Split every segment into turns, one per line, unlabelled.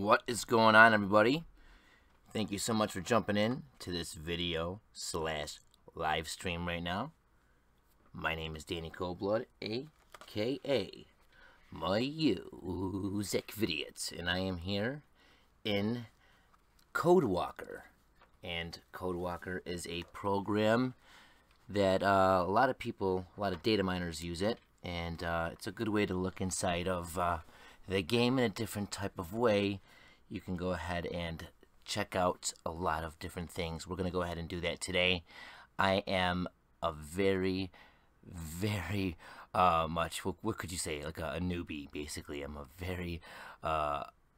What is going on, everybody? Thank you so much for jumping in to this video / live stream right now. My name is Danny Coldblood, aka Music Vidiot, and I am here in Codewalker. And Codewalker is a program that a lot of people, a lot of data miners use it, and it's a good way to look inside of the game in a different type of way. You can go ahead and check out a lot of different things. We're going to go ahead and do that today. I am a very much, what could you say, like a newbie, basically. I'm a very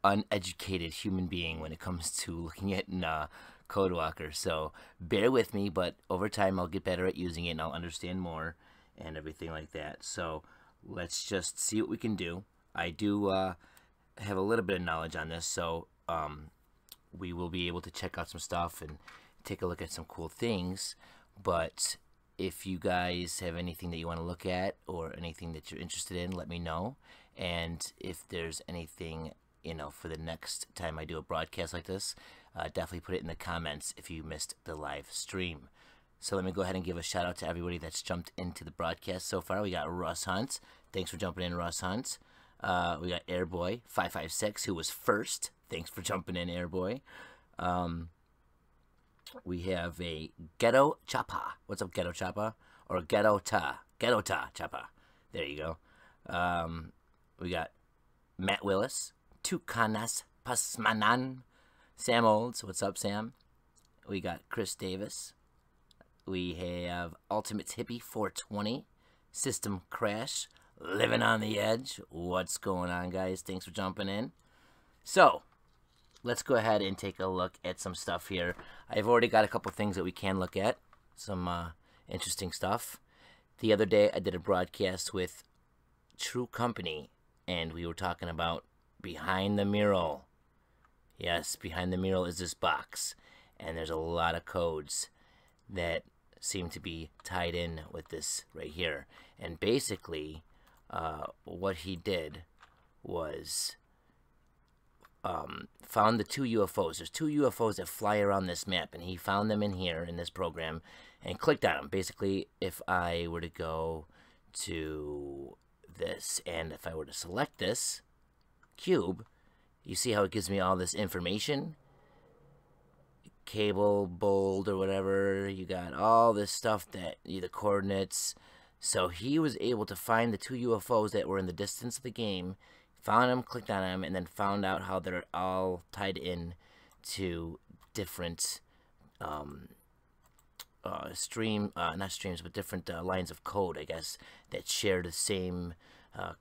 uneducated human being when it comes to looking at Codewalker, so bear with me, but over time I'll get better at using it and I'll understand more and everything like that. So let's just see what we can do. I do have a little bit of knowledge on this, so we will be able to check out some stuff and take a look at some cool things. But if you guys have anything that you want to look at or anything that you're interested in, let me know. And if there's anything, you know, for the next time I do a broadcast like this, definitely put it in the comments if you missed the live stream. So let me go ahead and give a shout out to everybody that's jumped into the broadcast so far. We got Russ Hunt. Thanks for jumping in, Russ Hunt. We got Airboy 556, who was first. Thanks for jumping in, Airboy. We have a Ghetto Chapa. What's up, Ghetto Chapa? Or Ghetto Ta Chapa. There you go. We got Matt Willis, Tukanas Pasmanan, Sam Olds. What's up, Sam? We got Chris Davis. We have Ultimate Hippie 420, System Crash, Living on the Edge. What's going on, guys? Thanks for jumping in. So let's go ahead and take a look at some stuff here. I've already got a couple things that we can look at, some interesting stuff. The other day I did a broadcast with True Company, and we were talking about behind the mural. Yes, behind the mural is this box, and there's a lot of codes that seem to be tied in with this right here. And basically what he did was found the two UFOs. There's two UFOs that fly around this map, and he found them in here in this program and clicked on them. Basically, if I were to go to this, and if I were to select this cube, you see how it gives me all this information? Cable, bold, or whatever. You got all this stuff, that the coordinates. So he was able to find the two UFOs that were in the distance of the game, found them, clicked on them, and then found out how they're all tied in to different not streams, but different lines of code, I guess, that share the same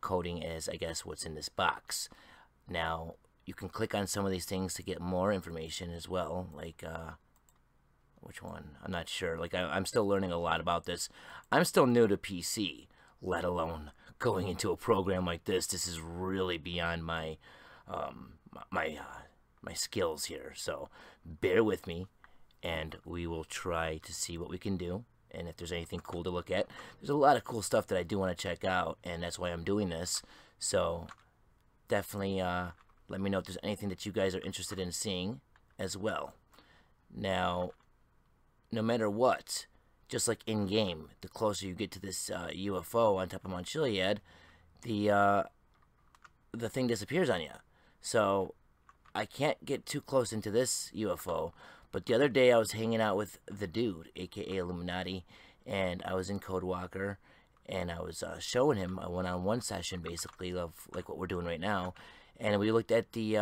coding as, I guess, what's in this box. Now, you can click on some of these things to get more information as well, like, which one? I'm not sure. Like, I'm still learning a lot about this. I'm still new to PC, let alone going into a program like this. This is really beyond my my skills here. So bear with me, and we will try to see what we can do. And if there's anything cool to look at, there's a lot of cool stuff that I do want to check out, and that's why I'm doing this. So definitely let me know if there's anything that you guys are interested in seeing as well. Now, no matter what, just like in-game, the closer you get to this UFO on top of Mount Chiliad, the thing disappears on you. So I can't get too close into this UFO, but the other day I was hanging out with the dude, aka Illuminati, and I was in Codewalker, and I was showing him a one-on-one session, basically, of like what we're doing right now. And we looked at the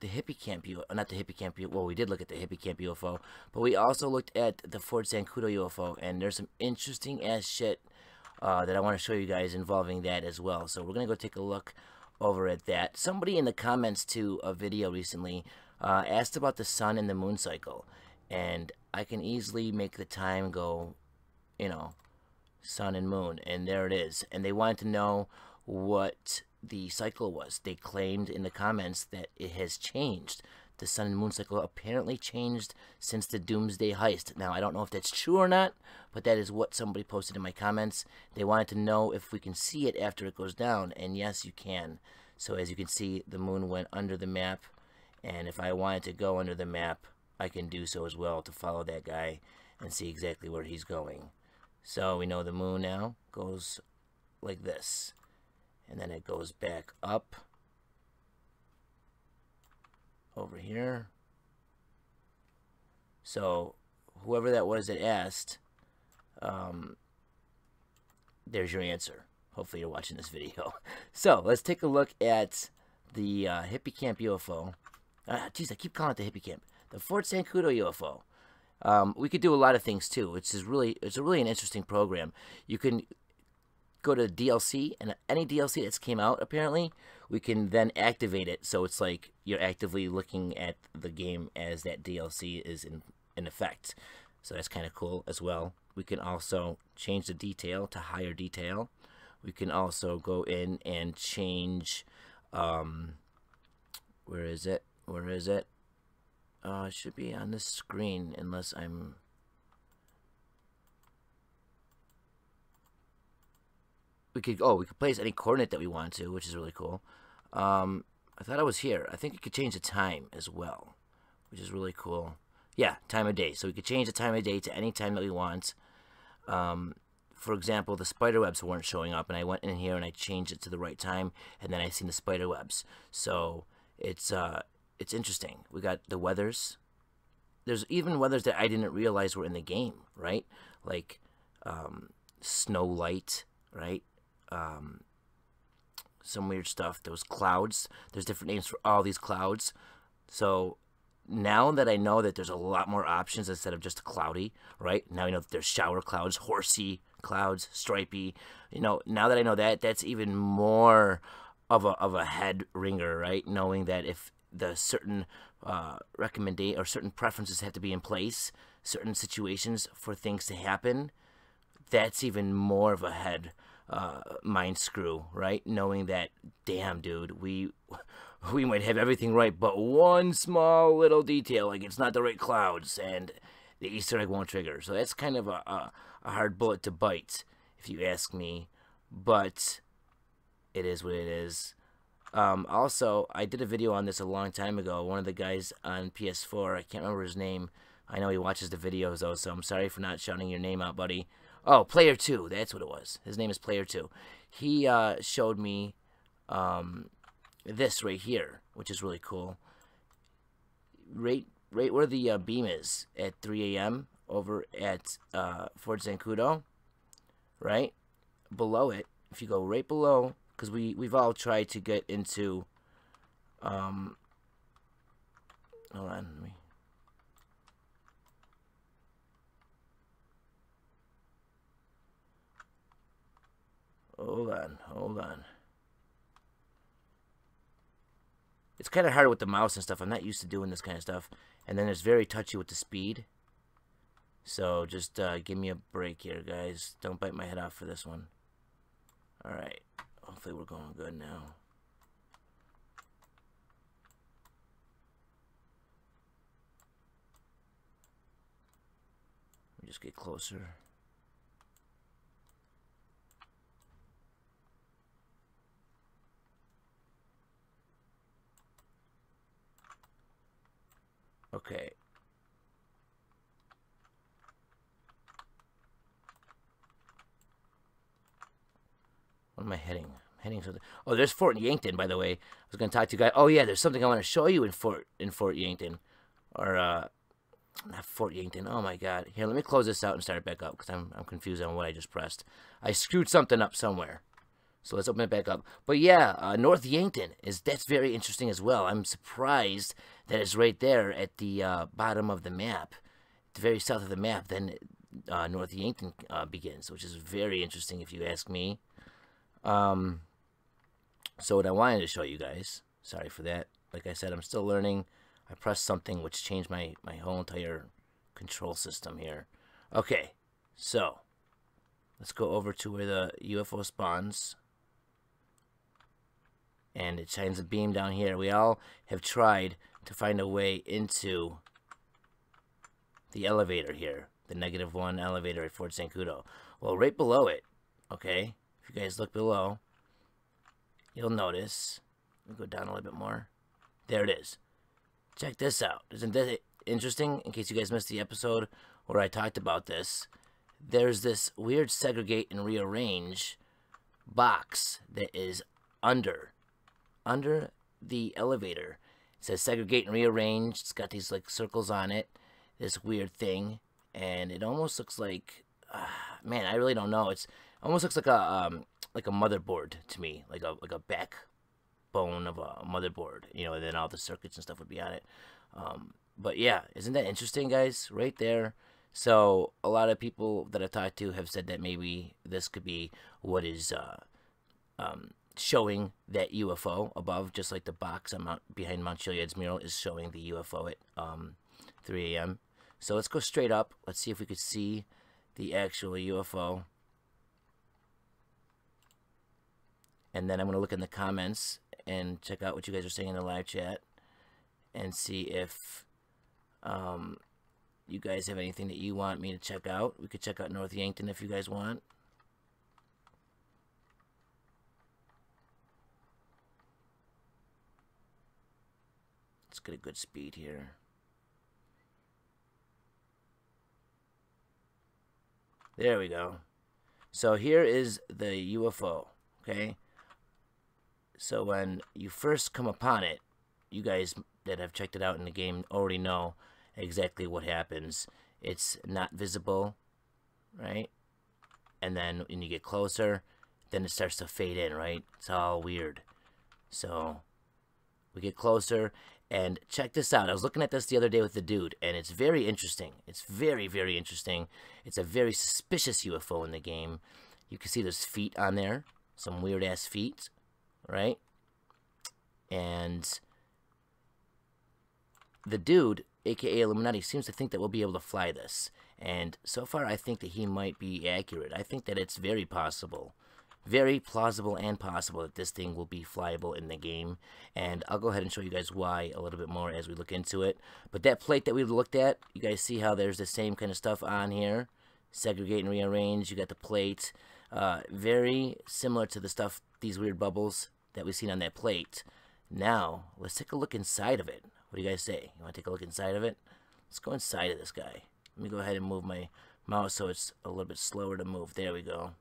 hippie camp not the hippie camp, well, we did look at the hippie camp UFO, but we also looked at the Fort Zancudo UFO, and there's some interesting ass shit that I want to show you guys involving that as well. So we're gonna go take a look over at that. Somebody in the comments to a video recently asked about the sun and the moon cycle, and I can easily make the time go, you know, sun and moon, and there it is. And they wanted to know what the cycle was. They claimed in the comments that it has changed. The sun and moon cycle apparently changed since the Doomsday Heist. Now, I don't know if that's true or not, but that is what somebody posted in my comments. They wanted to know if we can see it after it goes down, and yes, you can. So as you can see, the moon went under the map, And if I wanted to go under the map, I can do so as well to follow that guy and see exactly where he's going. So we know the moon now goes like this. And then it goes back up over here. So whoever that was that asked, there's your answer. Hopefully you're watching this video. So let's take a look at the Hippie Camp UFO. Geez, I keep calling it the Hippie Camp. The Fort Zancudo UFO. We could do a lot of things too. It's really an interesting program. You can go to DLC, and any DLC that's came out, apparently, we can then activate it. So it's like you're actively looking at the game as that DLC is in effect. So that's kind of cool as well. We can also change the detail to higher detail. We can also go in and change, where is it? Where is it? It should be on this screen, unless I'm... We could place any coordinate that we want to, which is really cool. I thought I was here. I think we could change the time as well, which is really cool. Yeah, time of day. So we could change the time of day to any time that we want. For example, the spider webs weren't showing up, and I went in here and I changed it to the right time, and then I seen the spider webs. So it's interesting. We got the weathers. There's even weathers that I didn't realize were in the game, right? Like snow light, right? Some weird stuff. There was clouds. There's different names for all these clouds. So now that I know that there's a lot more options instead of just cloudy, right? Now I know that there's shower clouds, horsey clouds, stripy. You know, now that I know that, that's even more of a head ringer, right? Knowing that if the certain recommendation or certain preferences have to be in place, certain situations for things to happen, that's even more of a head mind screw, right? Knowing that, damn, dude, we might have everything right, but one small little detail, like it's not the right clouds, and the Easter egg won't trigger. So that's kind of a hard bullet to bite, if you ask me, but it is what it is. Also, I did a video on this a long time ago. One of the guys on PS4, I can't remember his name. I know he watches the videos, though, so I'm sorry for not shouting your name out, buddy. Oh, Player 2, that's what it was. His name is Player 2. He showed me this right here, which is really cool. Right where the beam is at 3 a.m. over at Fort Zancudo, right? Below it, if you go right below, because we've all tried to get into, hold on, hold on. It's kind of hard with the mouse and stuff. I'm not used to doing this kind of stuff. And then it's very touchy with the speed. So just give me a break here, guys. Don't bite my head off for this one. Alright. Hopefully we're going good now. Let me just get closer. Okay. What am I heading? I'm heading something. Oh, there's Fort Yankton, by the way. I was gonna talk to you guys. Oh yeah, there's something I want to show you in Fort Yankton, or not Fort Yankton. Oh my God. Here, let me close this out and start it back up because I'm confused on what I just pressed. I screwed something up somewhere. So let's open it back up. But yeah, North Yankton that's very interesting as well. I'm surprised that it's right there at the bottom of the map, the very south of the map. Then North Yankton begins, which is very interesting if you ask me. So what I wanted to show you guys, sorry for that. Like I said, I'm still learning. I pressed something which changed my whole entire control system here. Okay, so let's go over to where the UFO spawns. And it shines a beam down here. We all have tried to find a way into the elevator here. The -1 elevator at Fort Zancudo. Well, right below it, okay? If you guys look below, you'll notice. Let me go down a little bit more. There it is. check this out. Isn't that interesting? In case you guys missed the episode where I talked about this, there's this weird segregate and rearrange box that is under the elevator. It says segregate and rearrange. It's got these like circles on it, this weird thing, and it almost looks like, man, I really don't know. It's almost looks like a motherboard to me, like a backbone of a motherboard, you know, and then all the circuits and stuff would be on it. But yeah, isn't that interesting, guys? Right there. So a lot of people that I've talked to have said that maybe this could be what is showing that UFO above, just like the box behind Mount Chiliad's mural is showing the UFO at 3 a.m. So let's go straight up. Let's see if we could see the actual UFO. And then I'm going to look in the comments and check out what you guys are saying in the live chat and see if you guys have anything that you want me to check out. We could check out North Yankton if you guys want. Let's get a good speed here. There we go. So here is the UFO, okay? So when you first come upon it, you guys that have checked it out in the game already know exactly what happens. It's not visible, right? And then when you get closer, then it starts to fade in, right? It's all weird. So we get closer, and check this out. I was looking at this the other day with the dude, and it's very interesting. It's very, very interesting. It's a very suspicious UFO in the game. You can see there's feet on there, some weird-ass feet, right? And the dude, aka Illuminati, seems to think that we'll be able to fly this. And so far, I think that he might be accurate. I think that it's very possible, very plausible and possible that this thing will be flyable in the game. And I'll go ahead and show you guys why a little bit more as we look into it. But that plate that we looked at, you guys see how there's the same kind of stuff on here. Segregate and rearrange. You got the plate. Very similar to the stuff, these weird bubbles that we've seen on that plate. Now, let's take a look inside of it. What do you guys say? You want to take a look inside of it? Let's go inside of this guy. Let me go ahead and move my mouse so it's a little bit slower to move. There we go.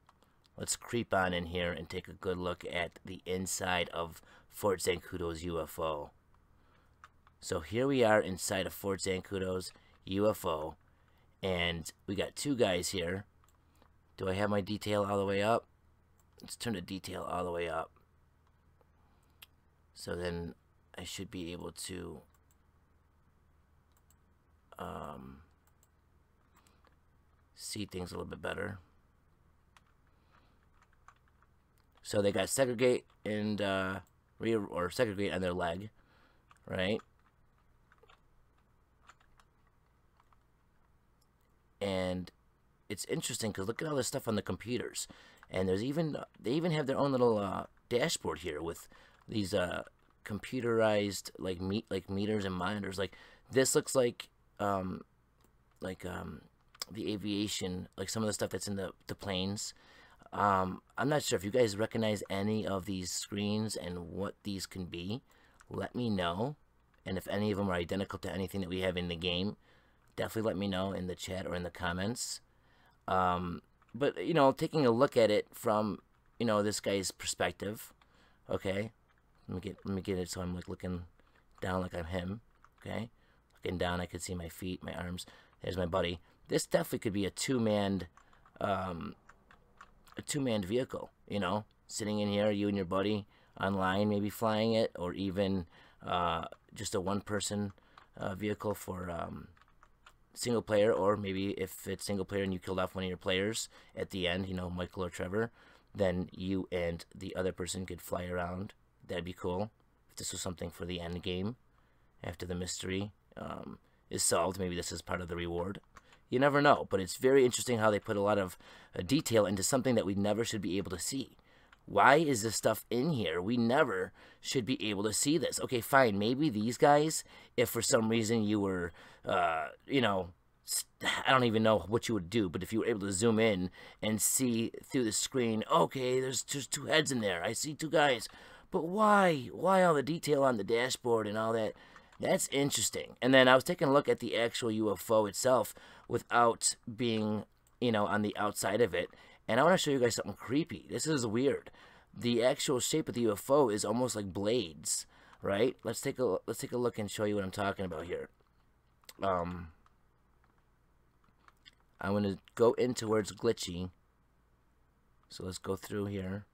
Let's creep on in here and take a good look at the inside of Fort Zancudo's UFO. So here we are inside of Fort Zancudo's UFO. And we got two guys here. Do I have my detail all the way up? Let's turn the detail all the way up. So then I should be able to see things a little bit better. So they got segregate and segregate on their leg, right? And it's interesting because look at all this stuff on the computers, and there's they even have their own little dashboard here with these computerized like meters and monitors. Like this looks like the aviation, like some of the stuff that's in the planes. I'm not sure if you guys recognize any of these screens and what these can be. Let me know, and if any of them are identical to anything that we have in the game, definitely let me know in the chat or in the comments. But you know, taking a look at it from, you know, this guy's perspective, okay. Let me get it so I'm like looking down like I'm him, okay. Looking down, I could see my feet, my arms. There's my buddy. This definitely could be a two-manned vehicle, you know, sitting in here, you and your buddy online, maybe flying it, or even just a one-person vehicle for single player, or maybe if it's single player and you killed off one of your players at the end, you know, Michael or Trevor, then you and the other person could fly around. That'd be cool if this was something for the end game after the mystery is solved. Maybe this is part of the reward. You never know, but it's very interesting how they put a lot of detail into something that we never should be able to see. Why is this stuff in here? We never should be able to see this. Okay, fine, maybe these guys, if for some reason you were, you know, I don't even know what you would do, but if you were able to zoom in and see through the screen, okay, there's just two heads in there. I see two guys. But why? Why all the detail on the dashboard and all that? That's interesting. And then I was taking a look at the actual UFO itself without being, on the outside of it. And I want to show you guys something creepy. This is weird. The actual shape of the UFO is almost like blades, right? Let's take a look and show you what I'm talking about here. I'm going to go into where it's glitchy. So let's go through here.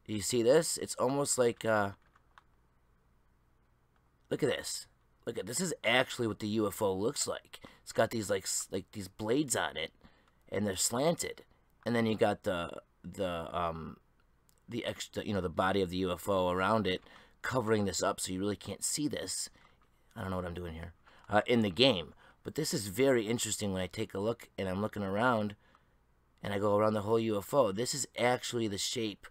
You see this? It's almost like, look at this. This is actually what the UFO looks like. It's got these like these blades on it, and they're slanted. And then you got the extra, the body of the UFO around it, covering this up, so you really can't see this. I don't know what I'm doing here in the game, but this is very interesting. When I take a look and I'm looking around, and I go around the whole UFO, this is actually the shape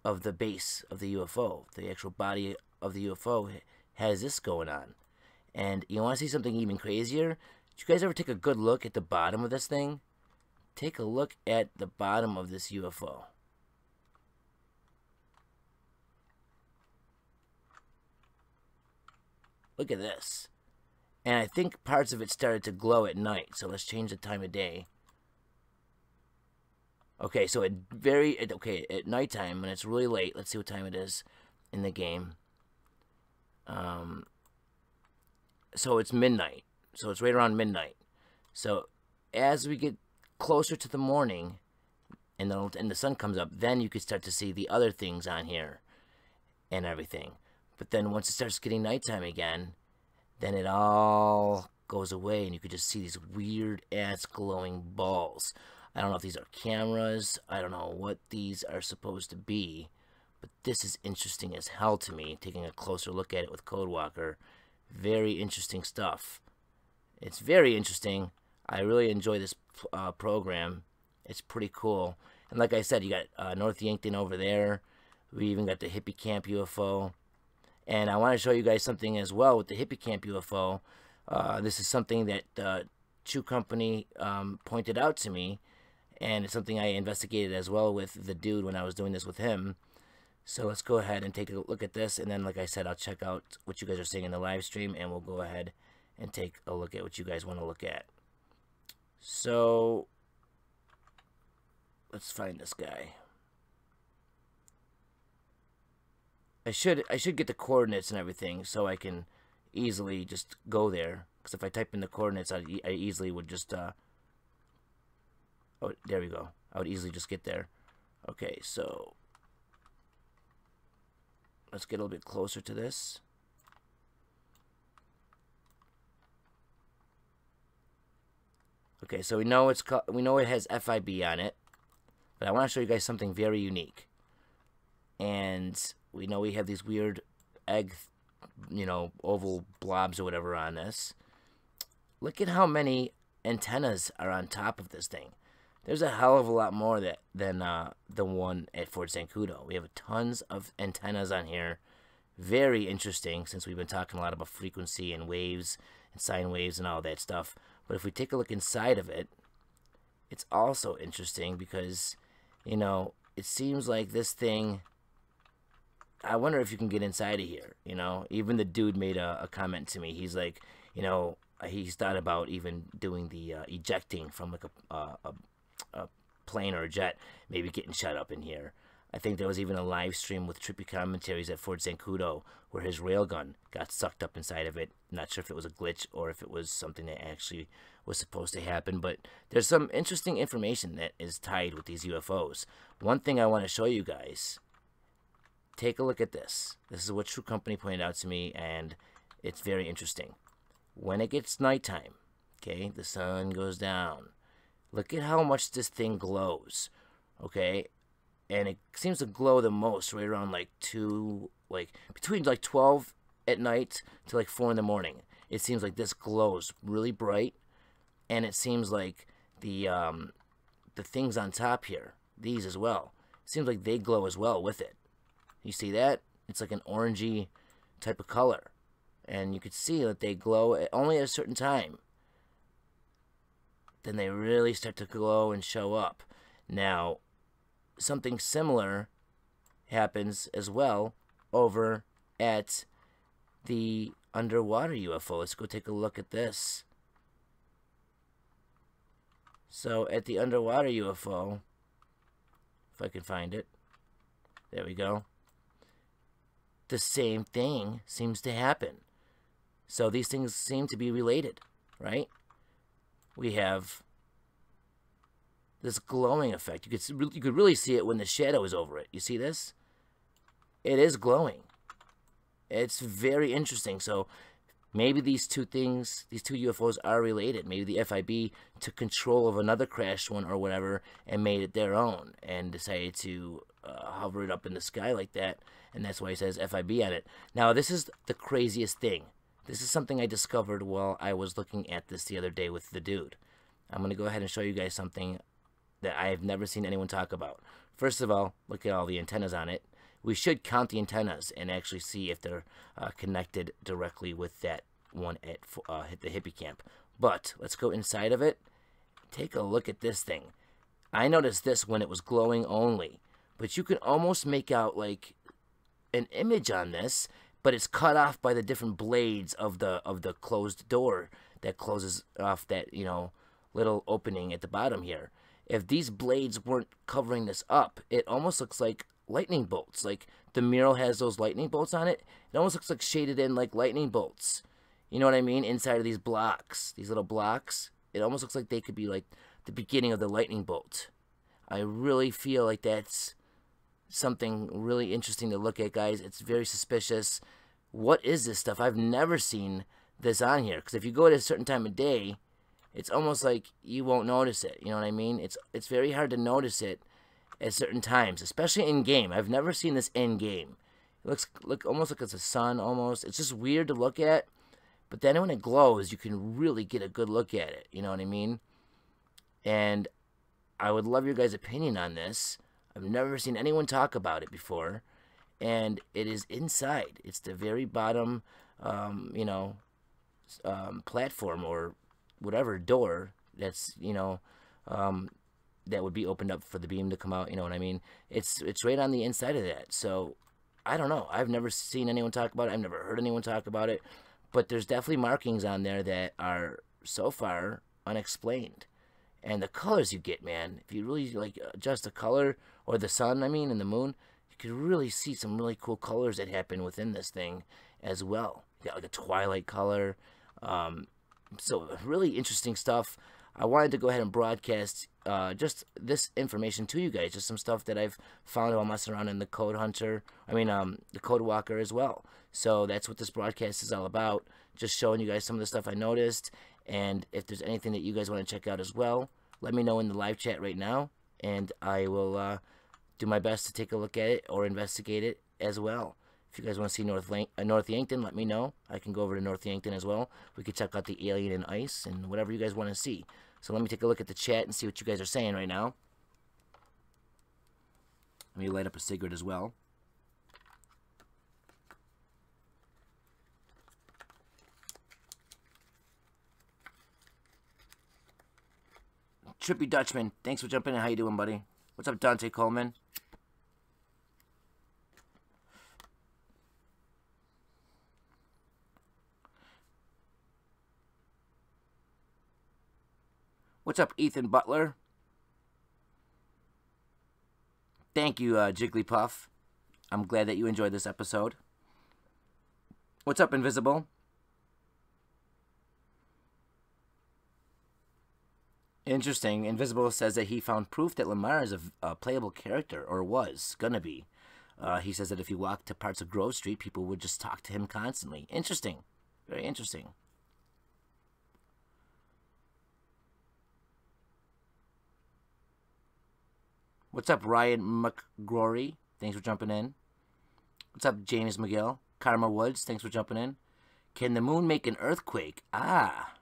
of the base of the UFO. The actual body of the UFO has this going on. And you want to see something even crazier? Did you guys ever take a good look at the bottom of this thing? Take a look at the bottom of this UFO. Look at this. And I think parts of it started to glow at night. So let's change the time of day. Okay, so at nighttime, when it's really late, let's see what time it is in the game. So it's midnight. So it's right around midnight. So as we get closer to the morning, and the sun comes up, then you can start to see the other things on here and everything. But then once it starts getting nighttime again, then it all goes away, and you could just see these weird-ass glowing balls. I don't know if these are cameras. I don't know what these are supposed to be. But this is interesting as hell to me, taking a closer look at it with Codewalker. Very interesting stuff. It's very interesting. I really enjoy this program. It's pretty cool. And like I said, you got North Yankton over there. We even got the Hippie Camp UFO. And I want to show you guys something as well with the Hippie Camp UFO. This is something that Chew Company pointed out to me. And it's something I investigated as well with the dude when I was doing this with him. So let's go ahead and take a look at this. And then, like I said, I'll check out what you guys are seeing in the live stream. And we'll go ahead and take a look at what you guys want to look at. So let's find this guy. I should get the coordinates and everything so I can easily just go there. Because if I type in the coordinates, I easily would just... oh, there we go. I would easily just get there. Okay, so... let's get a little bit closer to this. Okay, so we know it has FIB on it, but I want to show you guys something very unique. And we know we have these weird egg, oval blobs or whatever on this. Look at how many antennas are on top of this thing. There's a hell of a lot more than the one at Fort Zancudo. We have tons of antennas on here. Very interesting, since we've been talking a lot about frequency and waves and sine waves and all that stuff. But if we take a look inside of it, it's also interesting because, it seems like this thing... I wonder if you can get inside of here, Even the dude made a comment to me. He's like, he's thought about even doing the ejecting from like a plane or a jet, maybe getting shut up in here. I think there was even a live stream with Trippy Commentaries at Fort Zancudo where his railgun got sucked up inside of it. Not sure if it was a glitch or if it was something that actually was supposed to happen, but there's some interesting information that is tied with these UFOs. One thing I want to show you guys, take a look at this. This is what True Company pointed out to me, and it's very interesting. When it gets nighttime, okay, the sun goes down. Look at how much this thing glows, okay? And it seems to glow the most right around between 12 at night to 4 in the morning. It seems like this glows really bright, and it seems like the things on top here, these as well, it seems like they glow as well with it. You see that? It's like an orangey type of color, and you could see that they glow only at a certain time. Then they really start to glow and show up. Now, something similar happens as well over at the underwater UFO. Let's go take a look at this. So at the underwater UFO, if I can find it, there we go. The same thing seems to happen. So these things seem to be related, right? We have this glowing effect. You could really see it when the shadow is over it. You see this? It is glowing. It's very interesting. So maybe these two things, these two UFOs are related. Maybe the FIB took control of another crashed one or whatever and made it their own and decided to hover it up in the sky like that. And that's why it says FIB on it. Now, this is the craziest thing. This is something I discovered while I was looking at this the other day with the dude. I'm going to go ahead and show you guys something that I have never seen anyone talk about. First of all, look at all the antennas on it. We should count the antennas and actually see if they're connected directly with that one at the hippie camp. But let's go inside of it. Take a look at this thing. I noticed this when it was glowing only, but you can almost make out like an image on this, but it's cut off by the different blades of the closed door that closes off that, you know, little opening at the bottom here. If these blades weren't covering this up, it almost looks like lightning bolts. Like the mural has those lightning bolts on it. It almost looks like shaded in like lightning bolts. You know what I mean? Inside of these blocks, these little blocks, it almost looks like they could be like the beginning of the lightning bolt. I really feel like that's something really interesting to look at, guys. It's very suspicious. What is this stuff? I've never seen this on here. Because if you go at a certain time of day, it's almost like you won't notice it. You know what I mean? It's very hard to notice it at certain times, especially in game. I've never seen this in game. It looks almost like it's a sun. Almost, it's just weird to look at. But then when it glows, you can really get a good look at it. You know what I mean? And I would love your guys' opinion on this. I've never seen anyone talk about it before, and it is inside. It's the very bottom, you know, platform or whatever door that's, you know, that would be opened up for the beam to come out. You know what I mean? It's right on the inside of that. So I don't know. I've never seen anyone talk about it. I've never heard anyone talk about it. But there's definitely markings on there that are so far unexplained. And the colors you get, man, if you really like adjust the color, or the sun, I mean, and the moon, you can really see some really cool colors that happen within this thing as well. You got like a twilight color. So really interesting stuff. I wanted to go ahead and broadcast just this information to you guys, just some stuff that I've found while messing around in the Code Hunter, the Codewalker as well. So that's what this broadcast is all about, just showing you guys some of the stuff I noticed. And if there's anything that you guys want to check out as well, let me know in the live chat right now, and I will do my best to take a look at it or investigate it as well. If you guys want to see North Yankton, let me know. I can go over to North Yankton as well. We could check out the alien and ice and whatever you guys want to see. So let me take a look at the chat and see what you guys are saying right now. Let me light up a cigarette as well. Trippy Dutchman, thanks for jumping in. How you doing, buddy? What's up, Dante Coleman? What's up, Ethan Butler? Thank you, Jigglypuff. I'm glad that you enjoyed this episode. What's up, Invisible? Interesting. Invisible says that he found proof that Lamar is a playable character, or was gonna be. He says that if he walked to parts of Grove Street, people would just talk to him constantly. Interesting. Very interesting. What's up, Ryan McGrory? Thanks for jumping in. What's up, James McGill? Karma Woods, thanks for jumping in. Can the moon make an earthquake? Ah,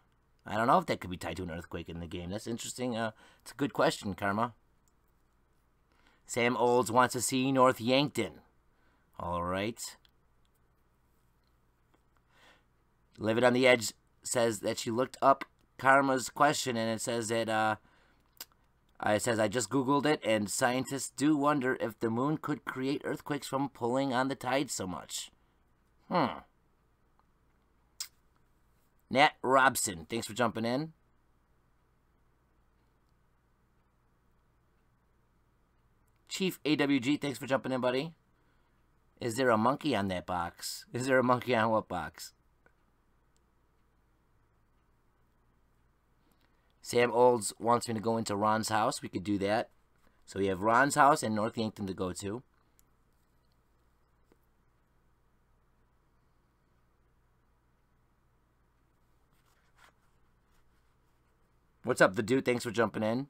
I don't know if that could be tied to an earthquake in the game. That's interesting. It's a good question, Karma. Sam Olds wants to see North Yankton. All right. Live It on the Edge says that she looked up Karma's question, and it says that it says, I just Googled it, and scientists do wonder if the moon could create earthquakes from pulling on the tide so much. Nat Robson, thanks for jumping in. Chief AWG, thanks for jumping in, buddy. Is there a monkey on that box? Is there a monkey on what box? Sam Olds wants me to go into Ron's house. We could do that. So we have Ron's house and North Yankton to go to. What's up, the dude? Thanks for jumping in.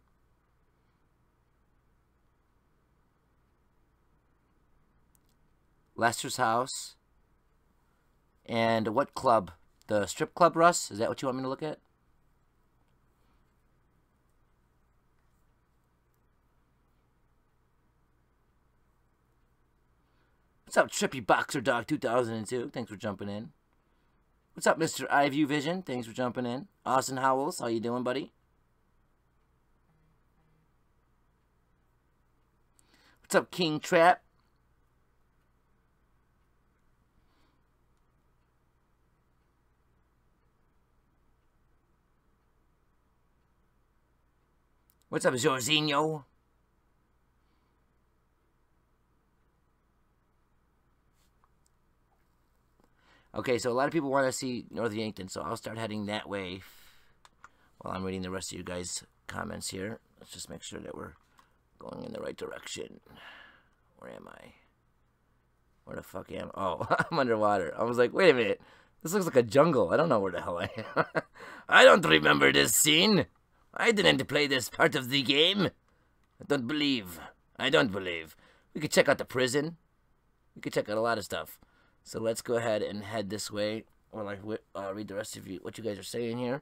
Lester's house. And what club? The strip club, Russ? Is that what you want me to look at? What's up, Trippy Boxer Dog 2002? Thanks for jumping in. What's up, Mr. iView Vision? Thanks for jumping in. Austin Howells, how you doing, buddy? What's up, King Trap? What's up, Jorginho? Okay, so a lot of people want to see North Yankton, so I'll start heading that way while I'm reading the rest of you guys' comments here. Let's just make sure that we're going in the right direction. Where am I? Where the fuck am I? Oh, I'm underwater. I was like, wait a minute. This looks like a jungle. I don't know where the hell I am. I don't remember this scene. I didn't play this part of the game. I don't believe. We could check out the prison. We could check out a lot of stuff. So let's go ahead and head this way while I read the rest of what you guys are saying here.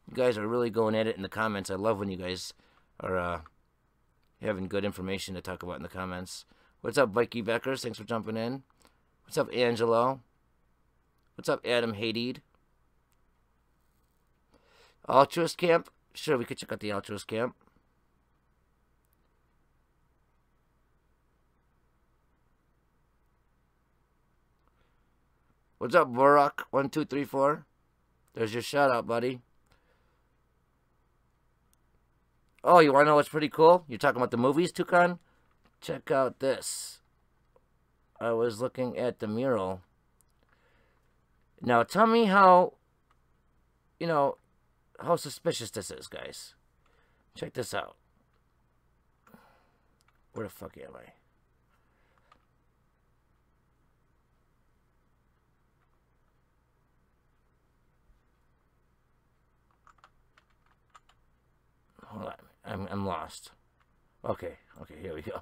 You guys are really going at it in the comments. I love when you guys are having good information to talk about in the comments. What's up, Vikey Beckers? Thanks for jumping in. What's up, Angelo? What's up, Adam Hadid? Altruist Camp? Sure, we could check out the Altruist Camp. What's up, Borak1234? There's your shout out, buddy. Oh, you want to know what's pretty cool? You're talking about the movies, Tukan? Check out this. I was looking at the mural. Now, tell me how, how suspicious this is, guys. Check this out. Where the fuck am I? Hold on. I'm lost. Okay, here we go.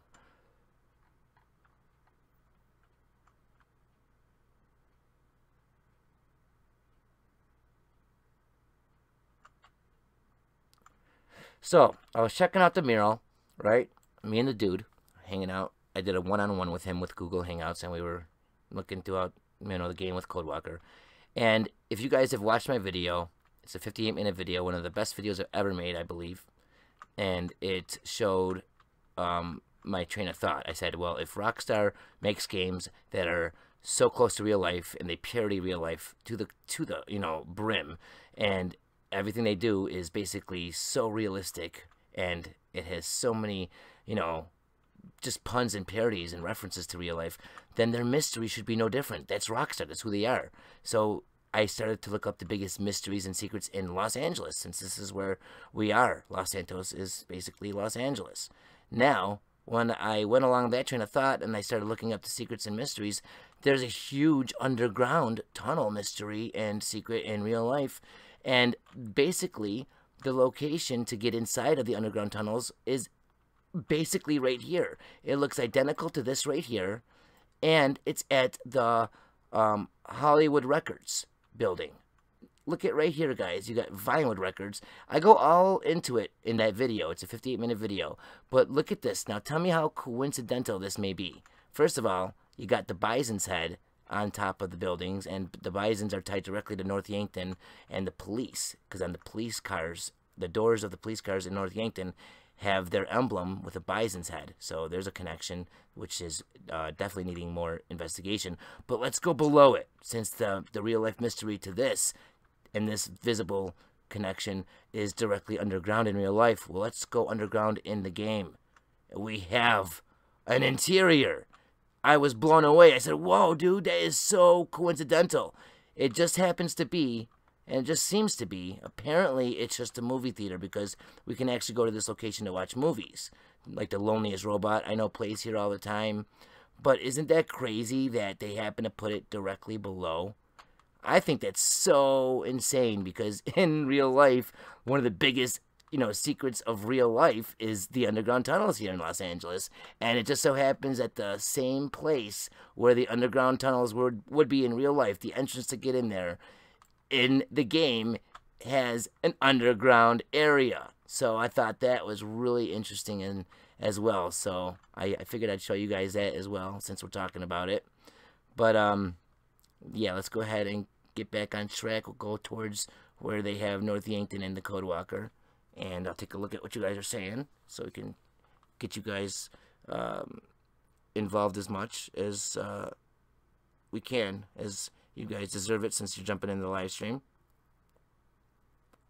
So, I was checking out the mural, right? Me and the dude, hanging out. I did a one-on-one with him with Google Hangouts, and we were looking throughout, the game with Codewalker. And if you guys have watched my video, it's a 58-minute video, one of the best videos I've ever made, I believe. And it showed my train of thought. I said, well, if Rockstar makes games that are so close to real life and they parody real life to the brim, and everything they do is basically so realistic, and it has so many, just puns and parodies and references to real life, then their mystery should be no different. That's Rockstar. That's who they are. So I started to look up the biggest mysteries and secrets in Los Angeles, since this is where we are. Los Santos is basically Los Angeles. Now, when I went along that train of thought and I started looking up the secrets and mysteries, there's a huge underground tunnel mystery and secret in real life. And basically, the location to get inside of the underground tunnels is basically right here. It looks identical to this right here, and it's at the Hollywood Records building. Look at right here, guys. You got Vinewood Records. I go all into it in that video. It's a 58-minute video. But look at this. Now, tell me how coincidental this may be. First of all, you got the Bison's head on top of the buildings, and the Bisons are tied directly to North Yankton and the police, because on the police cars, the doors of the police cars in North Yankton have their emblem with a bison's head. So there's a connection, which is definitely needing more investigation. But let's go below it, since the real-life mystery to this and this visible connection is directly underground in real life. Well, let's go underground in the game. We have an interior. I was blown away. I said, whoa, dude, that is so coincidental. It just happens to be, and it just seems to be, apparently it's just a movie theater, because we can actually go to this location to watch movies. Like The Loneliest Robot, I know plays here all the time. But isn't that crazy that they happen to put it directly below? I think that's so insane, because in real life, one of the biggest, secrets of real life is the underground tunnels here in Los Angeles. And it just so happens at the same place where the underground tunnels would be in real life, the entrance to get in there, in the game, has an underground area. So I thought that was really interesting as well. So I figured I'd show you guys that as well, since we're talking about it. But, yeah, let's go ahead and get back on track. We'll go towards where they have North Yankton and the Codewalker. And I'll take a look at what you guys are saying, so we can get you guys involved as much as we can, as you guys deserve it, since you're jumping into the live stream.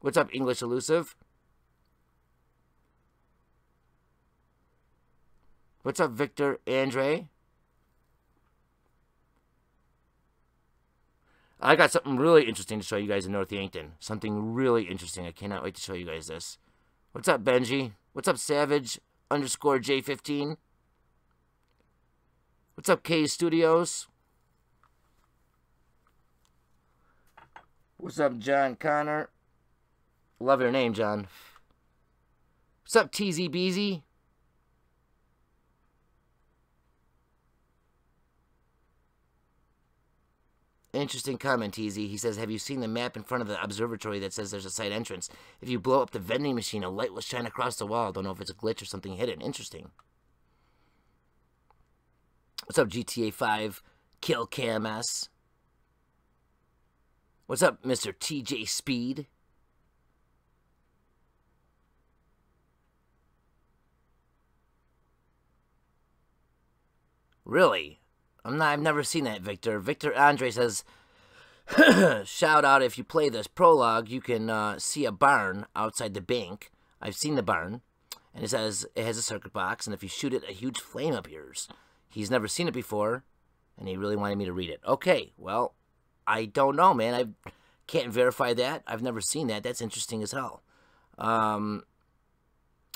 What's up, English Elusive? What's up, Victor Andre? I got something really interesting to show you guys in North Yankton. Something really interesting. I cannot wait to show you guys this. What's up, Benji? What's up, Savage _J15? What's up, K Studios? What's up, John Connor? Love your name, John. What's up, TZBZ? Interesting comment, TZ. He says, have you seen the map in front of the observatory that says there's a side entrance? If you blow up the vending machine, a light will shine across the wall. Don't know if it's a glitch or something hidden. Interesting. What's up, GTA 5? Kill KMS. What's up, Mr. TJ Speed? Really? I've never seen that, Victor. Victor Andre says, shout out, if you play this prologue, you can see a barn outside the bank. I've seen the barn. And it says it has a circuit box, and if you shoot it, a huge flame appears. He's never seen it before, and he really wanted me to read it. Okay, well, I don't know, man. I can't verify that. I've never seen that. That's interesting as hell.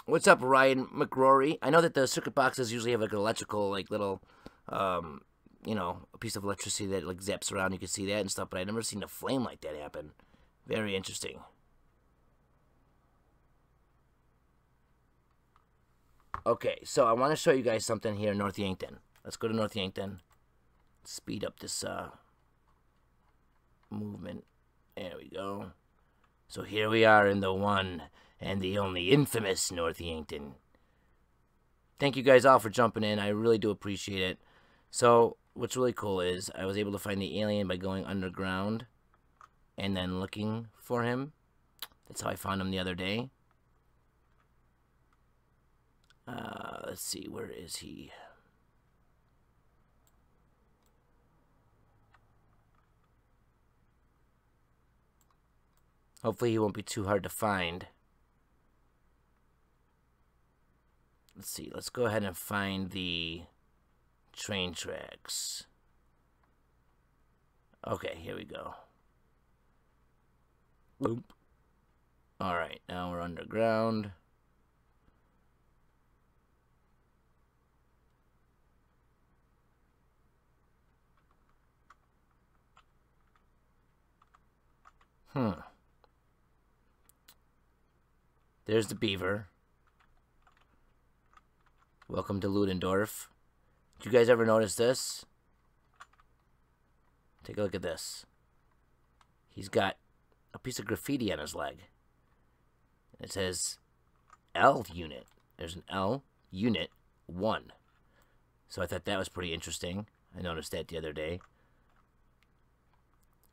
What's up, Ryan McRory? I know that the circuit boxes usually have like an electrical, like little, a piece of electricity that like zaps around. You can see that and stuff, but I've never seen a flame like that happen. Very interesting. Okay, so I want to show you guys something here in North Yankton. Let's go to North Yankton. Speed up this movement. There we go. So here we are in the one and the only infamous North Yankton. Thank you guys all for jumping in. I really do appreciate it. So what's really cool is I was able to find the alien by going underground and then looking for him. That's how I found him the other day. Let's see, where is he? Hopefully he won't be too hard to find. Let's see, let's go ahead and find the train tracks. Okay, here we go. Boop. Alright, now we're underground. There's the beaver. Welcome to Ludendorff. Did you guys ever notice this? Take a look at this. He's got a piece of graffiti on his leg. It says L unit. There's an L unit 1. So I thought that was pretty interesting. I noticed that the other day.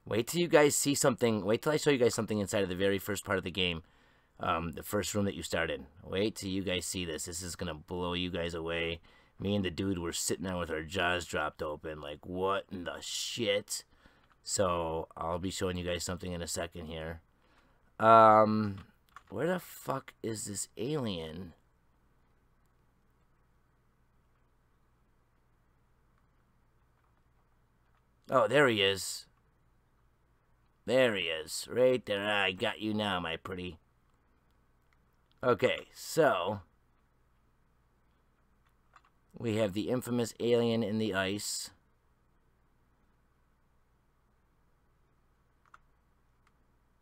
Wait till you guys see something. Wait till I show you guys something inside of the very first part of the game. the first room that you start in. Wait till you guys see this. This is gonna blow you guys away. Me and the dude were sitting there with our jaws dropped open, like, what in the shit? So I'll be showing you guys something in a second here. Where the fuck is this alien? Oh, there he is. There he is. Right there. I got you now, my pretty. Okay, so we have the infamous alien in the ice.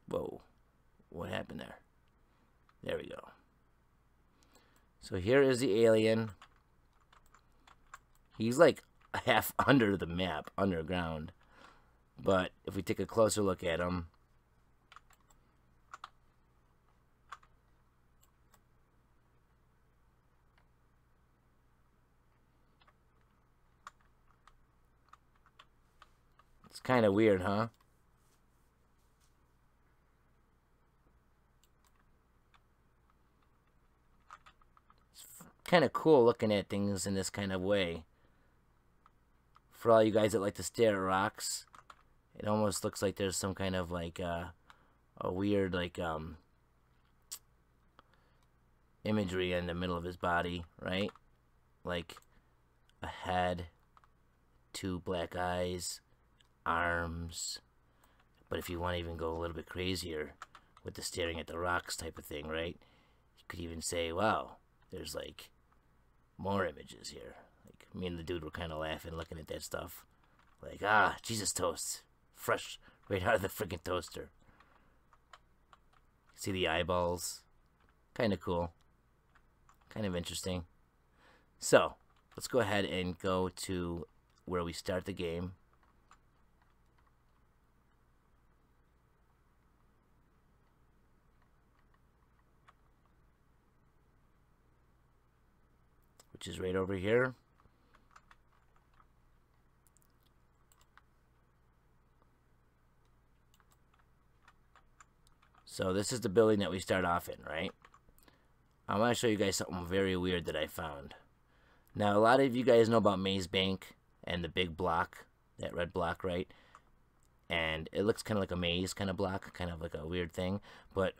Whoa. What happened there? There we go. So here is the alien. He's like half under the map, underground. But if we take a closer look at him, it's kind of weird, huh? It's kind of cool looking at things in this kind of way. For all you guys that like to stare at rocks, it almost looks like there's some kind of like a weird like imagery in the middle of his body, right? Like a head, two black eyes, arms. But if you want to even go a little bit crazier with the staring at the rocks type of thing, right? You could even say, wow, there's like more images here. Like me and the dude were kind of laughing looking at that stuff. Like, ah, Jesus toast. Fresh right out of the freaking toaster. See the eyeballs? Kind of cool. Kind of interesting. So, let's go ahead and go to where we start the game. Which is right over here. So this is the building that we start off in, right? I want to show you guys something very weird that I found. Now, a lot of you guys know about Maze Bank and the big block, that red block, right? And it looks kind of like a maze kind of block, kind of like a weird thing. But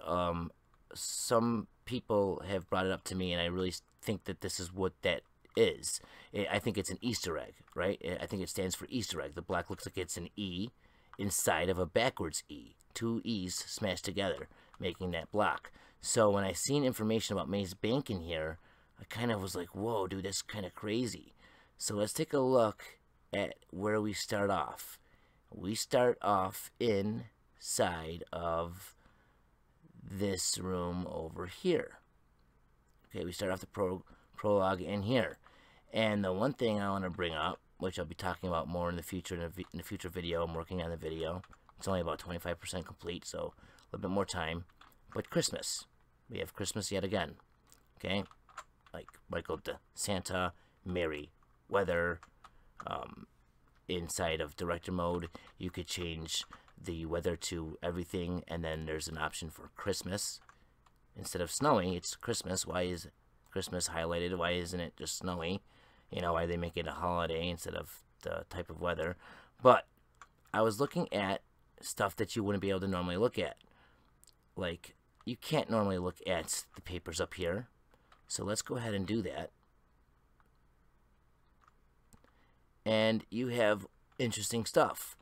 some people have brought it up to me, and I really think that this is what that is. I think it's an Easter egg, right? I think it stands for Easter egg. The block looks like it's an E inside of a backwards E. Two E's smashed together, making that block. So when I seen information about Maze Bank in here, I kind of was like, whoa, dude, that's kind of crazy. So let's take a look at where we start off. We start off inside of this room over here. Okay, we start off the prologue in here. And the one thing I want to bring up, which I'll be talking about more in the future, in a future video, I'm working on the video. It's only about 25% complete, so a little bit more time. But Christmas. We have Christmas yet again. Okay? Like Michael the Santa, Merry Weather. Inside of director mode, you could change the weather to everything, and then there's an option for Christmas. Instead of snowy, it's Christmas. Why is Christmas highlighted? Why isn't it just snowy? You know, why they make it a holiday instead of the type of weather. But I was looking at stuff that you wouldn't be able to normally look at. Like, you can't normally look at the papers up here. So let's go ahead and do that. And you have interesting stuff.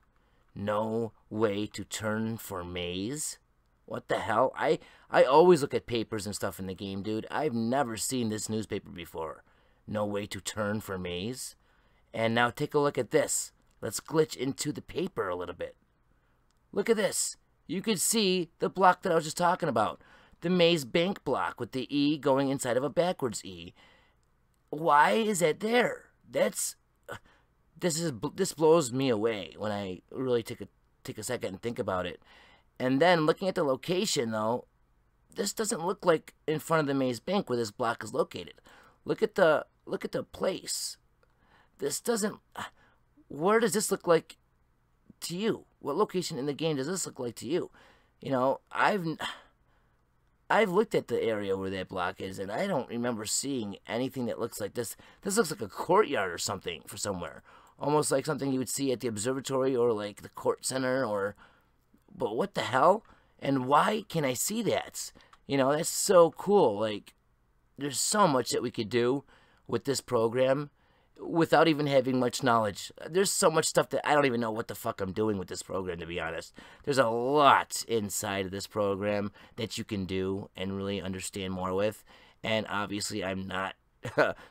No way to turn for maze. What the hell? I always look at papers and stuff in the game, dude. I've never seen this newspaper before. No way to turn for maze. And now take a look at this. Let's glitch into the paper a little bit. Look at this. You could see the block that I was just talking about. The Maze Bank block with the E going inside of a backwards E. Why is that there? This blows me away when I really take a second and think about it. And then looking at the location, though, this doesn't look like in front of the Maze Bank where this block is located. Look at the place. This doesn't. Where does this look like to you? What location in the game does this look like to you? You know, I've looked at the area where that block is, and I don't remember seeing anything that looks like this. This looks like a courtyard or something for somewhere. Almost like something you would see at the observatory or like the court center or... But what the hell? And why can I see that? You know, that's so cool. Like, there's so much that we could do with this program without even having much knowledge. There's so much stuff that I don't even know what the fuck I'm doing with this program, to be honest. There's a lot inside of this program that you can do and really understand more with. And obviously, I'm not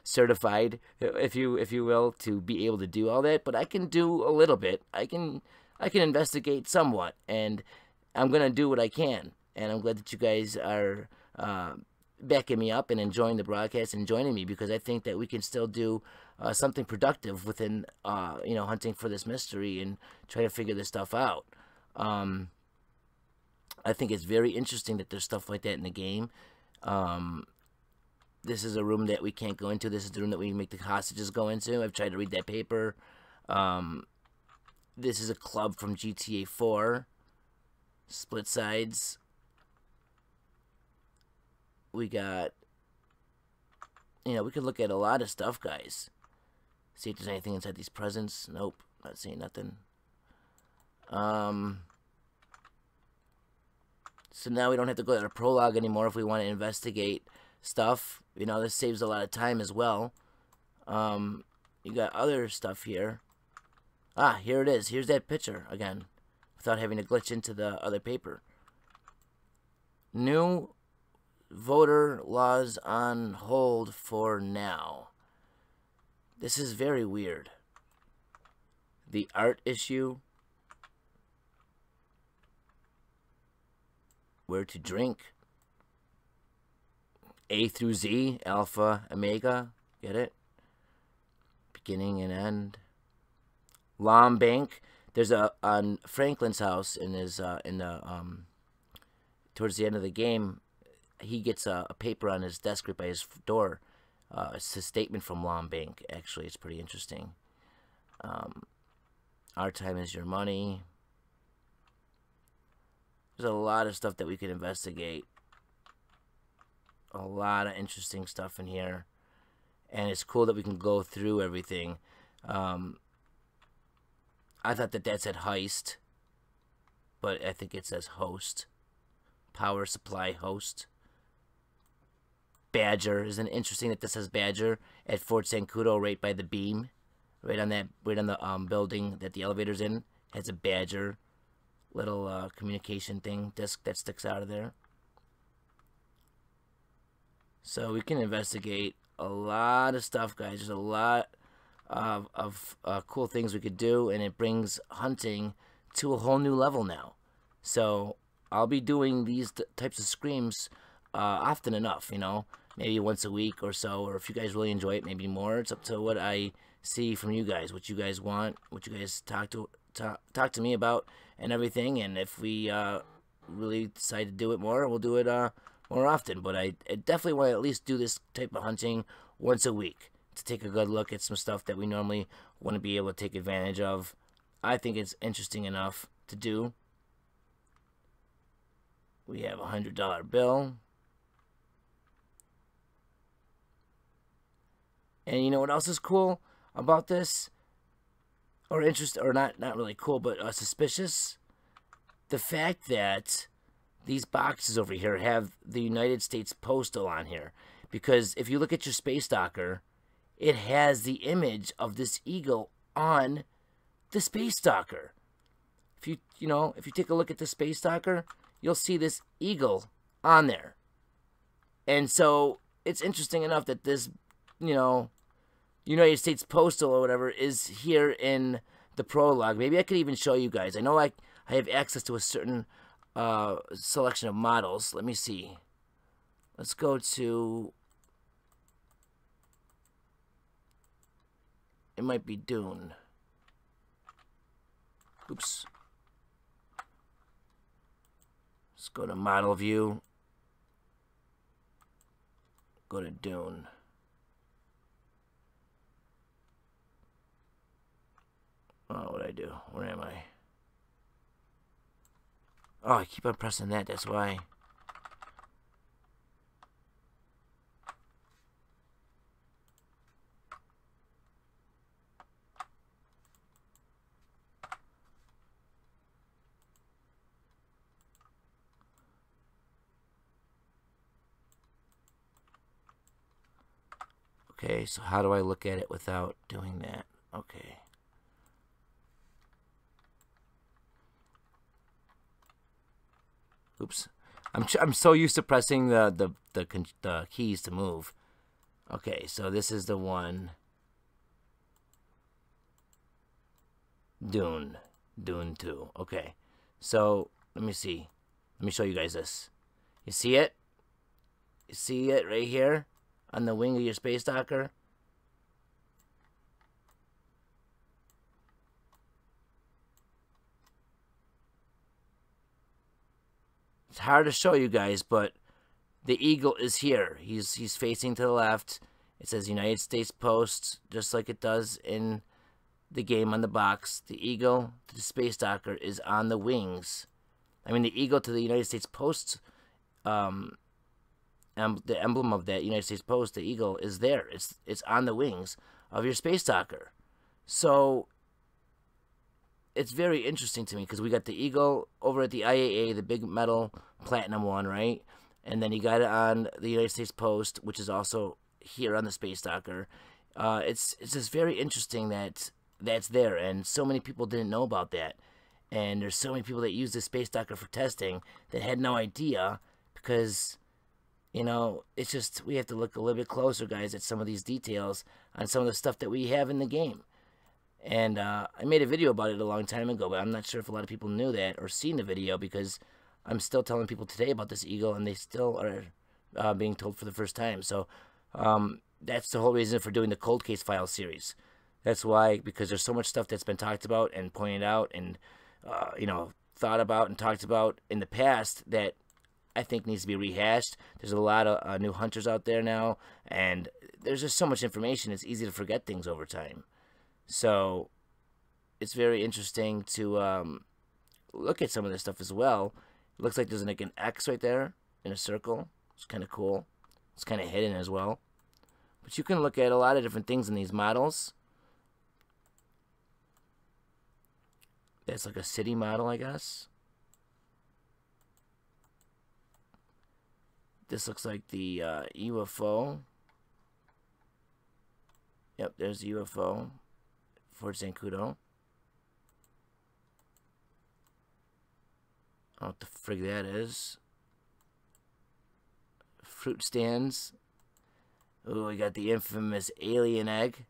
certified, if you will, to be able to do all that, but I can do a little bit. I can investigate somewhat, and I'm gonna do what I can. And I'm glad that you guys are backing me up and enjoying the broadcast and joining me, because I think that we can still do something productive within, hunting for this mystery and try to figure this stuff out. I think it's very interesting that there's stuff like that in the game. This is a room that we can't go into. This is the room that we make the hostages go into. I've tried to read that paper. This is a club from GTA 4. Split sides. We got... we could look at a lot of stuff, guys. See if there's anything inside these presents. Nope, not seeing nothing. So now we don't have to go to the prologue anymore if we want to investigate stuff. This saves a lot of time as well. You got other stuff here. Ah, here it is. Here's that picture again, without having to glitch into the other paper. New voter laws on hold for now. This is very weird. The art issue. Where to drink. A through Z, Alpha, Omega. Get it? Beginning and end. Lom Bank. There's on Franklin's house in his towards the end of the game, he gets a paper on his desk right by his door. It's a statement from Lom Bank. Actually, it's pretty interesting. Our time is your money. There's a lot of stuff that we could investigate. A lot of interesting stuff in here. And it's cool that we can go through everything. I thought that said heist. But I think it says host. Power supply host. Badger. Isn't it interesting that this says Badger at Fort Zancudo right by the beam? Right on the building that the elevator's in. Has a Badger little communication thing disc that sticks out of there. So we can investigate a lot of stuff, guys. There's a lot of cool things we could do, and it brings hunting to a whole new level now. So I'll be doing these types of screams often enough, maybe once a week or so, or if you guys really enjoy it, maybe more. It's up to what I see from you guys, what you guys want, what you guys talk to me about and everything. And if we really decide to do it more, we'll do it more often. But I definitely want to at least do this type of hunting once a week to take a good look at some stuff that we normally want to be able to take advantage of. I think it's interesting enough to do. We have a $100 bill. And you know what else is cool about this? Or not really cool, but suspicious? The fact that these boxes over here have the United States Postal on here. Because if you look at your Space Docker, it has the image of this eagle on the Space Docker. If you take a look at the Space Docker, you'll see this eagle on there. And so it's interesting enough that this, United States Postal or whatever is here in the prologue. Maybe I could even show you guys. I know I have access to a certain selection of models. Let me see. Let's go to... It might be Dune. Oops. Let's go to model view. Go to Dune. Oh, what'd I do? Where am I? Oh, I keep on pressing that. That's why. Okay, so how do I look at it without doing that? Okay. Oops. I'm so used to pressing the keys to move. Okay, so this is the one. Dune 2. Okay. So, let me see. Let me show you guys this. You see it? You see it right here on the wing of your space docker? It's hard to show you guys, but the eagle is here. He's facing to the left. It says United States Post, just like it does in the game on the box. The eagle to the space docker is on the wings. I mean, the eagle to the United States Post, the emblem of that United States Post, the eagle, is there. It's on the wings of your space docker. So it's very interesting to me because we got the eagle over at the IAA, the big metal platinum one, right? And then you got it on the United States Post, which is also here on the space docker. It's just very interesting that that's there, and so many people didn't know about that. And there's so many people that use the space docker for testing that had no idea because, you know, it's just we have to look a little bit closer, guys, at some of these details on some of the stuff that we have in the game. And I made a video about it a long time ago, but I'm not sure if a lot of people knew that or seen the video because I'm still telling people today about this eagle, and they still are being told for the first time. So that's the whole reason for doing the Cold Case Files series. That's why, because there's so much stuff that's been talked about and pointed out and, you know, thought about and talked about in the past that I think needs to be rehashed. There's a lot of new hunters out there now, and there's just so much information, it's easy to forget things over time. So it's very interesting to look at some of this stuff as well. It looks like there's like an X right there in a circle. It's kind of cool. It's kind of hidden as well. But you can look at a lot of different things in these models. That's like a city model, I guess. This looks like the UFO. Yep, there's the UFO. Fort Zancudo. I don't know what the frig that is. Fruit stands. Oh, we got the infamous alien egg.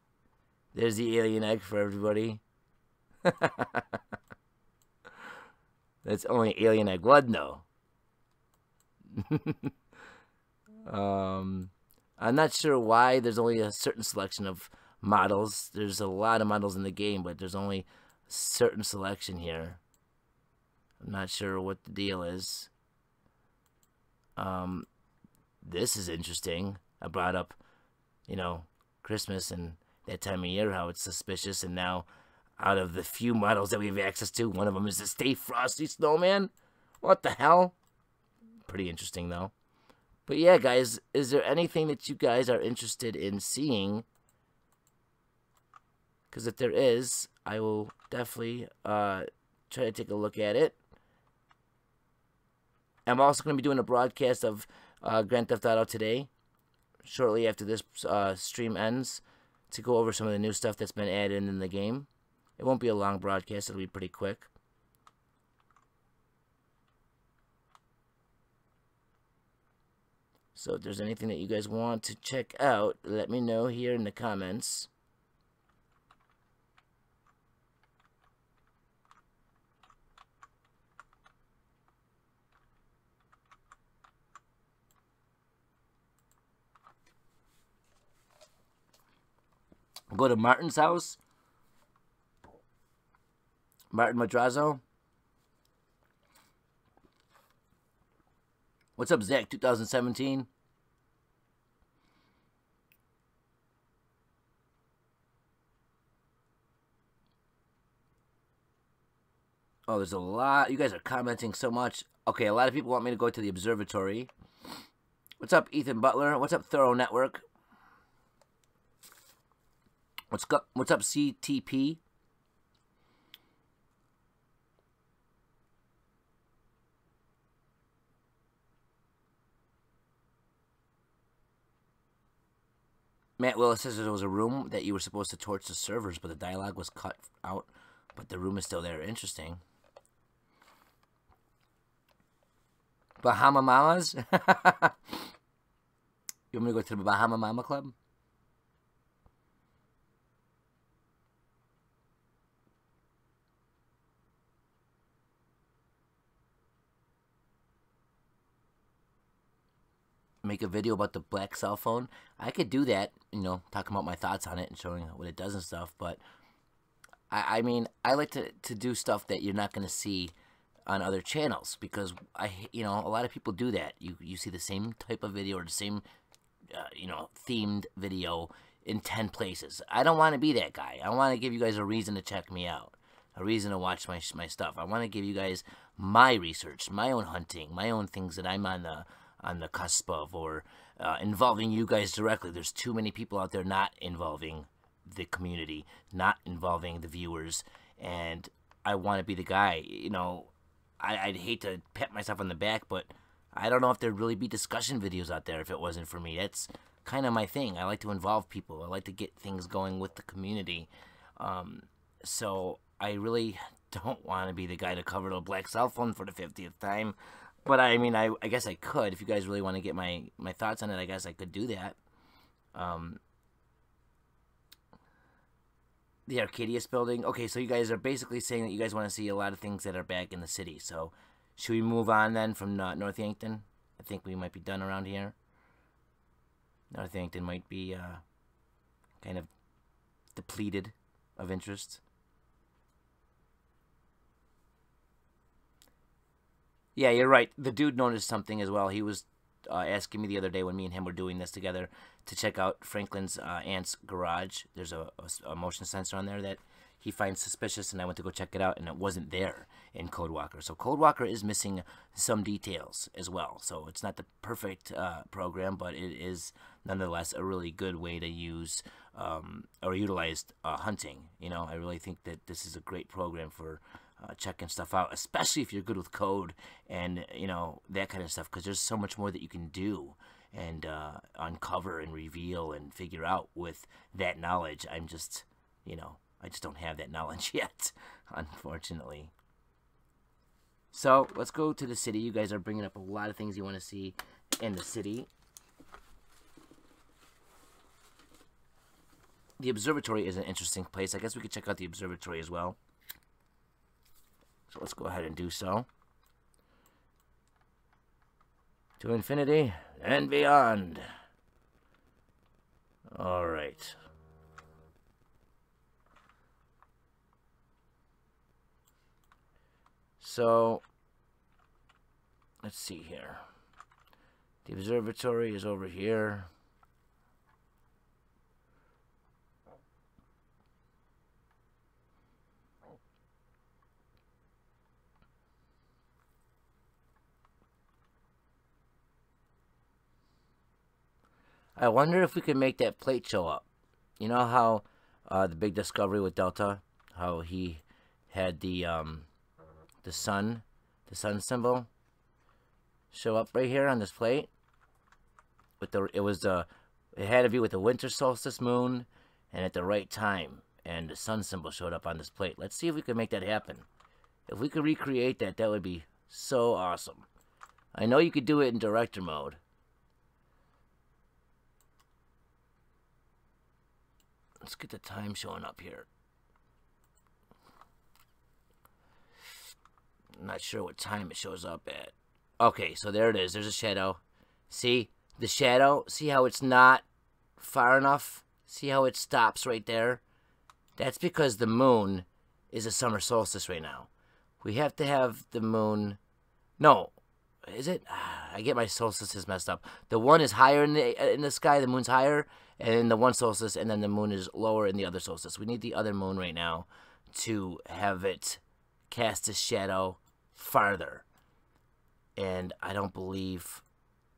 There's the alien egg for everybody. That's only alien egg one, though. I'm not sure why there's only a certain selection of models. There's a lot of models in the game, but there's only a certain selection here. I'm not sure what the deal is. This is interesting. I brought up, you know, Christmas and that time of year, how it's suspicious, and now out of the few models that we have access to, one of them is the Stay Frosty Snowman. What the hell? Pretty interesting, though. But yeah, guys, is there anything that you guys are interested in seeing? Because if there is, I will definitely try to take a look at it. I'm also going to be doing a broadcast of Grand Theft Auto today, shortly after this stream ends, to go over some of the new stuff that's been added in the game. It won't be a long broadcast. It'll be pretty quick. So if there's anything that you guys want to check out, let me know here in the comments. Go to Martin's house. Martin Madrazo. What's up, Zach? 2017. Oh, there's a lot. You guys are commenting so much. Okay, a lot of people want me to go to the observatory. What's up, Ethan Butler? What's up, Thorough Network? What's up, CTP? Matt Willis says there was a room that you were supposed to torch the servers, but the dialogue was cut out, but the room is still there. Interesting. Bahama Mamas? You want me to go to the Bahama Mama Club? Make a video about the black cell phone? I could do that, you know, talking about my thoughts on it and showing what it does and stuff, but I mean, I like to do stuff that you're not going to see on other channels, because you know, a lot of people do that. You see the same type of video or the same you know, themed video in 10 places. I don't want to be that guy. I want to give you guys a reason to check me out, a reason to watch my stuff. I want to give you guys my research, my own hunting, my own things that I'm on the cusp of, or involving you guys directly. There's too many people out there not involving the community, not involving the viewers, and I want to be the guy. You know, I'd hate to pat myself on the back, but I don't know if there'd really be discussion videos out there if it wasn't for me. That's kind of my thing. I like to involve people. I like to get things going with the community. So I really don't want to be the guy to cover the black cell phone for the 50th time. But I mean, I guess I could. If you guys really want to get my thoughts on it, I guess I could do that. The Arcadius building. Okay, so you guys are basically saying that you guys want to see a lot of things that are back in the city. So should we move on then from North Yankton? I think we might be done around here. North Yankton might be kind of depleted of interest. Yeah, you're right. The dude noticed something as well. He was asking me the other day when me and him were doing this together to check out Franklin's aunt's garage. There's a motion sensor on there that he finds suspicious, and I went to go check it out, and it wasn't there in Codewalker. So Codewalker is missing some details as well. So it's not the perfect program, but it is nonetheless a really good way to use or utilize hunting. You know, I really think that this is a great program for checking stuff out, especially if you're good with code and, you know, that kind of stuff, because there's so much more that you can do and uncover and reveal and figure out with that knowledge. I'm just, you know, I just don't have that knowledge yet, unfortunately. So let's go to the city. You guys are bringing up a lot of things you want to see in the city. The observatory is an interesting place. I guess we could check out the observatory as well. So let's go ahead and do so. To infinity and beyond. All right. So, let's see here. The observatory is over here. I wonder if we can make that plate show up. You know how the big discovery with Delta, how he had the sun symbol show up right here on this plate. With it had to be with the winter solstice moon and at the right time, and the sun symbol showed up on this plate. Let's see if we can make that happen. If we could recreate that, that would be so awesome. I know you could do it in director mode. Let's get the time showing up here. I'm not sure what time it shows up at. Okay, so there it is. There's a shadow. See? The shadow? See how it's not far enough? See how it stops right there? That's because the moon is a summer solstice right now. We have to have the moon... No. Is it? I get my solstices messed up. The one is higher in the sky. The moon's higher. And then the one solstice. And then the moon is lower in the other solstice. We need the other moon right now to have it cast a shadow farther. And I don't believe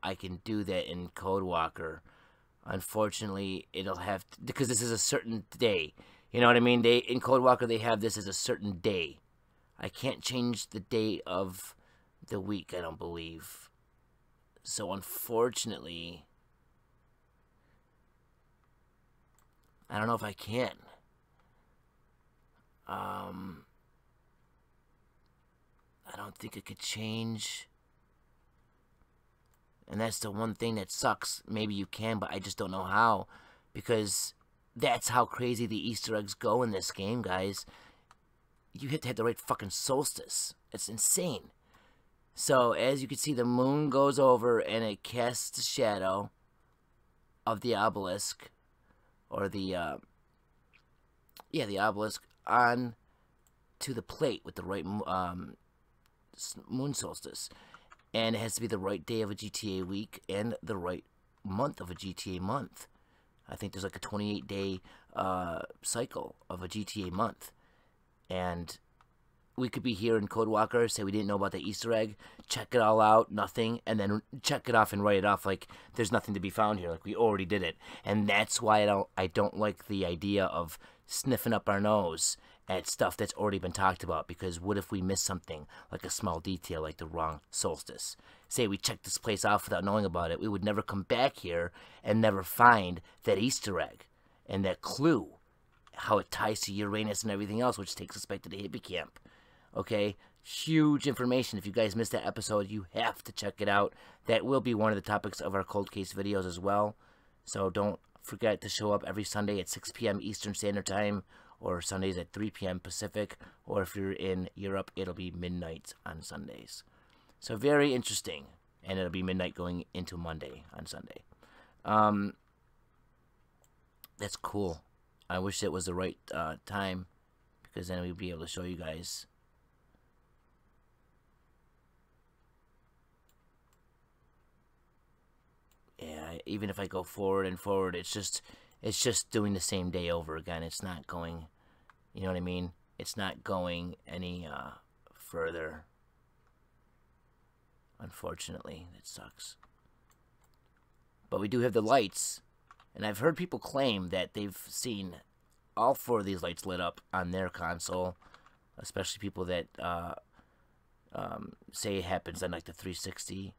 I can do that in Codewalker. Unfortunately, it'll have to, because this is a certain day. You know what I mean? In Codewalker, they have this as a certain day. I can't change the day of the week, I don't believe. So unfortunately, I don't know if I can. I don't think it could change. And that's the one thing that sucks. Maybe you can, but I just don't know how. Because that's how crazy the Easter eggs go in this game, guys. You have to have the right fucking solstice. It's insane. So, as you can see, the moon goes over and it casts the shadow of the obelisk. Or the obelisk on to the plate with the right moon solstice. And it has to be the right day of a GTA week and the right month of a GTA month. I think there's like a 28-day cycle of a GTA month. And we could be here in Codewalker, say we didn't know about the Easter egg, check it all out, nothing, and then check it off and write it off like there's nothing to be found here, like we already did it. And that's why I don't like the idea of sniffing up our nose at stuff that's already been talked about, because what if we miss something, like a small detail, like the wrong solstice? Say we checked this place off without knowing about it, we would never come back here and never find that Easter egg and that clue, how it ties to Uranus and everything else, which takes us back to the hippie camp. Okay? Huge information. If you guys missed that episode, you have to check it out. That will be one of the topics of our cold case videos as well. So don't forget to show up every Sunday at 6 p.m. Eastern Standard Time, or Sundays at 3 p.m. Pacific, or if you're in Europe, it'll be midnight on Sundays. So very interesting, and it'll be midnight going into Monday on Sunday. That's cool. I wish it was the right time, because then we'd be able to show you guys. Yeah, even if I go forward and forward, it's just doing the same day over again. It's not going, you know what I mean? It's not going any further. Unfortunately, it sucks. But we do have the lights, and I've heard people claim that they've seen all 4 of these lights lit up on their console, especially people that say it happens on like the 360.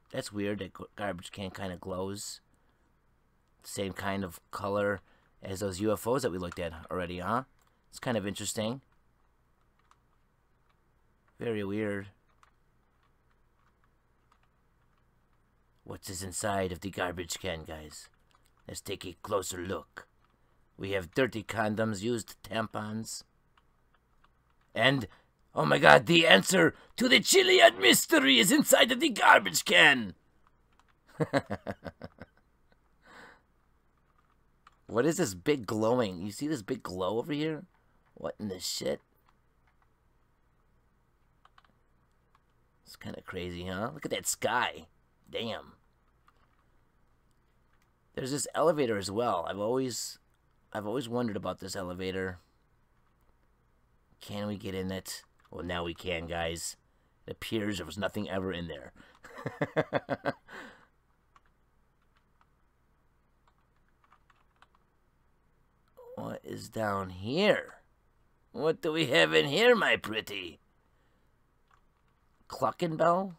That's weird. That garbage can kind of glows. Same kind of color as those UFOs that we looked at already, huh? It's kind of interesting. Very weird. What's inside of the garbage can, guys? Let's take a closer look. We have dirty condoms, used tampons. And, oh my god, the answer to the Chilean mystery is inside of the garbage can! What is this big glowing? You see this big glow over here? What in the shit? It's kind of crazy, huh? Look at that sky. Damn. There's this elevator as well. I've always wondered about this elevator. Can we get in it? Well, now we can, guys. It appears there was nothing ever in there. What is down here? What do we have in here, my pretty? Cluckenbell?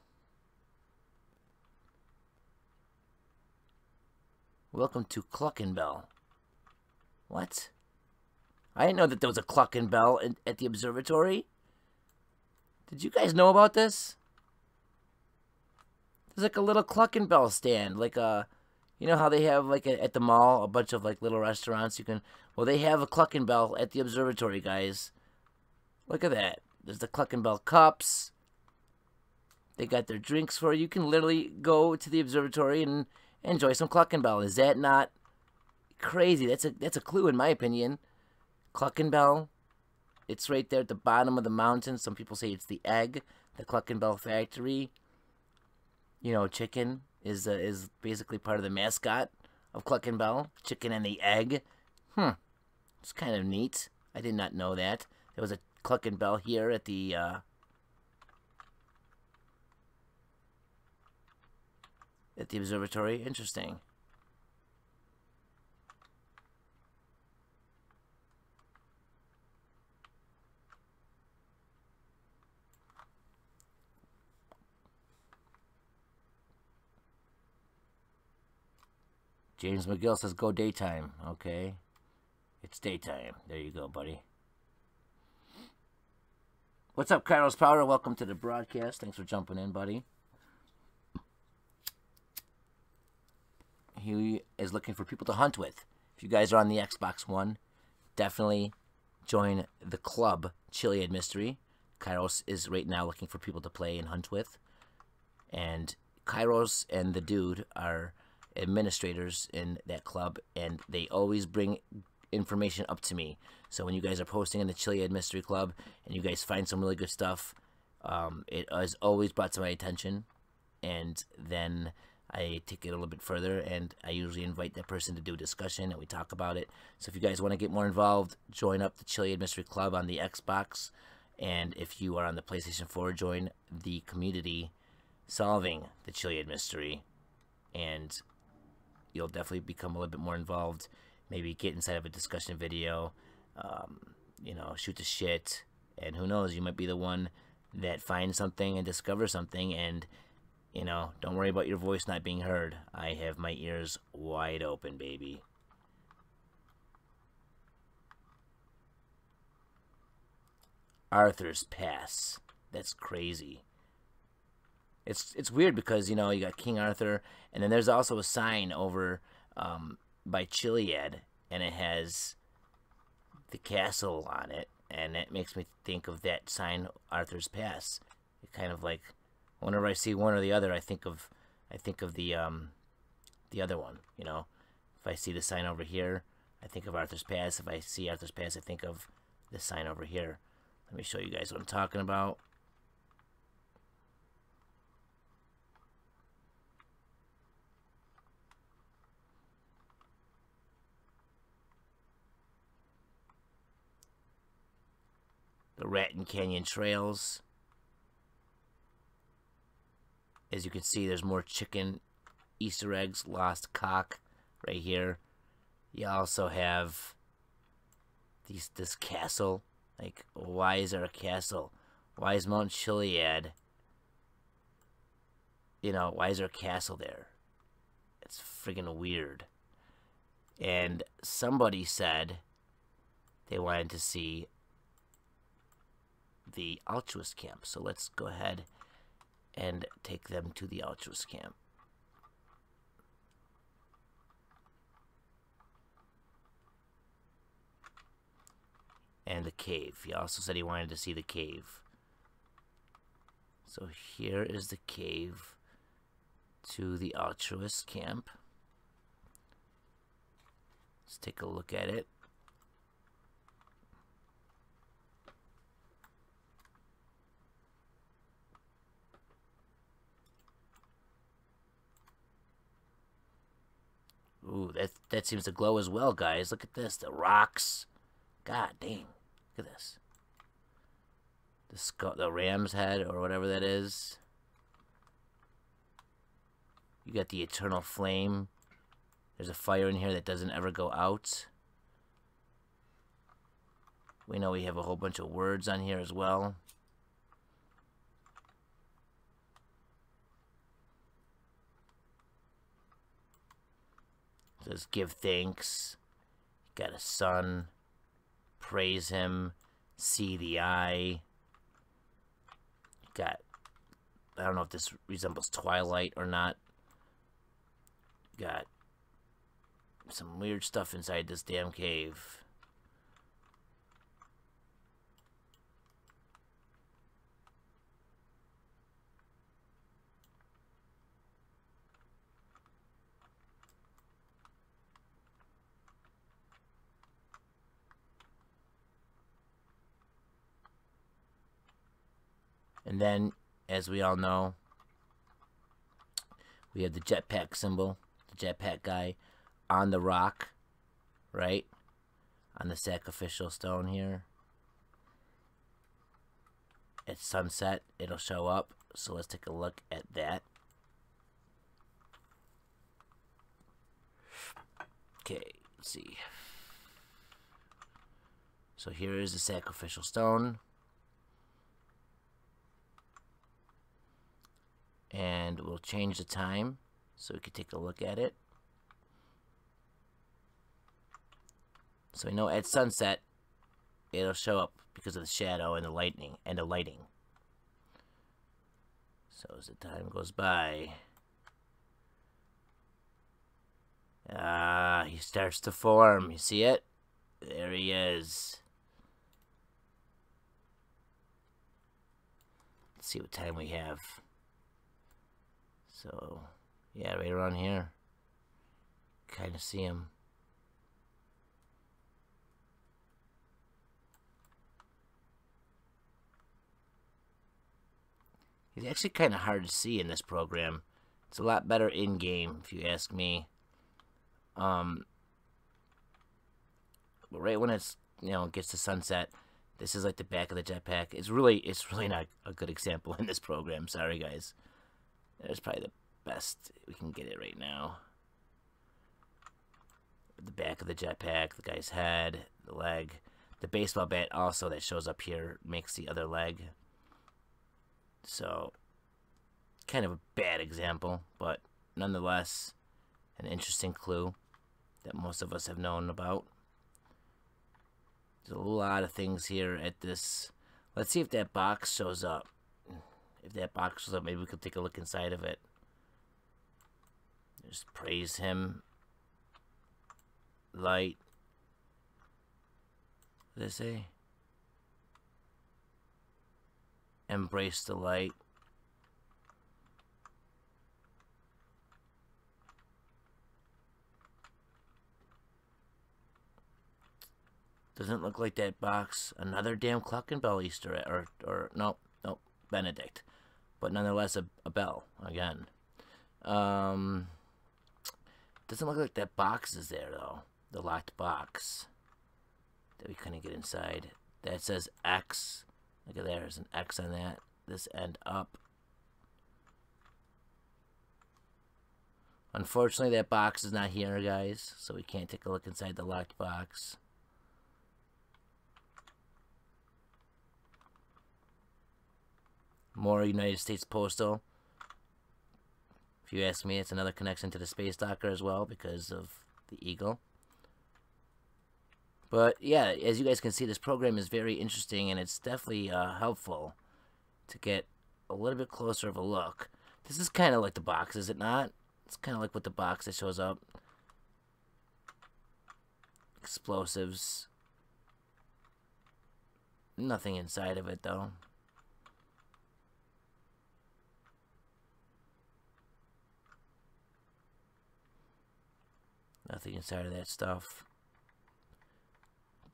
Welcome to Cluckenbell. What? I didn't know that there was a Cluckenbell at the observatory. Did you guys know about this? There's like a little Cluckenbell stand, like a, you know how they have like at the mall a bunch of like little restaurants you can. Well, they have a Cluckenbell at the observatory, guys. Look at that. There's the Cluckenbell cups. They got their drinks for you. You can literally go to the observatory and enjoy some Cluckenbell. Is that not crazy? That's a clue in my opinion. Cluckenbell. It's right there at the bottom of the mountain. Some people say it's the egg, the Cluckenbell factory. You know, chicken is basically part of the mascot of Cluckenbell. Chicken and the egg. It's kind of neat. I did not know that. There was a Cluckenbell here at the observatory. Interesting. James McGill says go daytime. Okay. It's daytime. There you go, buddy. What's up, Kairos Powder? Welcome to the broadcast. Thanks for jumping in, buddy. He is looking for people to hunt with. If you guys are on the Xbox One, definitely join the club, Chiliad Mystery. Kairos is right now looking for people to play and hunt with. And Kairos and the dude are administrators in that club, and they always bring information up to me. So when you guys are posting in the Chiliad Mystery Club and you guys find some really good stuff, it is always brought to my attention, and then I take it a little bit further, and I usually invite that person to do a discussion, and we talk about it. So if you guys want to get more involved, join up the Chiliad Mystery Club on the Xbox, and if you are on the PlayStation 4, join the community solving the Chiliad Mystery, and you'll definitely become a little bit more involved. Maybe get inside of a discussion video, you know, shoot the shit, and who knows, you might be the one that finds something and discovers something, and, you know, don't worry about your voice not being heard. I have my ears wide open, baby. Arthur's Pass. That's crazy. It's weird because, you know, you got King Arthur, and then there's also a sign over by Chiliad, and it has the castle on it, and it makes me think of that sign, Arthur's Pass. It kind of like, whenever I see one or the other, I think of the other one. You know, if I see the sign over here, I think of Arthur's Pass. If I see Arthur's Pass, I think of the sign over here. Let me show you guys what I'm talking about. The Raton Canyon Trails. As you can see, there's more chicken Easter eggs, lost cock right here. You also have this castle. Like, why is there a castle? Why is Mount Chiliad? You know, why is there a castle there? It's friggin' weird. And somebody said they wanted to see the altruist camp. So let's go ahead and take them to the altruist camp. And the cave. He also said he wanted to see the cave. So here is the cave to the altruist camp. Let's take a look at it. Ooh, that seems to glow as well, guys. Look at this. The rocks. God dang. Look at this. The ram's head, or whatever that is. You got the eternal flame. There's a fire in here that doesn't ever go out. We know we have a whole bunch of words on here as well. It says give thanks. You got a sun. Praise him. See the eye. You got, I don't know if this resembles Twilight or not. You got some weird stuff inside this damn cave. And then, as we all know, we have the jetpack symbol, the jetpack guy, on the rock, right? On the sacrificial stone here. At sunset, it'll show up. So let's take a look at that. Okay, let's see. So here is the sacrificial stone. And we'll change the time so we can take a look at it. So we know at sunset, it'll show up because of the shadow and the lightning. So as the time goes by, he starts to form. You see it? There he is. Let's see what time we have. So, yeah, right around here. Kind of see him. He's actually kind of hard to see in this program. It's a lot better in-game, if you ask me. But right when it's, gets to sunset, this is like the back of the jetpack. It's really not a good example in this program. Sorry, guys. That's probably the best we can get it right now. The back of the jetpack, the guy's head, the leg. The baseball bat also that shows up here makes the other leg. So, kind of a bad example, but nonetheless, an interesting clue that most of us have known about. There's a lot of things here at this. Let's see if that box shows up. If that box shows up, maybe we could take a look inside of it. Just praise him. Light. What does it say? Embrace the light. Doesn't look like that box. Another damn clock and bell Easter egg. Or nope, Benedict. But nonetheless, a bell again. Doesn't look like that box is there though. The locked box that we couldn't get inside. That says X. Look at there, there's an X on that. This end up. Unfortunately, that box is not here, guys, so we can't take a look inside the locked box. More United States Postal. If you ask me, it's another connection to the Space Docker as well because of the Eagle. But yeah, as you guys can see, this program is very interesting, and it's definitely helpful to get a little bit closer of a look. This is kind of like the box, is it not? It's kind of like what the box that shows up. Explosives. Nothing inside of it, though. Nothing inside of that stuff.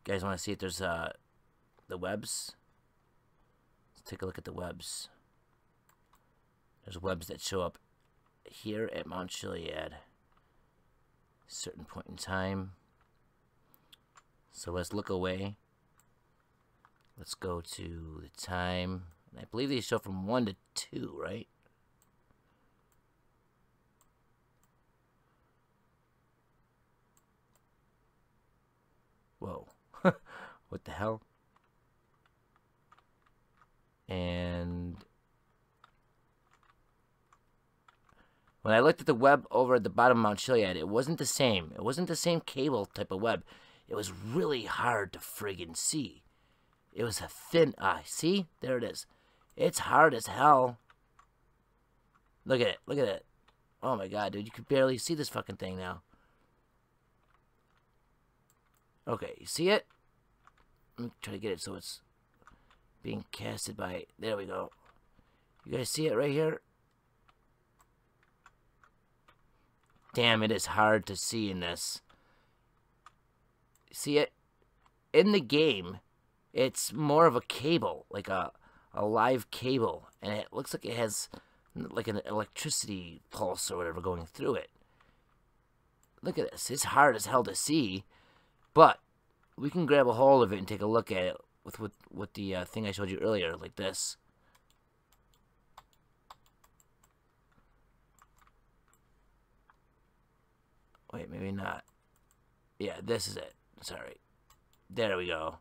You guys want to see if there's the webs? Let's take a look at the webs. There's webs that show up here at Mount Chiliad. A certain point in time. So let's look away. Let's go to the time. And I believe they show from 1 to 2, right? Whoa. What the hell? And when I looked at the web over at the bottom of Mount Chiliad, it wasn't the same. It wasn't the same cable type of web. It was really hard to friggin' see. It was a thin eye. See? There it is. It's hard as hell. Look at it. Look at it. Oh my god, dude. You could barely see this fucking thing now. Okay, you see it? Let me try to get it so it's being casted by... There we go. You guys see it right here? Damn, it is hard to see in this. See it? In the game, it's more of a cable, like a live cable. And it looks like it has like an electricity pulse or whatever going through it. Look at this. It's hard as hell to see. But we can grab a hold of it and take a look at it with the thing I showed you earlier, like this. Wait, maybe not. Yeah, this is it. Sorry. There we go.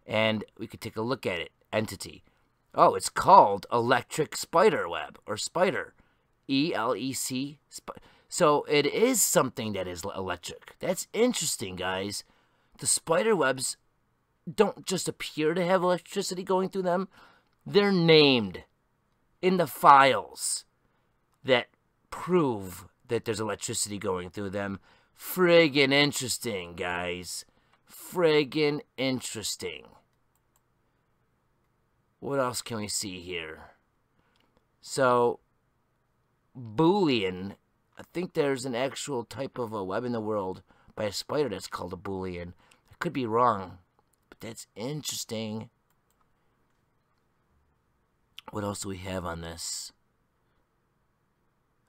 And we could take a look at it. Entity. Oh, it's called Electric Spider Web, or Spider. E-L-E-C. So it is something that is electric. That's interesting, guys. the spider webs don't just appear to have electricity going through them. They're named in the files that prove that there's electricity going through them. Friggin' interesting, guys. Friggin' interesting. What else can we see here? So, Boolean. I think there's an actual type of a web in the world by a spider that's called a Boolean. I could be wrong, but that's interesting. What else do we have on this?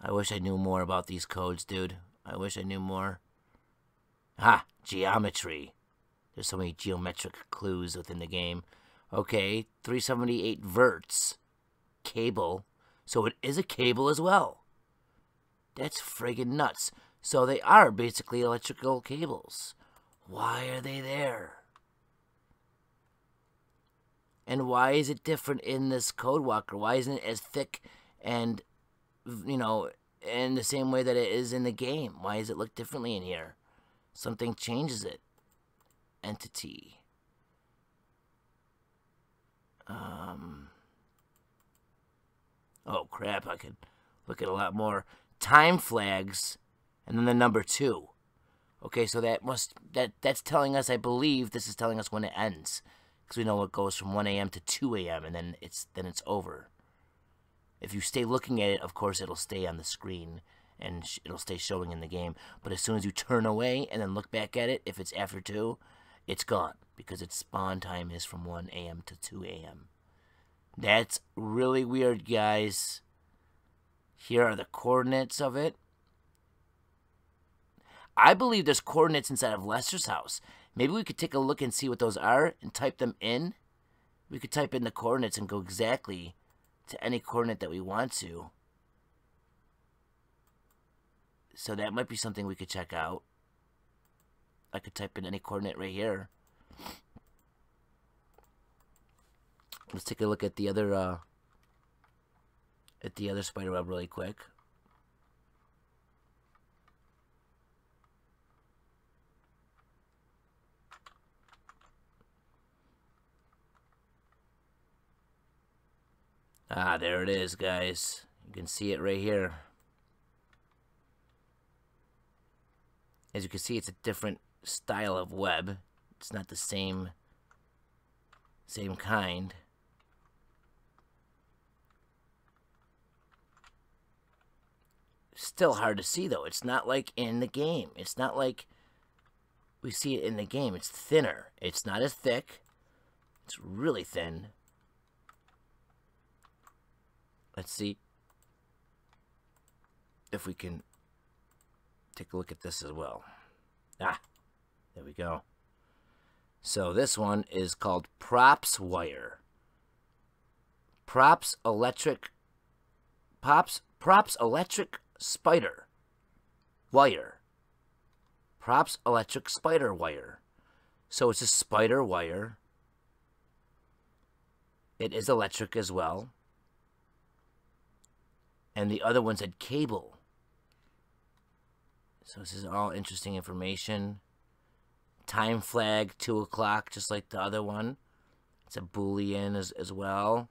I wish I knew more about these codes, dude. I wish I knew more. Geometry. There's so many geometric clues within the game. Okay, 378 verts. Cable. So it is a cable as well. That's friggin' nuts. So they are basically electrical cables. Why are they there? And why is it different in this Codewalker? Why isn't it as thick and, you know, in the same way that it is in the game? Why does it look differently in here? Something changes it. Entity. Oh crap, I could look at a lot more. Time flags, and then the number 2. Okay, so that's telling us, I believe this is telling us when it ends. Because we know it goes from 1 a.m. to 2 a.m. and then it's over. If you stay looking at it, of course it'll stay on the screen and it'll stay showing in the game. But as soon as you turn away and then look back at it, if it's after 2, it's gone. Because its spawn time is from 1 a.m. to 2 a.m. That's really weird, guys. Here are the coordinates of it. I believe there's coordinates inside of Lester's house. Maybe we could take a look and see what those are and type them in. We could type in the coordinates and go exactly to any coordinate that we want to. So that might be something we could check out. I could type in any coordinate right here. Let's take a look at the other spider web really quick. There it is, guys. You can see it right here. As you can see, it's a different style of web. It's not the same kind. Still hard to see, though. It's not like in the game. It's not like we see it in the game. It's thinner. It's not as thick. It's really thin. Let's see if we can take a look at this as well. There we go. So this one is called Props Wire. Props Electric Spider Wire. Props Electric Spider Wire. So it's a spider wire. It is electric as well. And the other one said cable. So this is all interesting information. Time flag, 2 o'clock, just like the other one. It's a Boolean as well.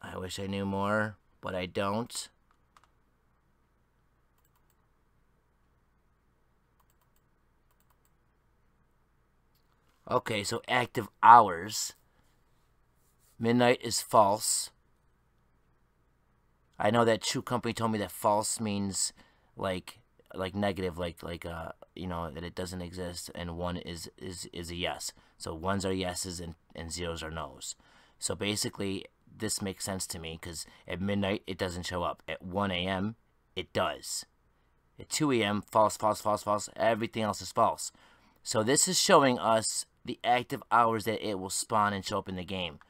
I wish I knew more, but I don't. Okay, so active hours. Midnight is false. I know that True Company told me that false means like negative, you know, that it doesn't exist, and 1 is a yes. So 1s are yeses and 0s are no's. So basically, this makes sense to me because at midnight it doesn't show up. At 1 a.m. it does. At 2 a.m. false, false, false, false. Everything else is false. So this is showing us the active hours that it will spawn and show up in the game.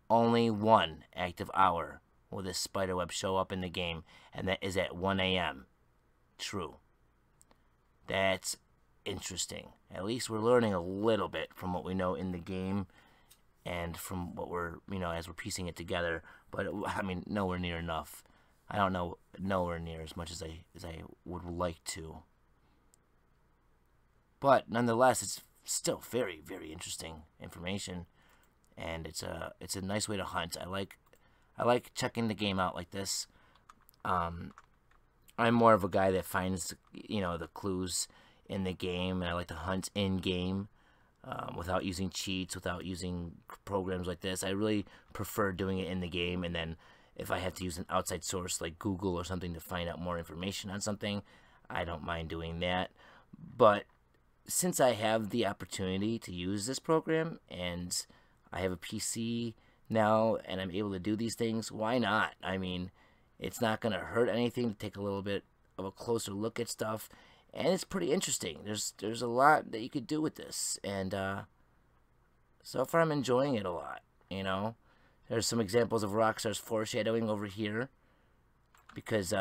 Only 1 active hour will this spiderweb show up in the game, and that is at 1 a.m. True. That's interesting. At least we're learning a little bit from what we know in the game and from what we're, you know, as we're piecing it together. But, I mean, nowhere near enough. I don't know nowhere near as much as I would like to. But nonetheless, it's still very, very interesting information, and it's a nice way to hunt. I like checking the game out like this. I'm more of a guy that finds, you know, the clues in the game, and I like to hunt in game without using cheats, without using programs like this. I really prefer doing it in the game, and then if I have to use an outside source like Google or something to find out more information on something, I don't mind doing that. But since I have the opportunity to use this program, and I have a PC now, and I'm able to do these things, why not? I mean, it's not going to hurt anything to take a little bit of a closer look at stuff, and it's pretty interesting. There's a lot that you could do with this, and so far I'm enjoying it a lot, you know. There's some examples of Rockstar's foreshadowing over here, because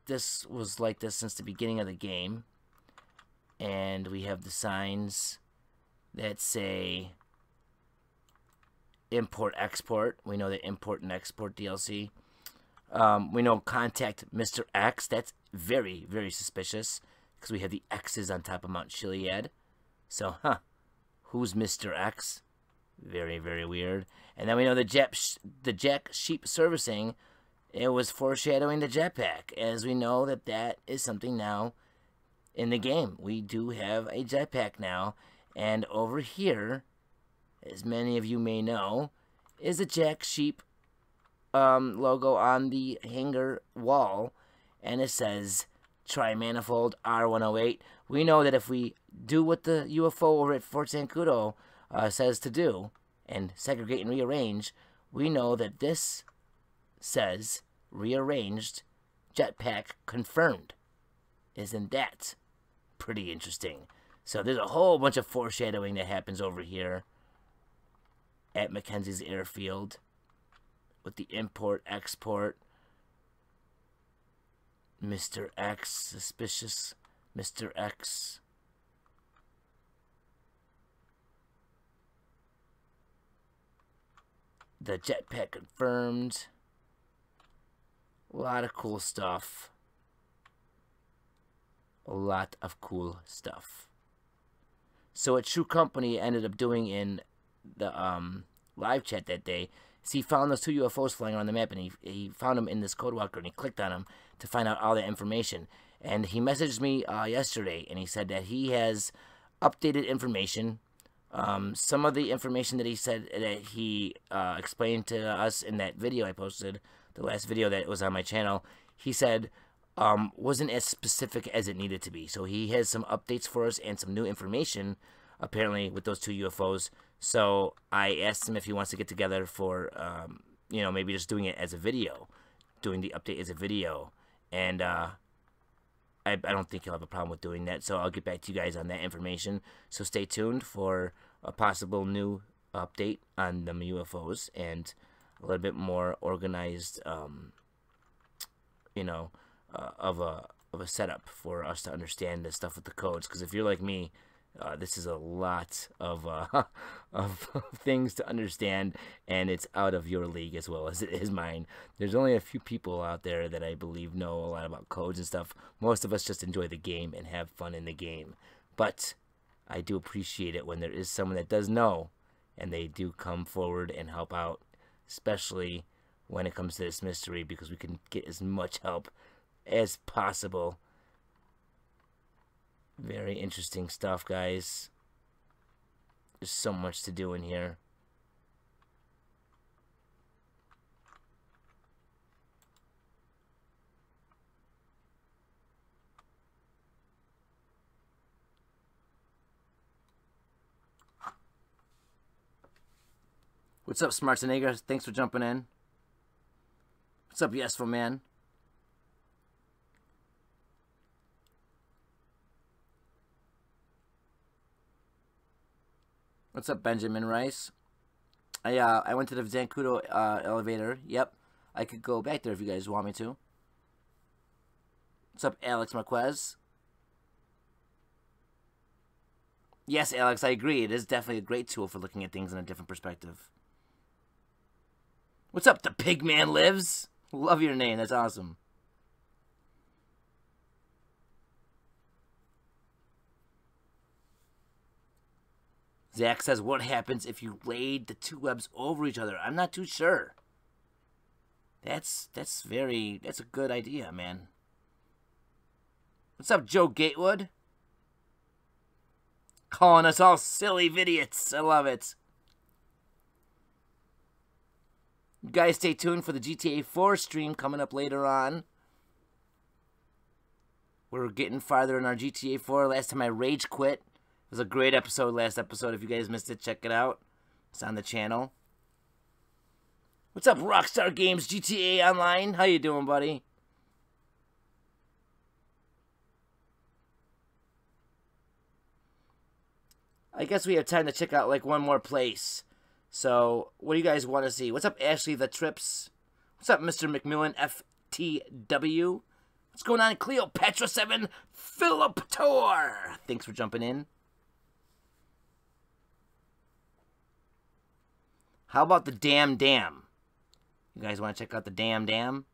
this was like this since the beginning of the game. And we have the signs that say import export. We know that import and export DLC. We know contact Mr. X. That's very, very suspicious, because we have the X's on top of Mount Chiliad. So, who's Mr. X? Very, very weird. And then we know the Jack Sheep servicing. It was foreshadowing the jetpack, as we know that is something now in the game. We do have a jetpack now, and over here, as many of you may know, is a Jack Sheep logo on the hangar wall, and it says Tri-Manifold R108. We know that if we do what the UFO over at Fort Zancudo says to do, and segregate and rearrange, we know that this says rearranged jetpack confirmed. Isn't that pretty interesting? So there's a whole bunch of foreshadowing that happens over here at Mackenzie's airfield with the import export. Mr. X, suspicious Mr. X. The jetpack confirmed. A lot of cool stuff. A lot of cool stuff. So what True Company ended up doing in the live chat that day is he found those 2 UFOs flying around the map, and he found them in this Codewalker, and he clicked on them to find out all that information. And he messaged me yesterday, and he said that he has updated information. Some of the information that he said that he explained to us in that video I posted, the last video that was on my channel, he said wasn't as specific as it needed to be. So he has some updates for us and some new information, apparently, with those 2 UFOs. So I asked him if he wants to get together for, you know, maybe just doing it as a video, doing the update as a video. And I don't think he'll have a problem with doing that. So I'll get back to you guys on that information. So stay tuned for a possible new update on the UFOs and a little bit more organized, you know, of a setup for us to understand the stuff with the codes. Because if you're like me, this is a lot of things to understand, and it's out of your league as well as it is mine. There's only a few people out there that I believe know a lot about codes and stuff. Most of us just enjoy the game and have fun in the game. But I do appreciate it when there is someone that does know, and they do come forward and help out, especially when it comes to this mystery, because we can get as much help as possible. Very interesting stuff, guys. There's so much to do in here. What's up, Smartsenegger? Thanks for jumping in. What's up, Yesful Man? What's up, Benjamin Rice? I went to the Zancudo elevator. Yep, I could go back there if you guys want me to. What's up, Alex Marquez? Yes, Alex, I agree. It is definitely a great tool for looking at things in a different perspective. What's up, the Pigman Lives? Love your name. That's awesome. Zach says, what happens if you laid the two webs over each other? I'm not too sure. That's a good idea, man. What's up, Joe Gatewood? Calling us all silly idiots. I love it. You guys stay tuned for the GTA 4 stream coming up later on. We're getting farther in our GTA 4. Last time I rage quit. It was a great episode, last episode. If you guys missed it, check it out. It's on the channel. What's up, Rockstar Games GTA Online? How you doing, buddy? I guess we have time to check out, like, one more place. So, what do you guys want to see? What's up, Ashley the Trips? What's up, Mr. McMillan FTW? What's going on, Cleopatra 7 Philip Tor? Thanks for jumping in. How about the Damn Dam? You guys want to check out the Damn Dam?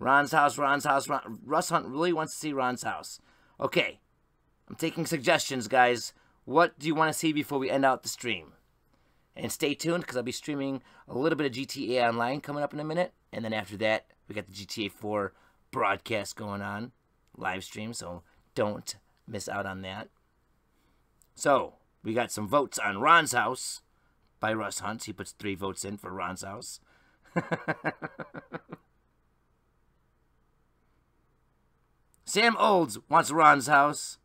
Ron's house. Russ Hunt really wants to see Ron's house. Okay. I'm taking suggestions, guys. What do you want to see before we end out the stream? And stay tuned, because I'll be streaming a little bit of GTA Online coming up in a minute. And then after that, we got the GTA 4 broadcast going on. Live stream, so don't miss out on that. So, we got some votes on Ron's house by Russ Hunt. He puts 3 votes in for Ron's house. Sam Olds wants Ron's house.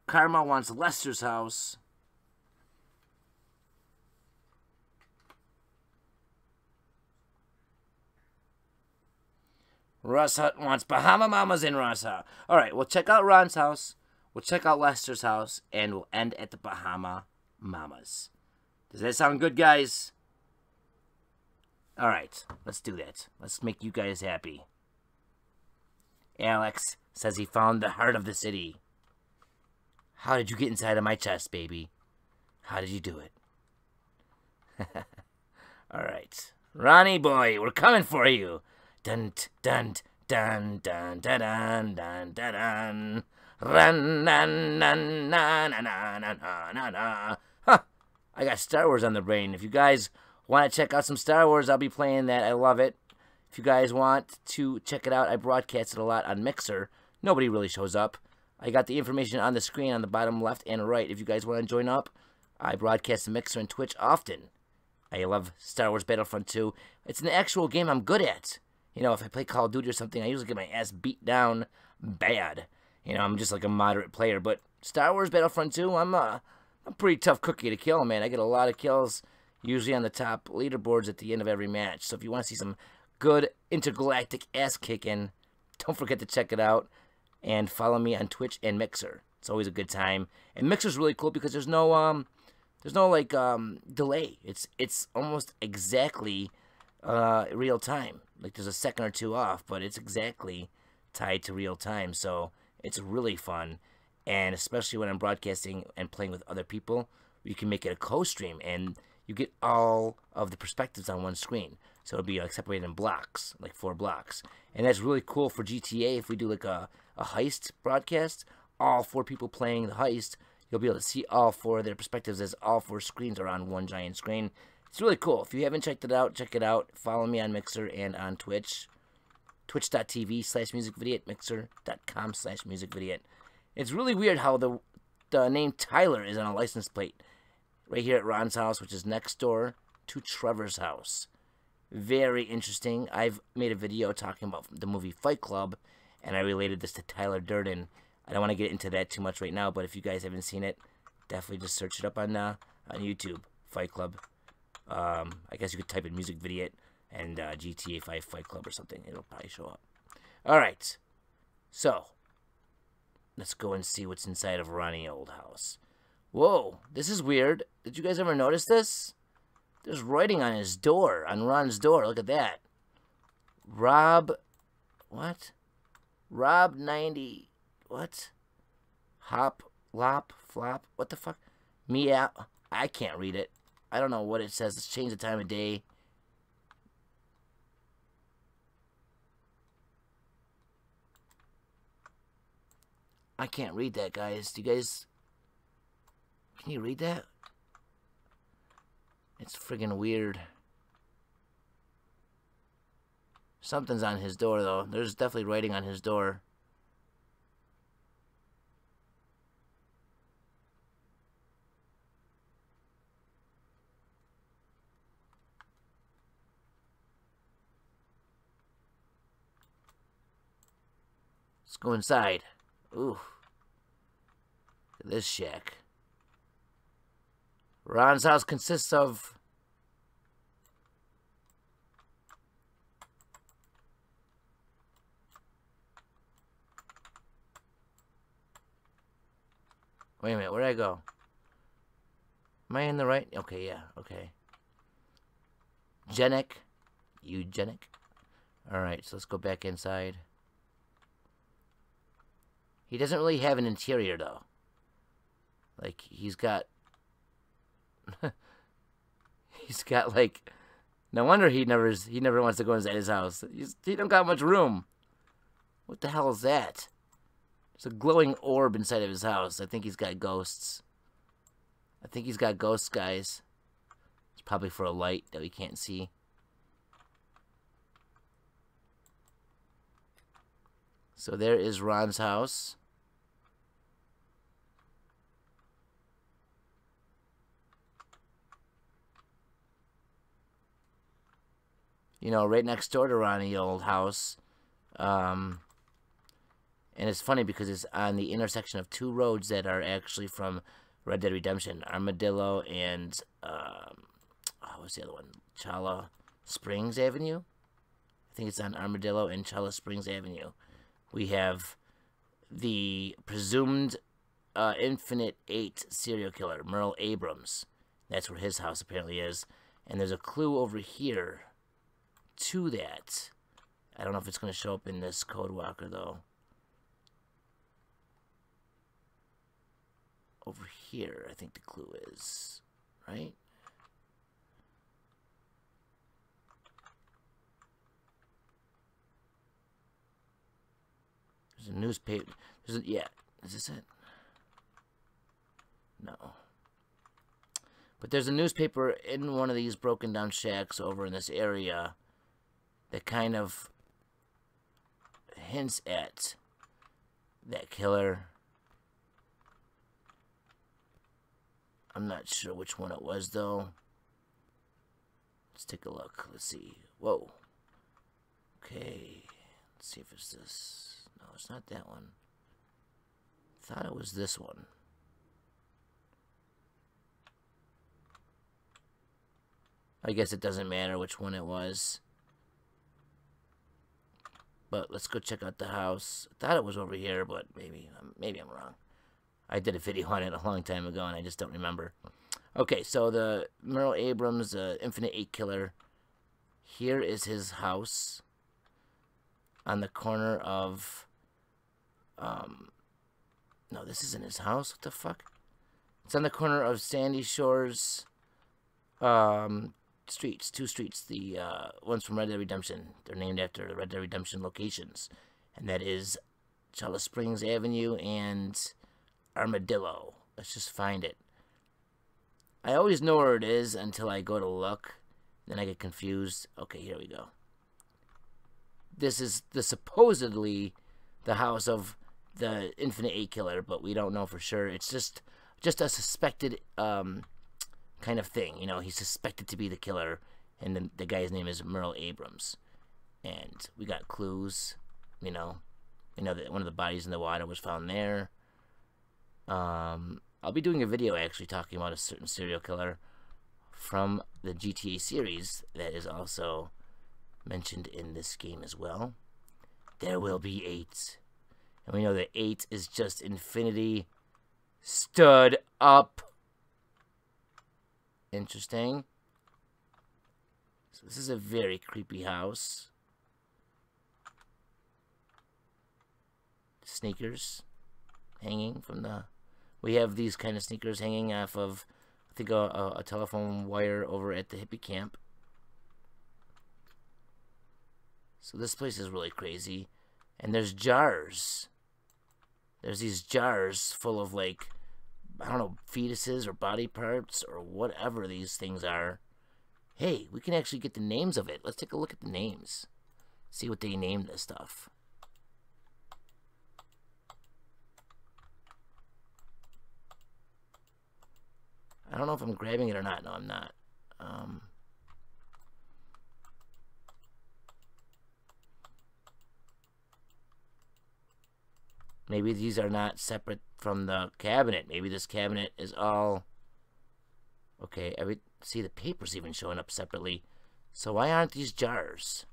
Karma wants Lester's house. Russ Hunt wants Bahama Mamas in Russ house. Alright, we'll check out Ron's house. We'll check out Lester's house. And we'll end at the Bahama Mamas. Does that sound good, guys? Alright, let's do that. Let's make you guys happy. Alex says he found the heart of the city. How did you get inside of my chest, baby? How did you do it? Alright. Ronnie boy, we're coming for you. Dun dun dun dun dun dun dun dun dun. Run na na na na na na na na. Huh. I got Star Wars on the brain. If you guys want to check out some Star Wars, I'll be playing that. I love it. If you guys want to check it out, I broadcast it a lot on Mixer. Nobody really shows up. I got the information on the screen on the bottom left and right. If you guys want to join up, I broadcast the Mixer and Twitch often. I love Star Wars Battlefront 2. It's an actual game I'm good at. You know, if I play Call of Duty or something, I usually get my ass beat down bad. You know, I'm just like a moderate player. But Star Wars Battlefront 2, I'm a pretty tough cookie to kill, man. I get a lot of kills, usually on the top leaderboards at the end of every match. So if you want to see some good intergalactic ass kicking, don't forget to check it out. And follow me on Twitch and Mixer. It's always a good time. And Mixer's really cool because there's no delay. It's almost exactly real time. Like there's a second or two off, but it's exactly tied to real time. So it's really fun. And especially when I'm broadcasting and playing with other people, you can make it a co-stream and you get all of the perspectives on one screen. So it'll be like separated in blocks, like 4 blocks. And that's really cool for GTA. If we do like a heist broadcast, all 4 people playing the heist, you'll be able to see all 4 of their perspectives as all 4 screens are on one giant screen. It's really cool. If you haven't checked it out, check it out. Follow me on Mixer and on Twitch. Twitch.tv/musicvidiot, mixer.com/musicvidiot. It's really weird how the name Tyler is on a license plate right here at Ron's house, which is next door to Trevor's house. Very interesting. I've made a video talking about the movie Fight Club, and I related this to Tyler Durden. I don't want to get into that too much right now, but if you guys haven't seen it, definitely just search it up on YouTube, Fight Club. I guess you could type in Music Video and GTA 5 Fight Club or something. It'll probably show up. Alright. So, let's go and see what's inside of Ronnie Old House. Whoa, this is weird. Did you guys ever notice this? There's writing on his door, on Ron's door. Look at that. Rob, what? Rob 90, what? Hop, lop, flop, what the fuck? Meow, I can't read it. I don't know what it says. Let's change the time of day. I can't read that, guys. Do you guys... Can you read that? It's friggin' weird. Something's on his door, though. There's definitely writing on his door. Let's go inside. Ooh. Look at this shack. Ron's house consists of... Wait a minute, where'd I go? Am I in the right? Okay, yeah, okay. Eugenic. Alright, so let's go back inside. He doesn't really have an interior, though. Like, he's got... he's got, like... No wonder he never wants to go inside his house. He don't got much room. What the hell is that? There's a glowing orb inside of his house. I think he's got ghosts. I think he's got ghosts, guys. It's probably for a light that we can't see. So there is Ron's house. You know, right next door to Ronnie's old house. And it's funny because it's on the intersection of two roads that are actually from Red Dead Redemption. Armadillo and, what's the other one? Chala Springs Avenue? I think it's on Armadillo and Chala Springs Avenue. We have the presumed Infinite 8 serial killer, Merle Abrams. That's where his house apparently is. And there's a clue over here to that. I don't know if it's going to show up in this Codewalker, though. Over here, I think the clue is, right? There's a newspaper. Yeah, is this it? No. But there's a newspaper in one of these broken down shacks over in this area that kind of hints at that killer. I'm not sure which one it was, though. Let's take a look. Let's see. Whoa. Okay. Let's see if it's this. No, it's not that one. Thought it was this one. I guess it doesn't matter which one it was. But let's go check out the house. I thought it was over here, but maybe I'm wrong. I did a video on it a long time ago, and I just don't remember. Okay, so the Merle Abrams, Infinite 8 killer. Here is his house. On the corner of... No, this isn't his house. What the fuck? It's on the corner of Sandy Shores... streets. Two streets. The ones from Red Dead Redemption. They're named after the Red Dead Redemption locations. And that is Chala Springs Avenue and... Armadillo. Let's just find it. I always know where it is until I go to look. Then I get confused. Okay, here we go. This is supposedly the house of the Infinite 8 killer, but we don't know for sure. It's just a suspected kind of thing. You know, he's suspected to be the killer, and the guy's name is Merle Abrams. And we got clues. You know that one of the bodies in the water was found there. I'll be doing a video actually talking about a certain serial killer from the GTA series that is also mentioned in this game as well. There will be 8. And we know that 8 is just infinity stood up. Interesting. So this is a very creepy house. Sneakers hanging from the... We have these kind of sneakers hanging off of I think a telephone wire over at the hippie camp. So this place is really crazy. And there's jars. There's these jars full of, like, I don't know, fetuses or body parts or whatever these things are. Hey, we can actually get the names of it. Let's take a look at the names. See what they named this stuff. I don't know if I'm grabbing it or not. No, I'm not. Maybe these are not separate from the cabinet. Maybe this cabinet is all... Okay, see, the paper's even showing up separately. So why aren't these jars?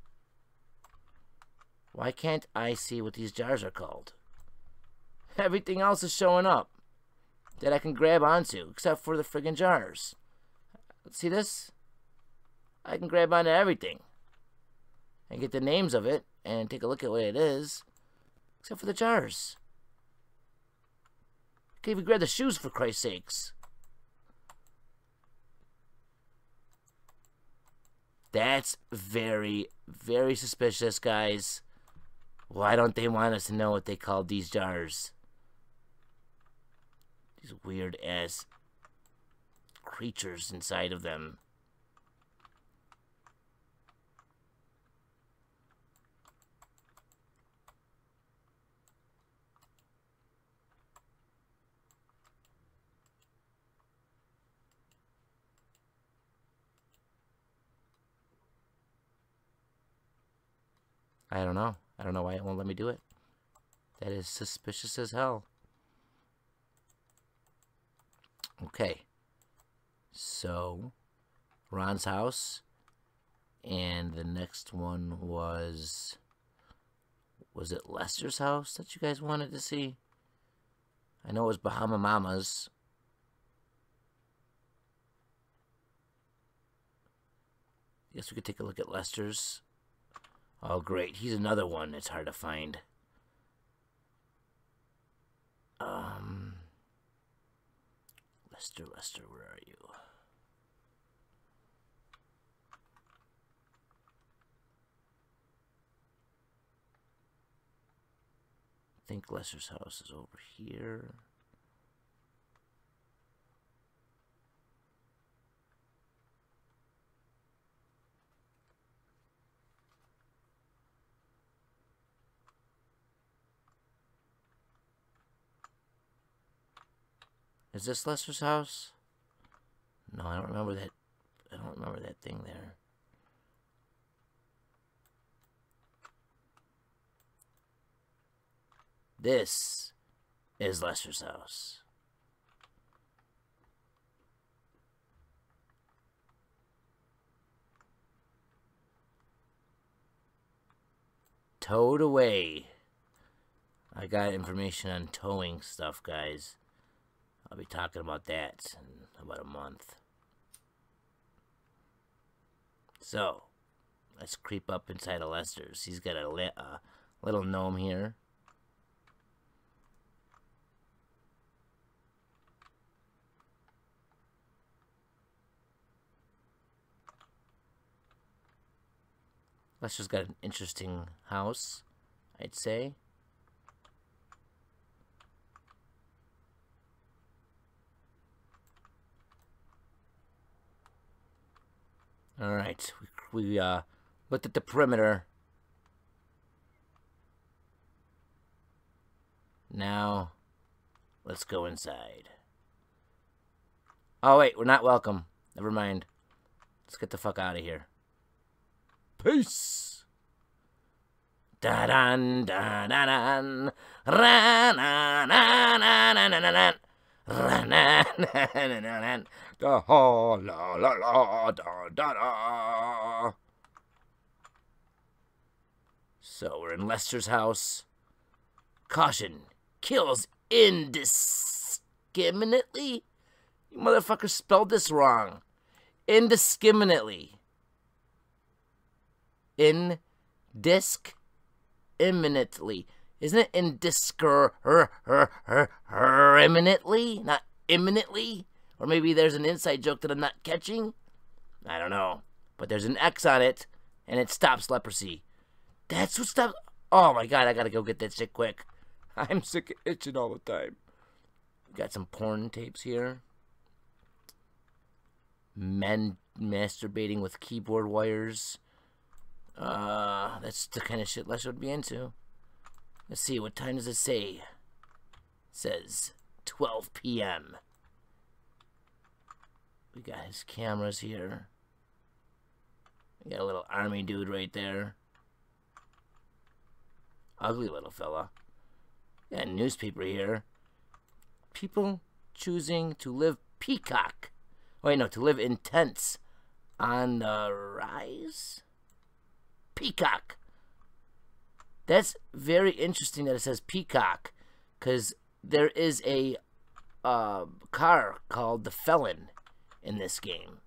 Why can't I see what these jars are called? Everything else is showing up that I can grab onto, except for the friggin' jars. See this? I can grab onto everything and get the names of it and take a look at what it is, except for the jars. I can't even grab the shoes, for Christ's sakes. That's very, very suspicious, guys. Why don't they want us to know what they called these jars? These weird-ass creatures inside of them. I don't know. I don't know why it won't let me do it. That is suspicious as hell. Okay. So, Ron's house. And the next one was it Lester's house that you guys wanted to see? I know it was Bahama Mama's. Guess we could take a look at Lester's. Oh, great. He's another one that's hard to find. Lester, where are you? I think Lester's house is over here. Is this Lester's house? No, I don't remember that. I don't remember that thing there. This is Lester's house. Towed away. I got information on towing stuff, guys. I'll be talking about that in about a month. So, let's creep up inside of Lester's. He's got a little gnome here. Lester's got an interesting house, I'd say. Alright, we looked at the perimeter. Now, let's go inside. Oh wait, we're not welcome. Never mind. Let's get the fuck out of here. Peace! Da-dan, da-da-dan, ra-na-na-na-na-na-na-na. Da ha la la la da da da. So we're in Lester's house. Caution, kills indiscriminately. You motherfucker spelled this wrong. Indiscriminately. Indiscriminately. Isn't it indiscriminately? Not imminently? Or maybe there's an inside joke that I'm not catching? I don't know. But there's an X on it, and it stops leprosy. That's what stops... Oh my god, I gotta go get that shit quick. I'm sick of itching all the time. Got some porn tapes here. Men masturbating with keyboard wires. That's the kind of shit Les would be into. Let's see, what time does it say? It says 12 p.m. We got his cameras here. We got a little army dude right there. Ugly little fella. Got a newspaper here. People choosing to live peacock. Wait, no, to live in tents on the rise? Peacock. That's very interesting that it says peacock, because there is a car called the Felon in this game.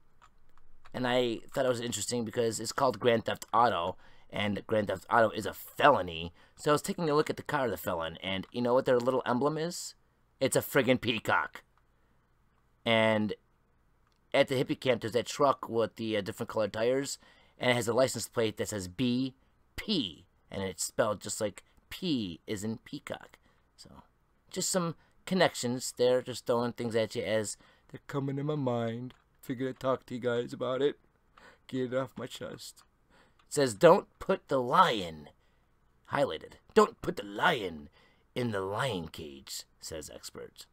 And I thought it was interesting because it's called Grand Theft Auto, and Grand Theft Auto is a felony. So I was taking a look at the car of the Felon, and you know what their little emblem is? It's a friggin' peacock. And at the hippie camp, there's that truck with the different colored tires, and it has a license plate that says BP, and it's spelled just like P is in peacock. So, just some connections there, just throwing things at you as they're coming in my mind. Figured I'd talk to you guys about it. Get it off my chest. It says, don't put the lion, highlighted, don't put the lion in the lion cage, says expert.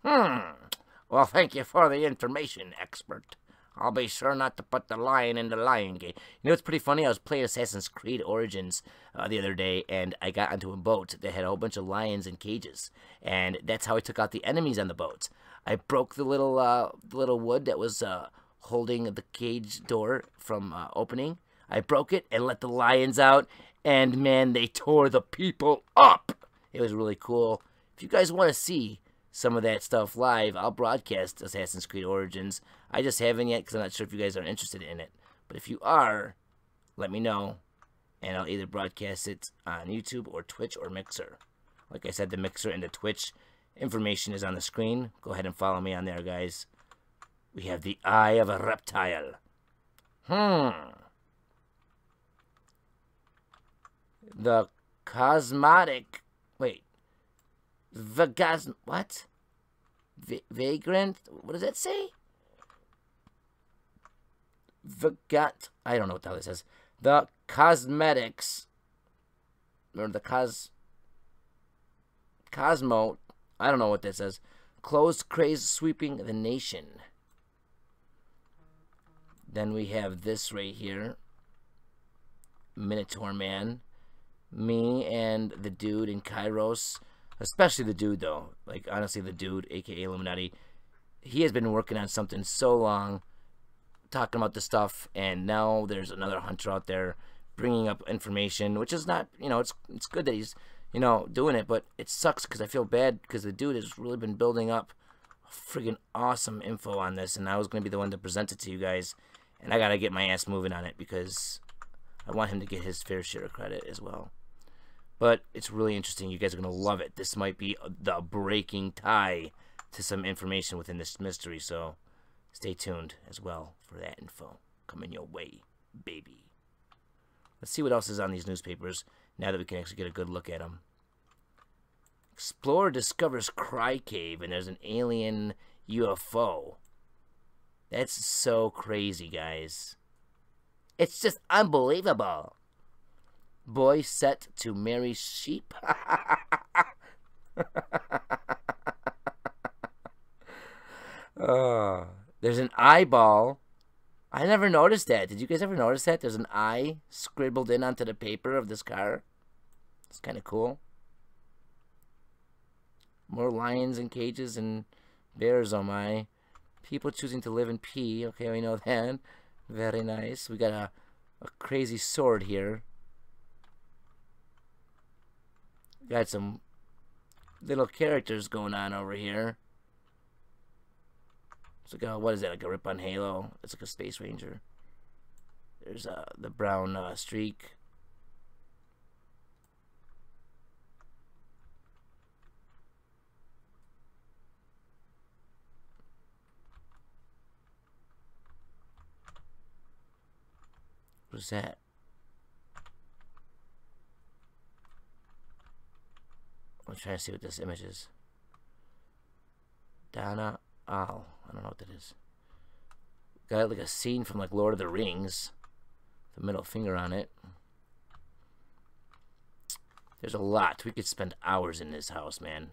Well, thank you for the information, expert. I'll be sure not to put the lion in the lion cage. You know what's pretty funny? I was playing Assassin's Creed Origins the other day, and I got onto a boat that had a whole bunch of lions in cages. And that's how I took out the enemies on the boat. I broke the little wood that was holding the cage door from opening. I broke it and let the lions out, and man, they tore the people up. It was really cool. If you guys want to see some of that stuff live, I'll broadcast Assassin's Creed Origins. I just haven't yet because I'm not sure if you guys are interested in it. But if you are, let me know, and I'll either broadcast it on YouTube or Twitch or Mixer. Like I said, the Mixer and the Twitch information is on the screen. Go ahead and follow me on there, guys. We have the eye of a reptile. The cosmetic... Wait. What? Vagrant? What does that say? I don't know what the hell it says. The cosmetics... Or the Cosmo... I don't know what that says. Closed craze sweeping the nation. Then we have this right here. Minotaur Man. Me and the dude in Kairos. Especially the dude, though. Like, honestly, the dude, a.k.a. Illuminati. He has been working on something so long. Talking about this stuff. And now there's another hunter out there bringing up information. Which is not, you know, it's good that he's... you know, doing it, but it sucks because I feel bad because the dude has really been building up friggin' awesome info on this, and I was going to be the one to present it to you guys, and I got to get my ass moving on it because I want him to get his fair share of credit as well. But it's really interesting. You guys are going to love it. This might be the breaking tie to some information within this mystery, so stay tuned as well for that info coming your way, baby. Let's see what else is on these newspapers now that we can actually get a good look at them. Explorer discovers Cry Cave, and there's an alien UFO. That's so crazy, guys. It's just unbelievable. Boy set to marry sheep. There's an eyeball. I never noticed that. Did you guys ever notice that? There's an eye scribbled in onto the paper of this car. It's kind of cool. More lions in cages and bears, oh my. People choosing to live in P. Okay, we know that. Very nice. We got a crazy sword here. Got some little characters going on over here. It's like a, what is that, like a rip-on Halo? It's like a Space Ranger. There's the brown streak. What is that? I'm trying to see what this image is. Dana Al. I don't know what that is. Got like a scene from like Lord of the Rings. The middle finger on it. There's a lot. We could spend hours in this house, man.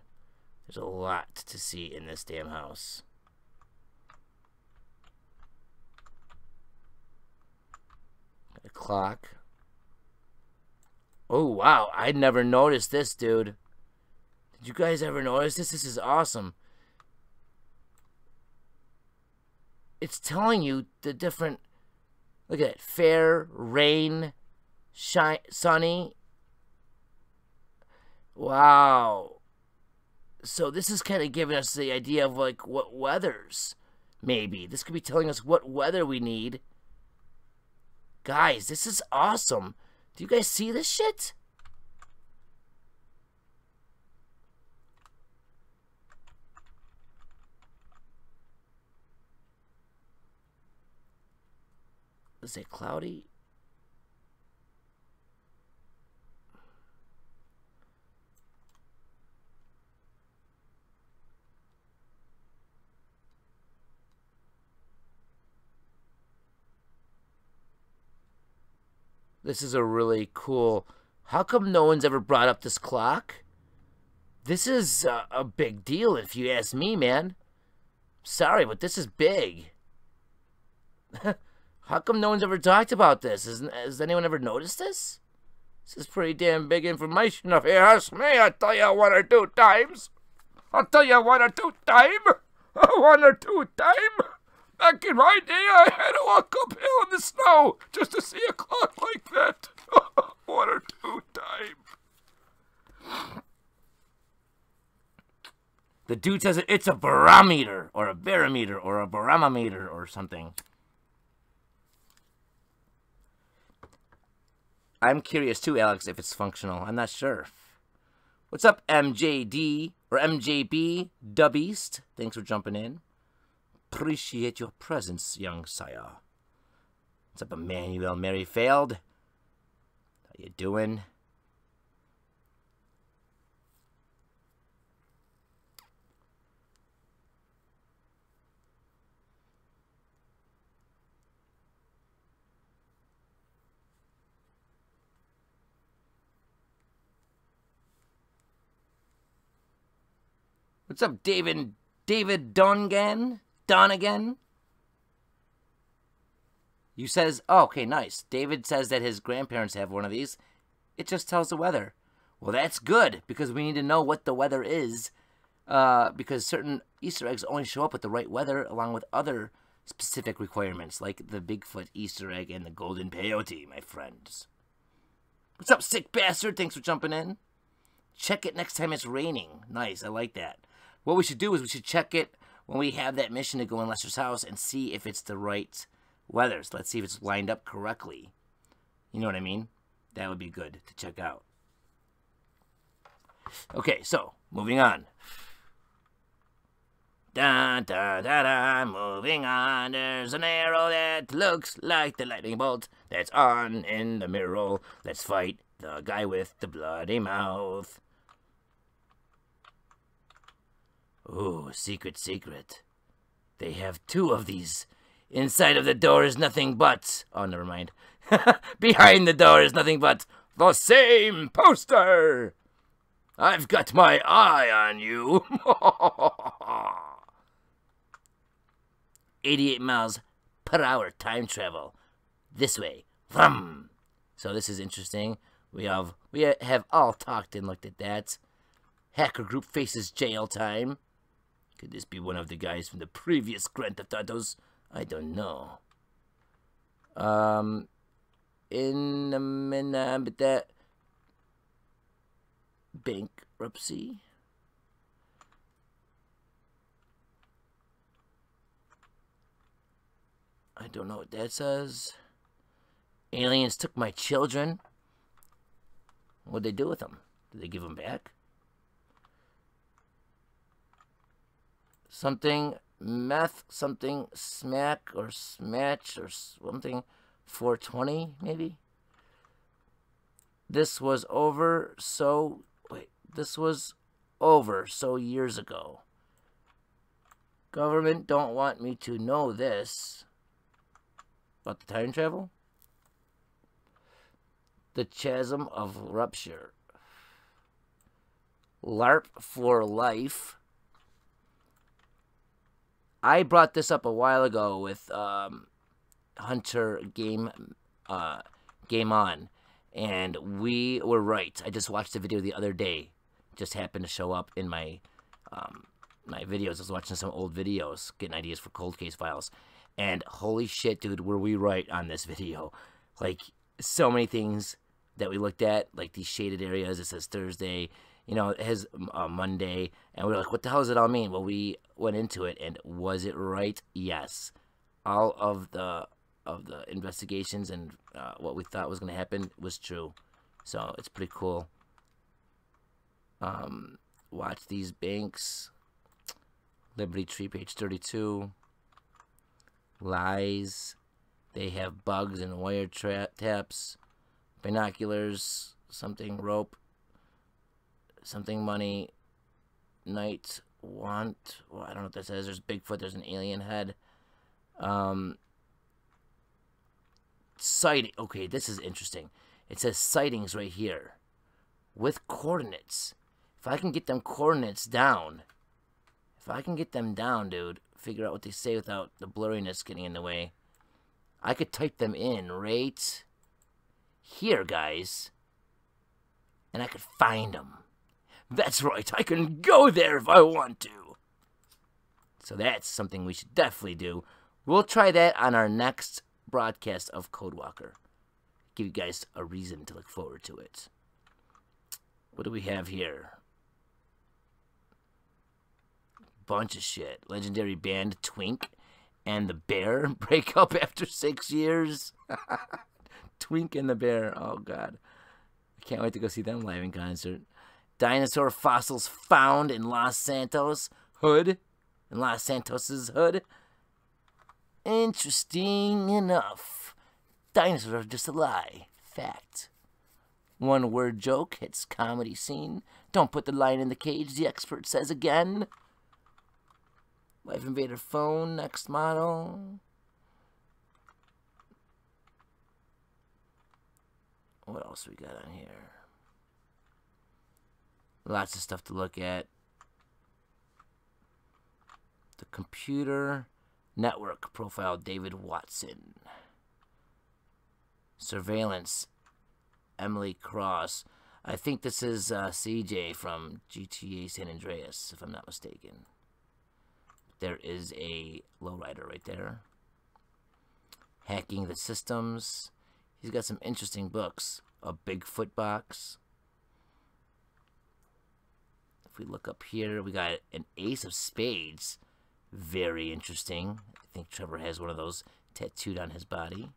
There's a lot to see in this damn house. Got a clock. Oh, wow. I never noticed this, dude. Did you guys ever notice this? This is awesome. It's telling you the different... Look at it. Fair, rain, shine, sunny. Wow. So this is kind of giving us the idea of like what weathers, maybe. This could be telling us what weather we need. Guys, this is awesome. Do you guys see this shit? Is it cloudy? This is a really cool... How come no one's ever brought up this clock? This is a big deal if you ask me, man. Sorry, but this is big. How come no one's ever talked about this? Has anyone ever noticed this? This is pretty damn big information if you ask me. I'll tell you one or two times. I'll tell you one or two times. One or two times. Back in my day, I had to walk uphill in the snow just to see a clock like that. One or two times. The dude says it's a barometer, or a barometer, or a barometer, or something. I'm curious too, Alex, if it's functional. I'm not sure. What's up, MJD, or MJB, Dubbeast? Thanks for jumping in. Appreciate your presence, young sire. What's up, Emmanuel Merrifield? How you doing? What's up, David Donegan? Donegan? You says, oh, okay, nice. David says that his grandparents have one of these. It just tells the weather. Well, that's good, because we need to know what the weather is, because certain Easter eggs only show up with the right weather, along with other specific requirements, like the Bigfoot Easter egg and the golden peyote, my friends. What's up, sick bastard? Thanks for jumping in. Check it next time it's raining. Nice, I like that. What we should do is we should check it when we have that mission to go in Lester's house and see if it's the right weather. So let's see if it's lined up correctly. You know what I mean? That would be good to check out. Okay, so, moving on. Da da da da, moving on. There's an arrow that looks like the lightning bolt that's on in the mirror. Let's fight the guy with the bloody mouth. Ooh, secret, secret. They have two of these. Inside of the door is nothing but... Oh, never mind. Behind the door is nothing but the same poster. I've got my eye on you. 88 miles per hour time travel. This way. Vroom. So this is interesting. We have all talked and looked at that. Hacker group faces jail time. Could this be one of the guys from the previous Grand Theft Autos? I don't know. In a minute, but that bankruptcy. I don't know what that says. Aliens took my children. What'd they do with them? Did they give them back? Something meth, something smack or smatch or something. 420, maybe? This was over so... Wait, this was over so years ago. Government don't want me to know this. About the time travel? The chasm of rupture. LARP for life. I brought this up a while ago with Hunter Game On, and we were right. I just watched the video the other day. Just happened to show up in my my videos. I was watching some old videos, getting ideas for cold case files, and holy shit, dude, were we right on this video? Like, so many things that we looked at, like these shaded areas. It says Thursday. You know, it has Monday, and we were like, what the hell does it all mean? Well, we went into it, and was it right? Yes. All of the investigations and what we thought was going to happen was true. So, it's pretty cool. Watch these banks. Liberty Tree, page 32. Lies. They have bugs and wire taps. Binoculars. Something rope. Something money, night, want, well, I don't know what that says. There's Bigfoot, there's an alien head. Sighting, okay, this is interesting. It says sightings right here, with coordinates. If I can get them coordinates down, dude, figure out what they say without the blurriness getting in the way, I could type them in right here, guys, and I could find them. That's right, I can go there if I want to. So that's something we should definitely do. We'll try that on our next broadcast of Codewalker. Give you guys a reason to look forward to it. What do we have here? Bunch of shit. Legendary band Twink and the Bear break up after 6 years. Twink and the Bear, oh god. I can't wait to go see them live in concert. Dinosaur fossils found in Los Santos hood. In Los Santos's hood. Interesting enough. Dinosaurs are just a lie. Fact. One word joke hits comedy scene. Don't put the lion in the cage, the expert says again. Life Invader phone, next model. What else we got on here? Lots of stuff to look at. The computer network profile, David Watson. Surveillance, Emily Cross. I think this is CJ from GTA San Andreas, if I'm not mistaken. There is a lowrider right there. Hacking the systems. He's got some interesting books. A Bigfoot box. If we look up here, we got an Ace of Spades. Very interesting. I think Trevor has one of those tattooed on his body.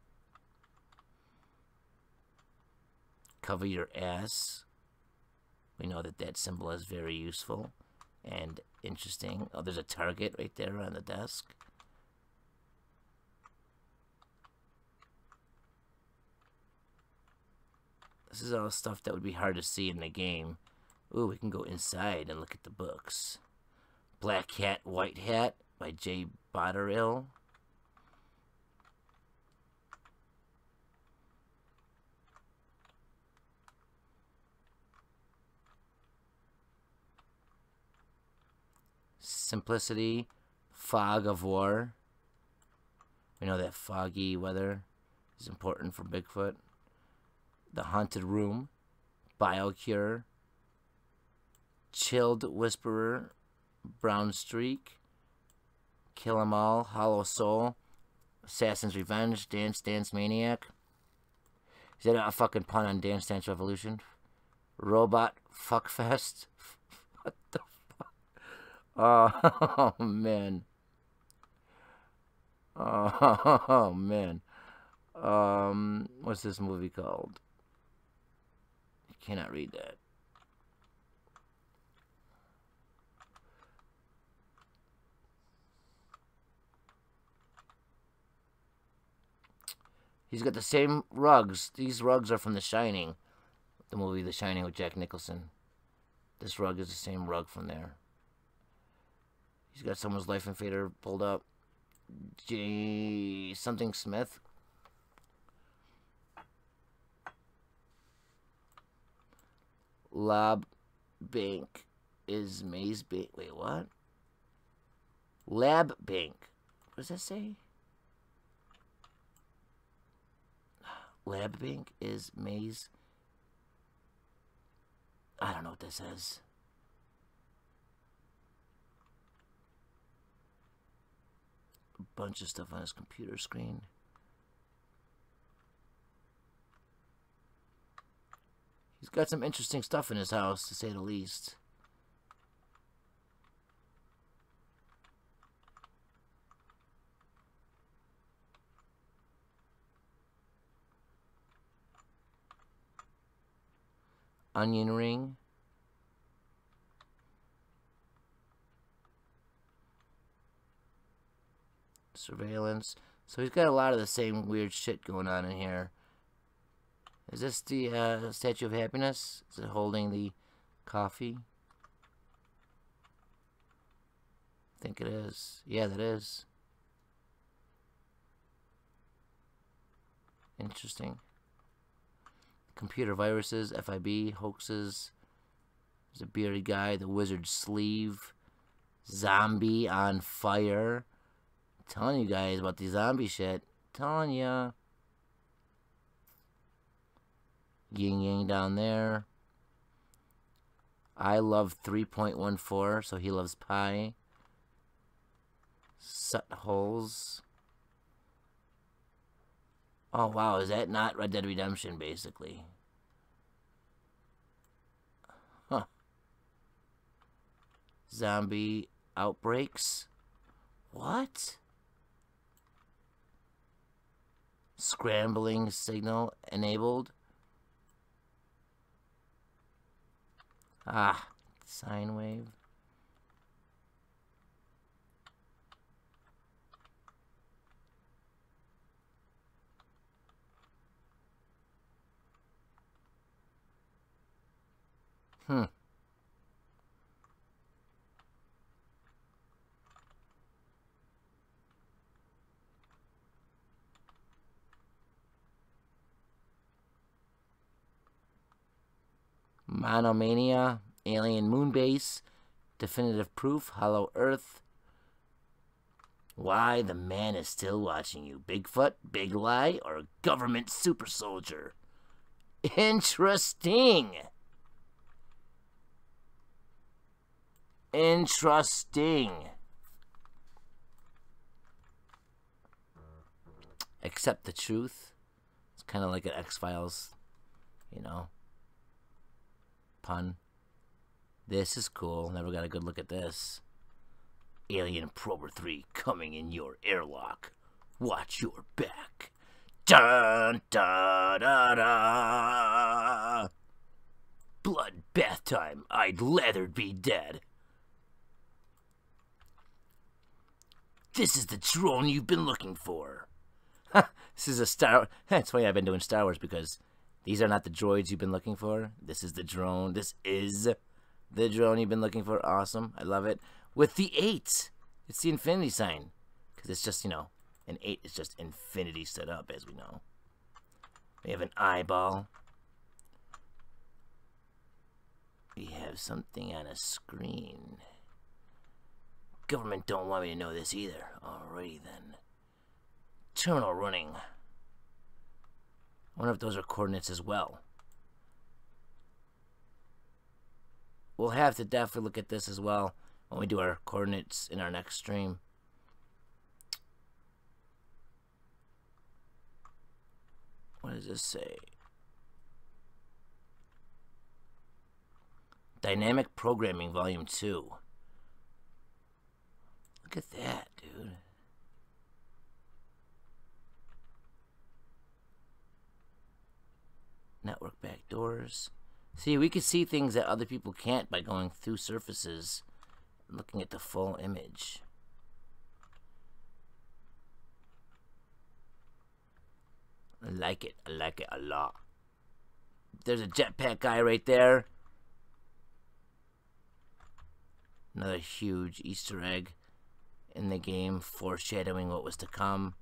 Cover your ass. We know that that symbol is very useful and interesting. Oh, there's a target right there on the desk. This is all stuff that would be hard to see in the game. Ooh, we can go inside and look at the books. Black Hat, White Hat by Jay Botterill. Simplicity, Fog of War. We know that foggy weather is important for Bigfoot. The Haunted Room, BioCure, Chilled Whisperer, Brown Streak, Kill 'Em All, Hollow Soul, Assassin's Revenge, Dance Dance Maniac. Is that a fucking pun on Dance Dance Revolution? Robot Fuckfest? What the fuck? Oh, man. Oh, man. What's this movie called? You cannot read that. He's got the same rugs. These rugs are from The Shining. The movie The Shining with Jack Nicholson. This rug is the same rug from there. He's got someone's life and fader pulled up. J. something Smith. Lab Bank is Maze Bank. Wait, what? Lab Bank. What does that say? Lab Bank is Maze. I don't know what this says. A bunch of stuff on his computer screen. He's got some interesting stuff in his house, to say the least. Onion ring. Surveillance. So he's got a lot of the same weird shit going on in here. Is this the Statue of Happiness? Is it holding the coffee? I think it is. Yeah, that is. Interesting. Computer viruses, FIB, hoaxes. There's a bearded guy, the wizard sleeve. Zombie on fire. I'm telling you guys about the zombie shit. I'm telling ya. Yin Yang down there. I love 3.14, so he loves pi. Sut holes. Oh, wow, is that not Red Dead Redemption, basically? Huh. Zombie outbreaks? What? Scrambling signal enabled? Ah, sine wave. Monomania, Alien Moonbase, Definitive Proof, Hollow Earth. Why the man is still watching you. Bigfoot, Big Lie, or a government super soldier? Interesting. Interesting. Accept the truth. It's kind of like an X-Files, you know, pun. This is cool. Never got a good look at this. Alien Prober 3 coming in your airlock. Watch your back. Dun da da da. Blood bath time. I'd rather be dead. This is the drone you've been looking for. This is a Star... That's why I've been doing Star Wars, because these are not the droids you've been looking for. This is the drone. This is the drone you've been looking for. Awesome. I love it. With the 8. It's the infinity sign. Because it's just, you know, an 8 is just infinity set up, as we know. We have an eyeball. We have something on a screen. Government don't want me to know this either. Alrighty then. Terminal running. I wonder if those are coordinates as well. We'll have to definitely look at this as well when we do our coordinates in our next stream. What does this say? Dynamic Programming Volume 2. Look at that, dude. Network backdoors. See, we can see things that other people can't by going through surfaces and looking at the full image. I like it. I like it a lot. There's a jetpack guy right there. Another huge Easter egg in the game, foreshadowing what was to come.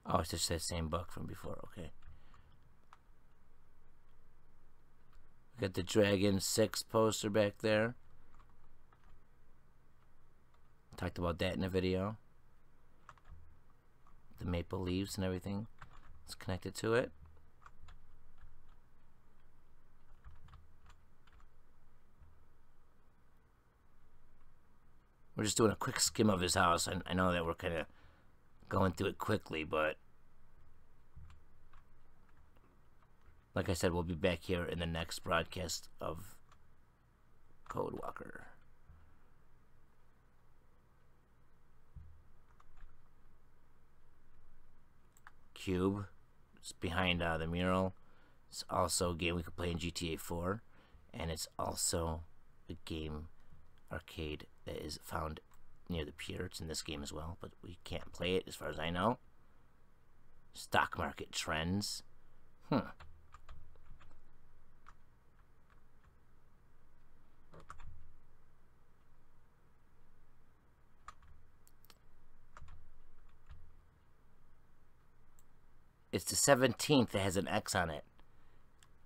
Oh, it's just that same book from before. Okay. Got the Dragon 6 poster back there. Talked about that in a video. The maple leaves and everything is connected to it. We're just doing a quick skim of his house. I know that we're kind of going through it quickly, but like I said, we'll be back here in the next broadcast of Codewalker. Cube. It's behind the mural. It's also a game we could play in GTA 4. And it's also a game arcade that is found near the pier. It's in this game as well, but we can't play it as far as I know. Stock market trends. It's the 17th that has an X on it.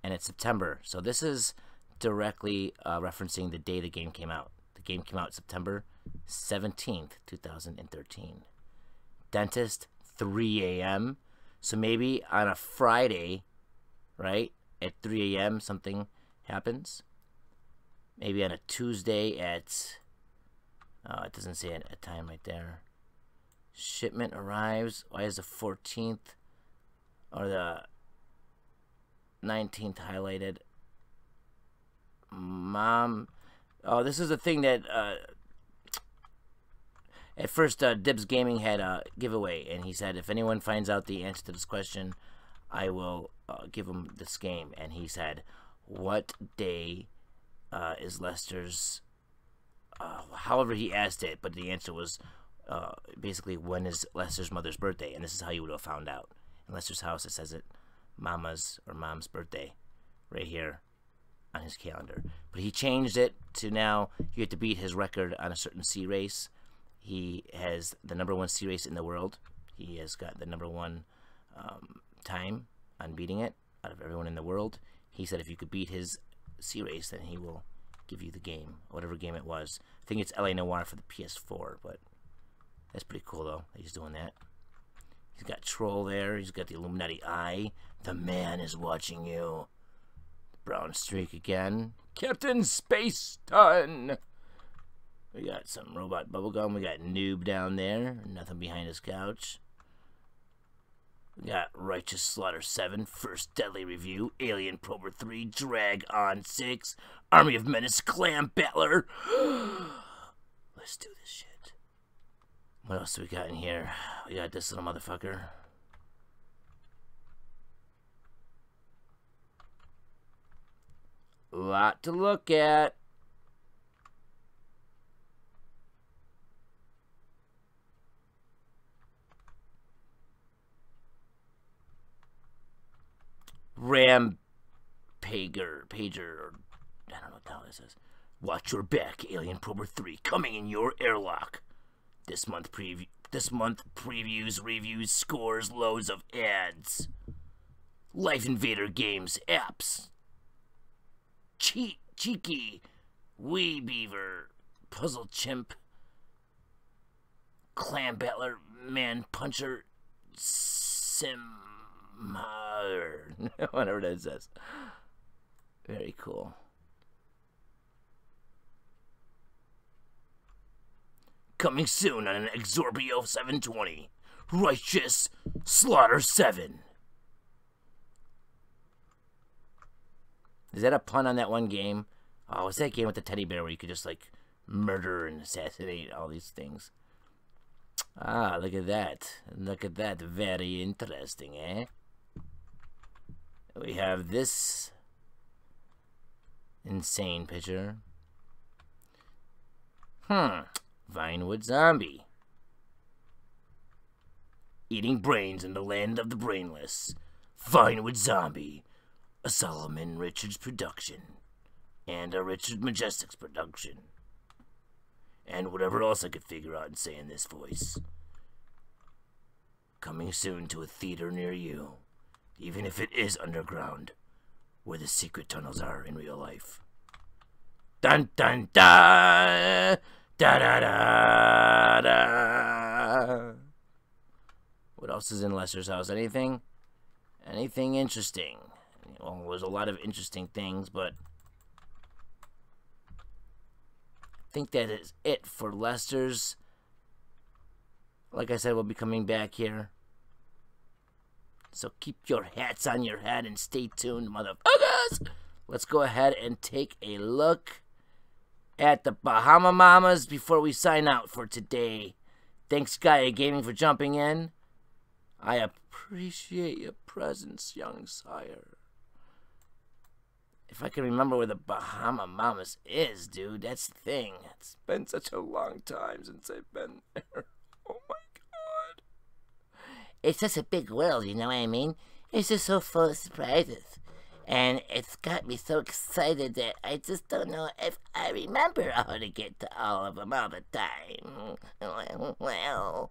And it's September. So this is directly referencing the day the game came out. The game came out September 17th, 2013. Dentist, 3 a.m. So maybe on a Friday, right, at 3 a.m. something happens. Maybe on a Tuesday at, it doesn't say a time right there. Shipment arrives. Why is the 14th or the 19th highlighted? Mom. Oh, this is a thing that at first Dibs Gaming had a giveaway, and he said if anyone finds out the answer to this question, I will give him this game. And he said, what day is Lester's, however he asked it, but the answer was basically when is Lester's mother's birthday, and this is how you would have found out. In Lester's house, it says it, Mama's or Mom's birthday, right here on his calendar. But he changed it to now you have to beat his record on a certain C race. He has the #1 C race in the world. He has got the #1 time on beating it out of everyone in the world. He said if you could beat his C race, then he will give you the game, whatever game it was. I think it's LA Noire for the PS4, but that's pretty cool though that he's doing that. He's got Troll there. He's got the Illuminati eye. The man is watching you. Brown streak again. Captain Space Ton. We got some robot bubblegum. We got Noob down there. Nothing behind his couch. We got Righteous Slaughter 7. First Deadly Review. Alien Prober 3. Drag on 6. Army of Menace. Clam Battler. Let's do this shit. What else do we got in here? We got this little motherfucker. Lot to look at. Pager, or I don't know what the hell this is. Watch your back, Alien Prober 3 coming in your airlock. This month previews, reviews, scores, loads of ads. Life Invader games, apps. Cheeky, Wee Beaver, Puzzle Chimp, Clam Battler, Man Puncher, whatever that says. Very cool. Coming soon on an Exorbio 720. Righteous Slaughter 7. Is that a pun on that one game? Oh, what's that game with the teddy bear where you could just like murder and assassinate all these things? Ah, look at that. Look at that. Very interesting, eh? We have this insane picture. Vinewood zombie. Eating brains in the land of the brainless. Vinewood zombie. A Solomon Richards production. And a Richard Majestics production. And whatever else I could figure out and say in this voice. Coming soon to a theater near you. Even if it is underground. Where the secret tunnels are in real life. Dun dun dun! Da da da da! What else is in Lester's house? Anything? Anything interesting? Well, there's a lot of interesting things, but I think that is it for Lester's. Like I said, we'll be coming back here. So keep your hats on your head and stay tuned, motherfuckers! Let's go ahead and take a look at the Bahama Mamas before we sign out for today. Thanks, Gaia Gaming, for jumping in. I appreciate your presence, young sire. If I can remember where the Bahama Mamas is, dude, that's the thing. It's been such a long time since I've been there. Oh my god. It's just a big world, you know what I mean? It's just so full of surprises. And it's got me so excited that I just don't know if I remember how to get to all of them all the time. Well.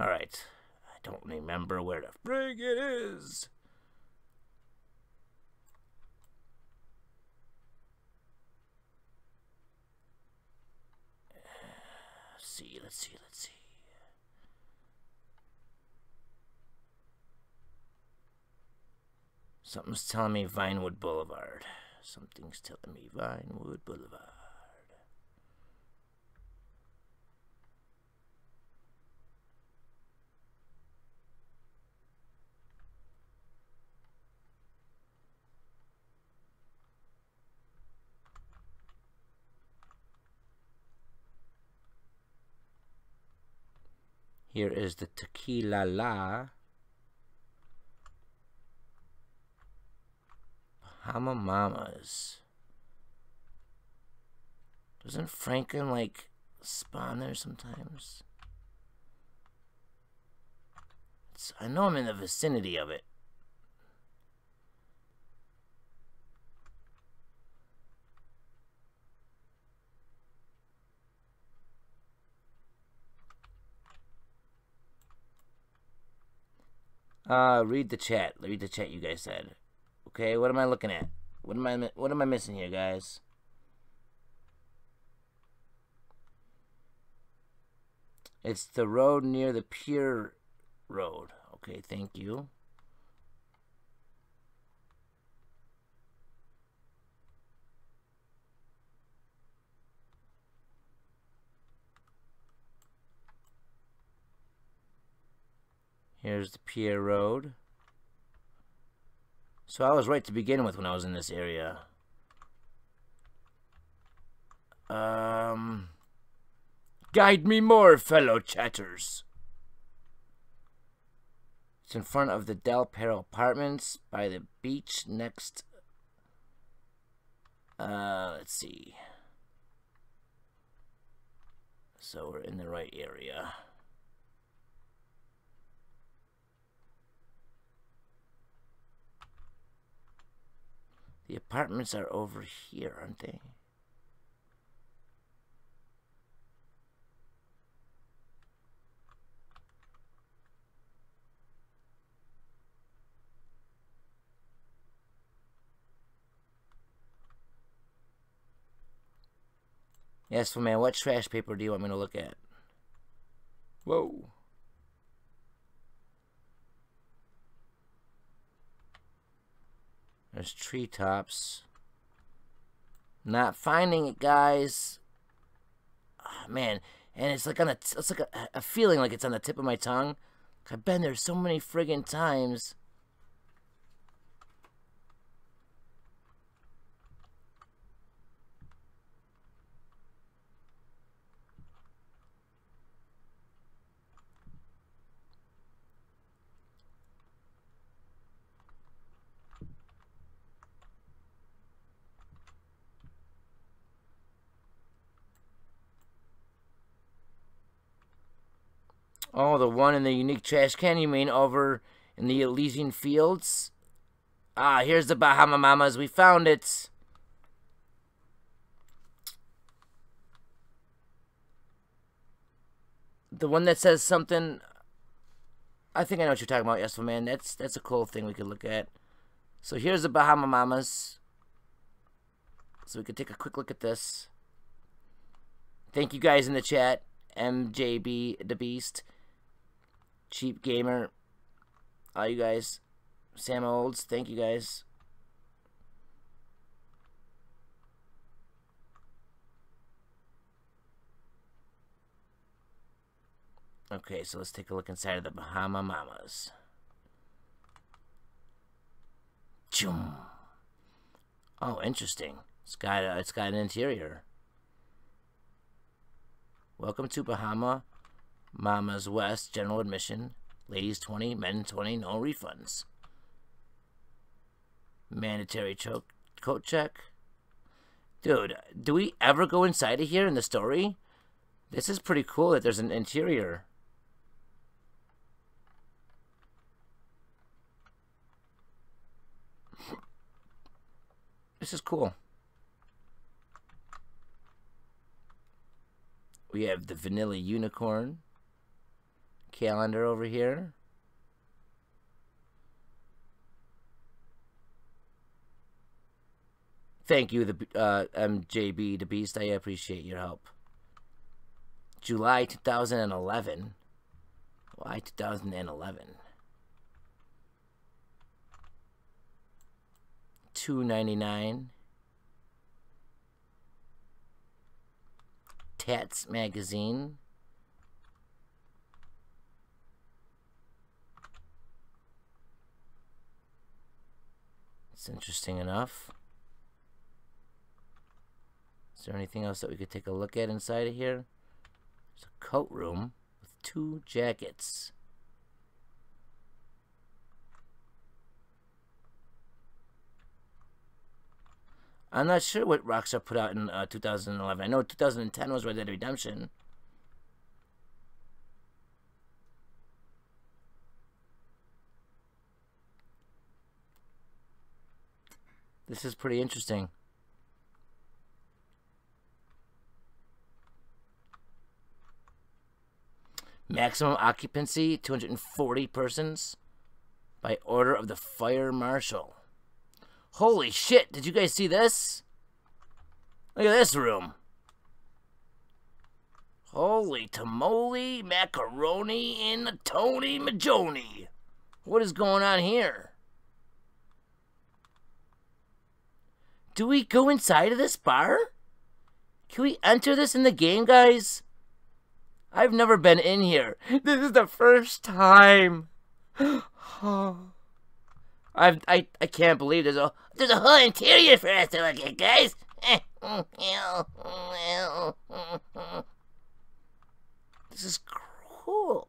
Alright. I don't remember where the frig it is. Let's see. Something's telling me Vinewood Boulevard. Something's telling me Vinewood Boulevard. Here is the Tequila La. Bahama Mamas. Doesn't Franklin, like, spawn there sometimes? I know I'm in the vicinity of it. Read the chat. Read the chat you guys said. Okay, what am I looking at? What am I missing here, guys? It's the road near the Pier Road. Okay, thank you. Here's the Pier Road. So I was right to begin with when I was in this area. Guide me more, fellow chatters. It's in front of the Del Perro Apartments by the beach next. Let's see. So we're in the right area. The apartments are over here, aren't they? Yes, man, what trash paper do you want me to look at? Whoa. There's treetops. Not finding it, guys. Oh, man, and it's like it's like a feeling like it's on the tip of my tongue. I've been there so many friggin' times. Oh, the one in the unique trash can, you mean, over in the Elysian Fields? Ah, here's the Bahama Mamas. We found it. The one that says something... I think I know what you're talking about, yes, man. That's a cool thing we could look at. So here's the Bahama Mamas. So we could take a quick look at this. Thank you guys in the chat. MJB the Beast, Cheap Gamer, all you guys, Sam Olds, thank you guys. Okay, so let's take a look inside of the Bahama Mamas. Choom. Oh, interesting. It's got an interior. Welcome to Bahama Mamas West. General admission. Ladies 20, men 20, no refunds. Mandatory coat check. Dude, do we ever go inside of here in the story? This is pretty cool that there's an interior. This is cool. We have the Vanilla Unicorn calendar over here. Thank you, the MJB, the Beast. I appreciate your help. July 2011. Why 2011? $2.99. Tats magazine. It's interesting enough. Is there anything else that we could take a look at inside of here? There's a coat room with 2 jackets. I'm not sure what Rockstar put out in 2011. I know 2010 was Red Dead Redemption. This is pretty interesting. Maximum occupancy, 240 persons by order of the fire marshal. Holy shit, did you guys see this? Look at this room. Holy tamale, macaroni, and a Tony Majoni. What is going on here? Do we go inside of this bar? Can we enter this in the game, guys? I've never been in here. This is the first time. I can't believe there's a whole interior for us to look at, guys. This is cool.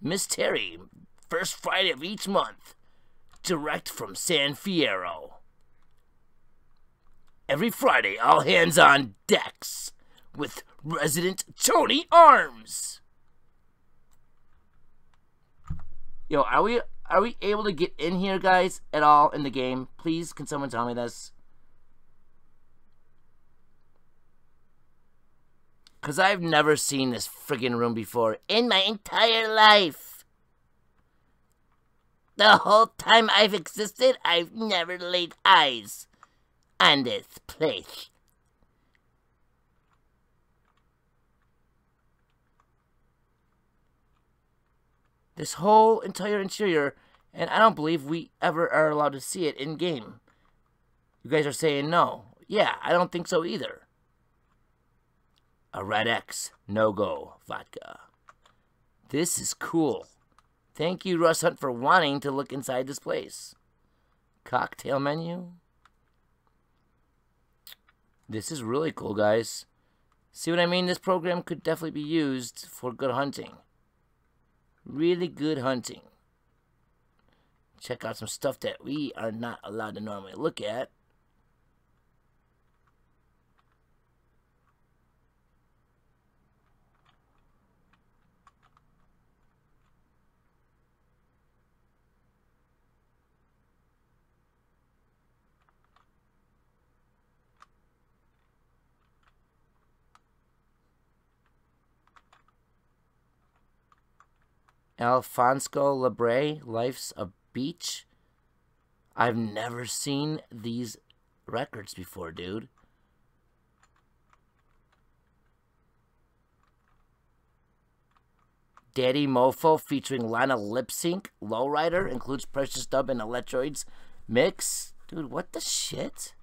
Miss Terry, first Friday of each month, direct from San Fierro. Every Friday, all hands on decks with resident Tony Arms. Yo, are we able to get in here, guys, at all in the game? Please, can someone tell me this? Because I've never seen this friggin' room before in my entire life. The whole time I've existed, I've never laid eyes on this place. This whole entire interior, and I don't believe we ever are allowed to see it in-game. You guys are saying no. Yeah, I don't think so either. A Red X, no-go, vodka. This is cool. Thank you, Russ Hunt, for wanting to look inside this place. Cocktail menu. This is really cool, guys. See what I mean? This program could definitely be used for good hunting. Really good hunting. Check out some stuff that we are not allowed to normally look at. Alfonso Labre, Life's a Beach. I've never seen these records before, dude. Daddy Mofo featuring Lana Lip Sync. Lowrider includes Precious Dub and Electroid's mix. Dude, what the shit?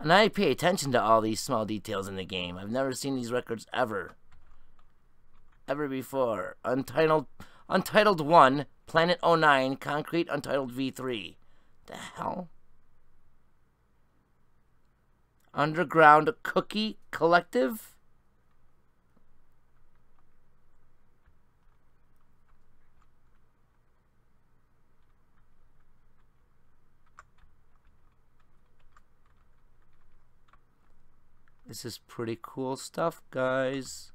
And I pay attention to all these small details in the game. I've never seen these records ever. Ever before. Untitled 1, Planet 09, Concrete, Untitled V3. The hell? Underground Cookie Collective? This is pretty cool stuff, guys.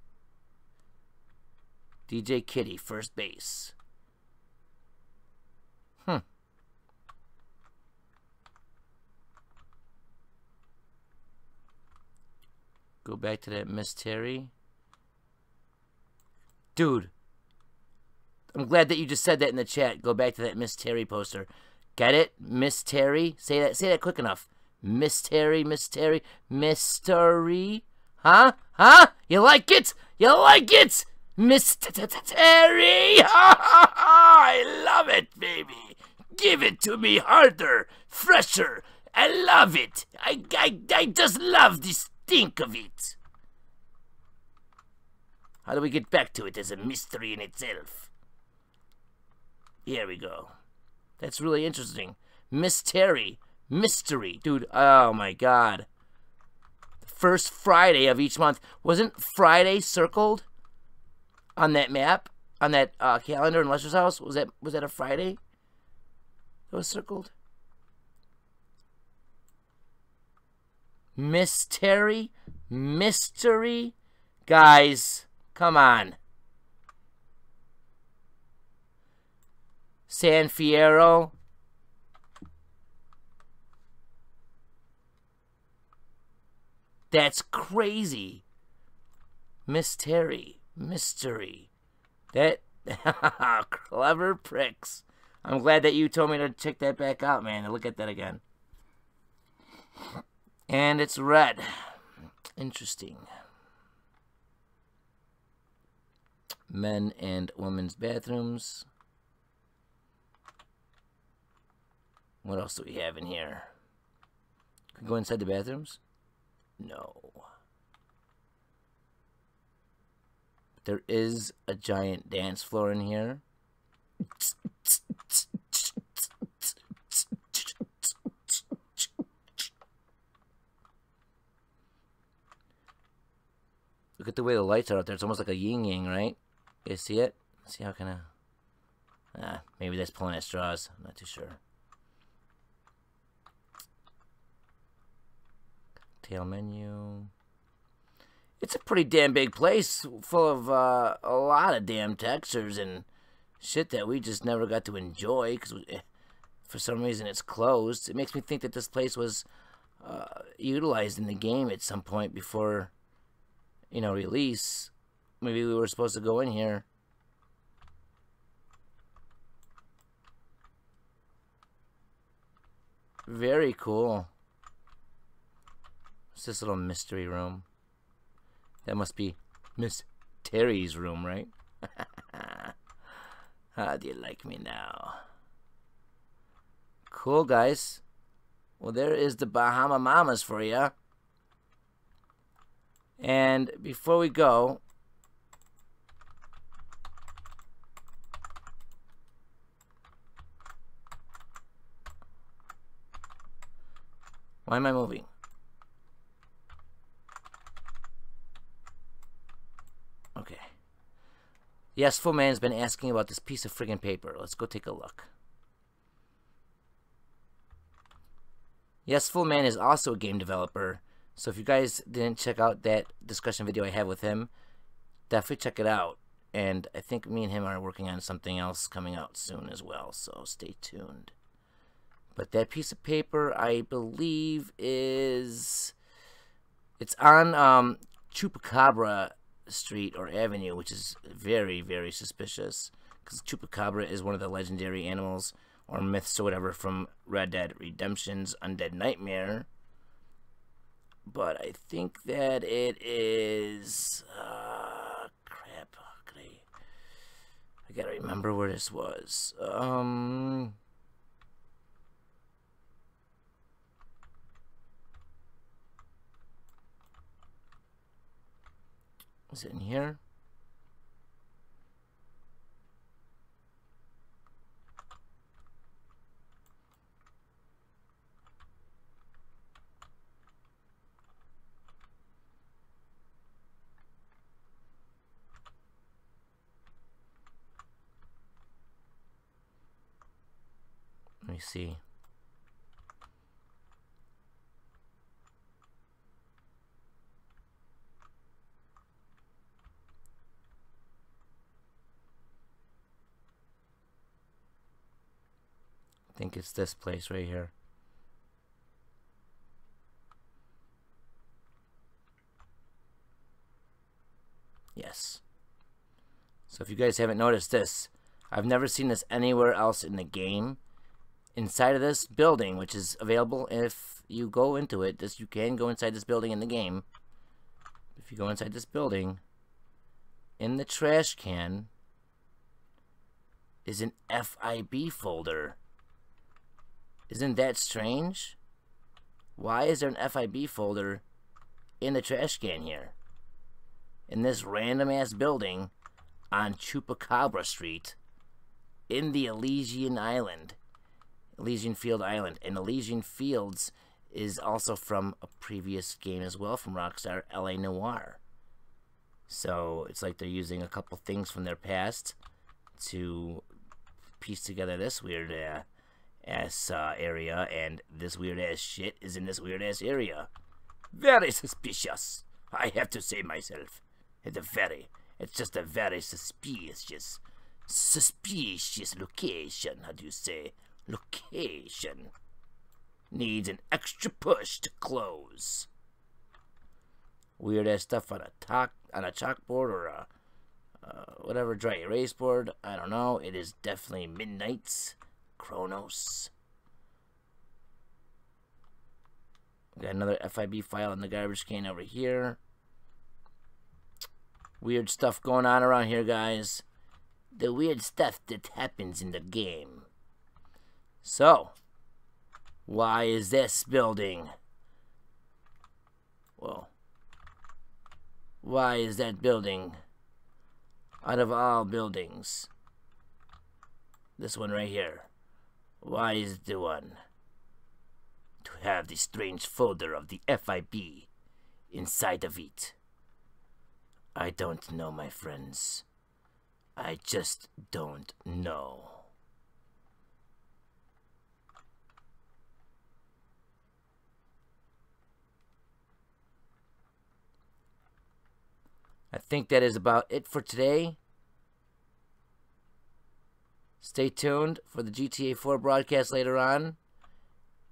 DJ Kitty, First Base. Go back to that Miss Terry. Dude. I'm glad that you just said that in the chat. Go back to that Miss Terry poster. Get it? Miss Terry? Say that quick enough. Miss Terry, mystery. Huh? Huh? You like it? You like it? Miss Terry! I love it, baby. Give it to me harder, fresher. I love it. I just love the stink of it. How do we get back to it as a mystery in itself? Here we go. That's really interesting. Miss Terry. Mystery. Dude, oh my god. The first Friday of each month. Wasn't Friday circled on that map? On that calendar in Lester's house? Was that a Friday that was circled? Mystery? Mystery? Guys, come on. San Fierro. That's crazy. Miss Terry. Mystery. That... clever pricks. I'm glad that you told me to check that back out, man, and look at that again. And it's red. Interesting. Men and women's bathrooms. What else do we have in here? Can we go inside the bathrooms? No. There is a giant dance floor in here. Look at the way the lights are out there. It's almost like a yin-yang, right? You see it? See how kind of... maybe that's pulling at straws. I'm not too sure. Tail menu. It's a pretty damn big place, full of a lot of damn textures and shit that we just never got to enjoy because for some reason it's closed. It makes me think that this place was utilized in the game at some point before, you know, release. Maybe we were supposed to go in here. Very cool. It's this little mystery room. That must be Miss Terry's room, right? How do you like me now? Cool, guys. Well, there is the Bahama Mamas for you. And before we go... Why am I moving? Okay. Yes, Full Man's been asking about this piece of friggin' paper. Let's go take a look. Yes, Full Man is also a game developer. So if you guys didn't check out that discussion video I have with him, definitely check it out. And I think me and him are working on something else coming out soon as well. So stay tuned. But that piece of paper, I believe, is... It's on Chupacabra Street or Avenue, which is very, very suspicious. because Chupacabra is one of the legendary animals or myths or whatever from Red Dead Redemption's Undead Nightmare. But I think that it is... crap. I gotta remember where this was. Is it in here? Let me see. I think it's this place right here. Yes. So if you guys haven't noticed this, I've never seen this anywhere else in the game. Inside of this building, which is available if you go into it, you can go inside this building in the game. If you go inside this building, in the trash can is an FIB folder. Isn't that strange? Why is there an FIB folder in the trash can here? In this random ass building on Chupacabra Street in the Elysian Field Island. And Elysian Fields is also from a previous game as well from Rockstar, LA Noire. So it's like they're using a couple things from their past to piece together this weird ass area, and this weird ass shit is in this weird ass area. Very suspicious, I have to say myself. It's just a very suspicious location. How do you say? Location. Needs an extra push to close. Weird ass stuff on a chalkboard or a whatever dry erase board. I don't know. It is definitely Midnight's Chronos. Got another FIB file in the garbage can over here. Weird stuff going on around here, guys. The weird stuff that happens in the game. So, why is this building? Well, why is that building, out of all buildings, this one right here, why is it the one to have the strange folder of the FIB inside of it? I don't know, my friends. I just don't know. I think that is about it for today. Stay tuned for the GTA 4 broadcast later on.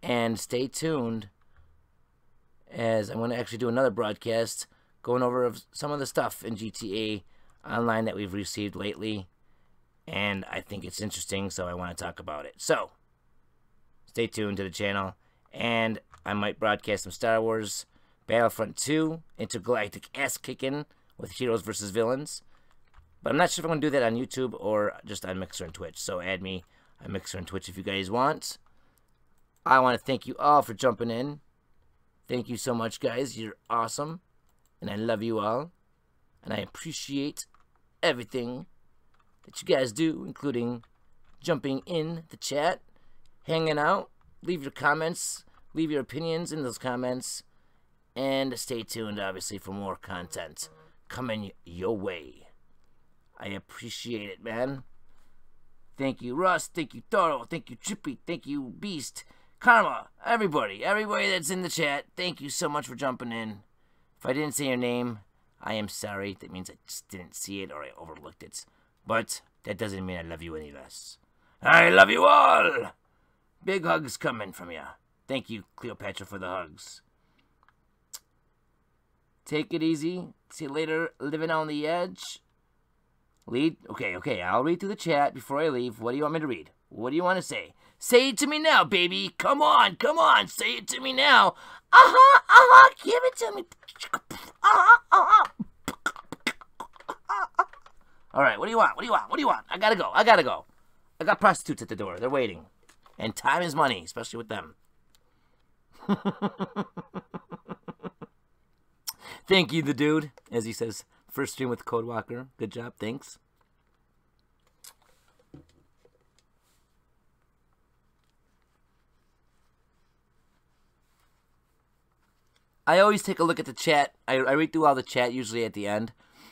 And stay tuned as I'm going to actually do another broadcast going over some of the stuff in GTA Online that we've received lately. And I think it's interesting, so I want to talk about it. So, stay tuned to the channel. And I might broadcast some Star Wars Battlefront 2 intergalactic ass-kicking with heroes versus villains. But I'm not sure if I'm going to do that on YouTube or just on Mixer and Twitch. So add me on Mixer and Twitch if you guys want. I want to thank you all for jumping in. Thank you so much, guys. You're awesome. And I love you all. And I appreciate everything that you guys do, including jumping in the chat, hanging out, leave your comments, leave your opinions in those comments, and stay tuned, obviously, for more content coming your way. I appreciate it, man. Thank you, Russ. Thank you, Toro. Thank you, Trippy. Thank you, Beast. Karma. Everybody that's in the chat, thank you so much for jumping in. If I didn't say your name, I am sorry. That means I just didn't see it or I overlooked it. But that doesn't mean I love you any less. I love you all! Big hugs coming from you. Thank you, Cleopatra, for the hugs. Take it easy. See you later. Living on the edge. Lead? Okay, I'll read through the chat before I leave. What do you want me to read? What do you want to say? Say it to me now, baby. Come on. Say it to me now. Give it to me. All right, what do you want? I gotta go. I got prostitutes at the door. They're waiting. And time is money, especially with them. Thank you, the dude, as he says, first stream with Codewalker. Good job, thanks. I always take a look at the chat. I read through all the chat usually at the end.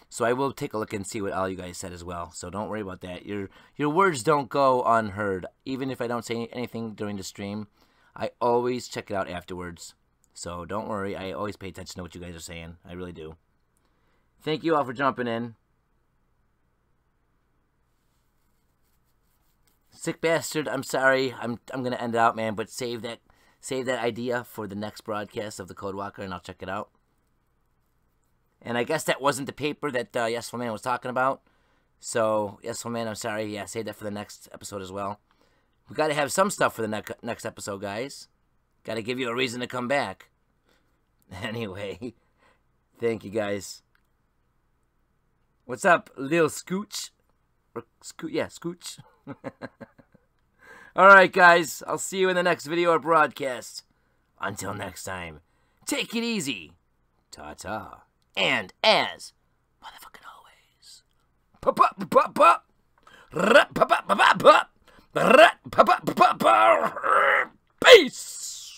So I will take a look and see what all you guys said as well. So don't worry about that. Your words don't go unheard. Even if I don't say anything during the stream, I always check it out afterwards. So don't worry. I always pay attention to what you guys are saying. I really do. Thank you all for jumping in. Sick bastard, I'm sorry. I'm gonna end it out, man, but save that idea for the next broadcast of the Codewalker, and I'll check it out. And I guess that wasn't the paper that Yesful Man was talking about. So, Yesful Man, I'm sorry. Yeah, save that for the next episode as well. We got to have some stuff for the next episode, guys. Got to give you a reason to come back. Anyway, thank you, guys. What's up, Lil Scooch? Yeah, Scooch. Alright, guys. I'll see you in the next video or broadcast. Until next time, take it easy. Ta-ta. And as motherfucking always, peace.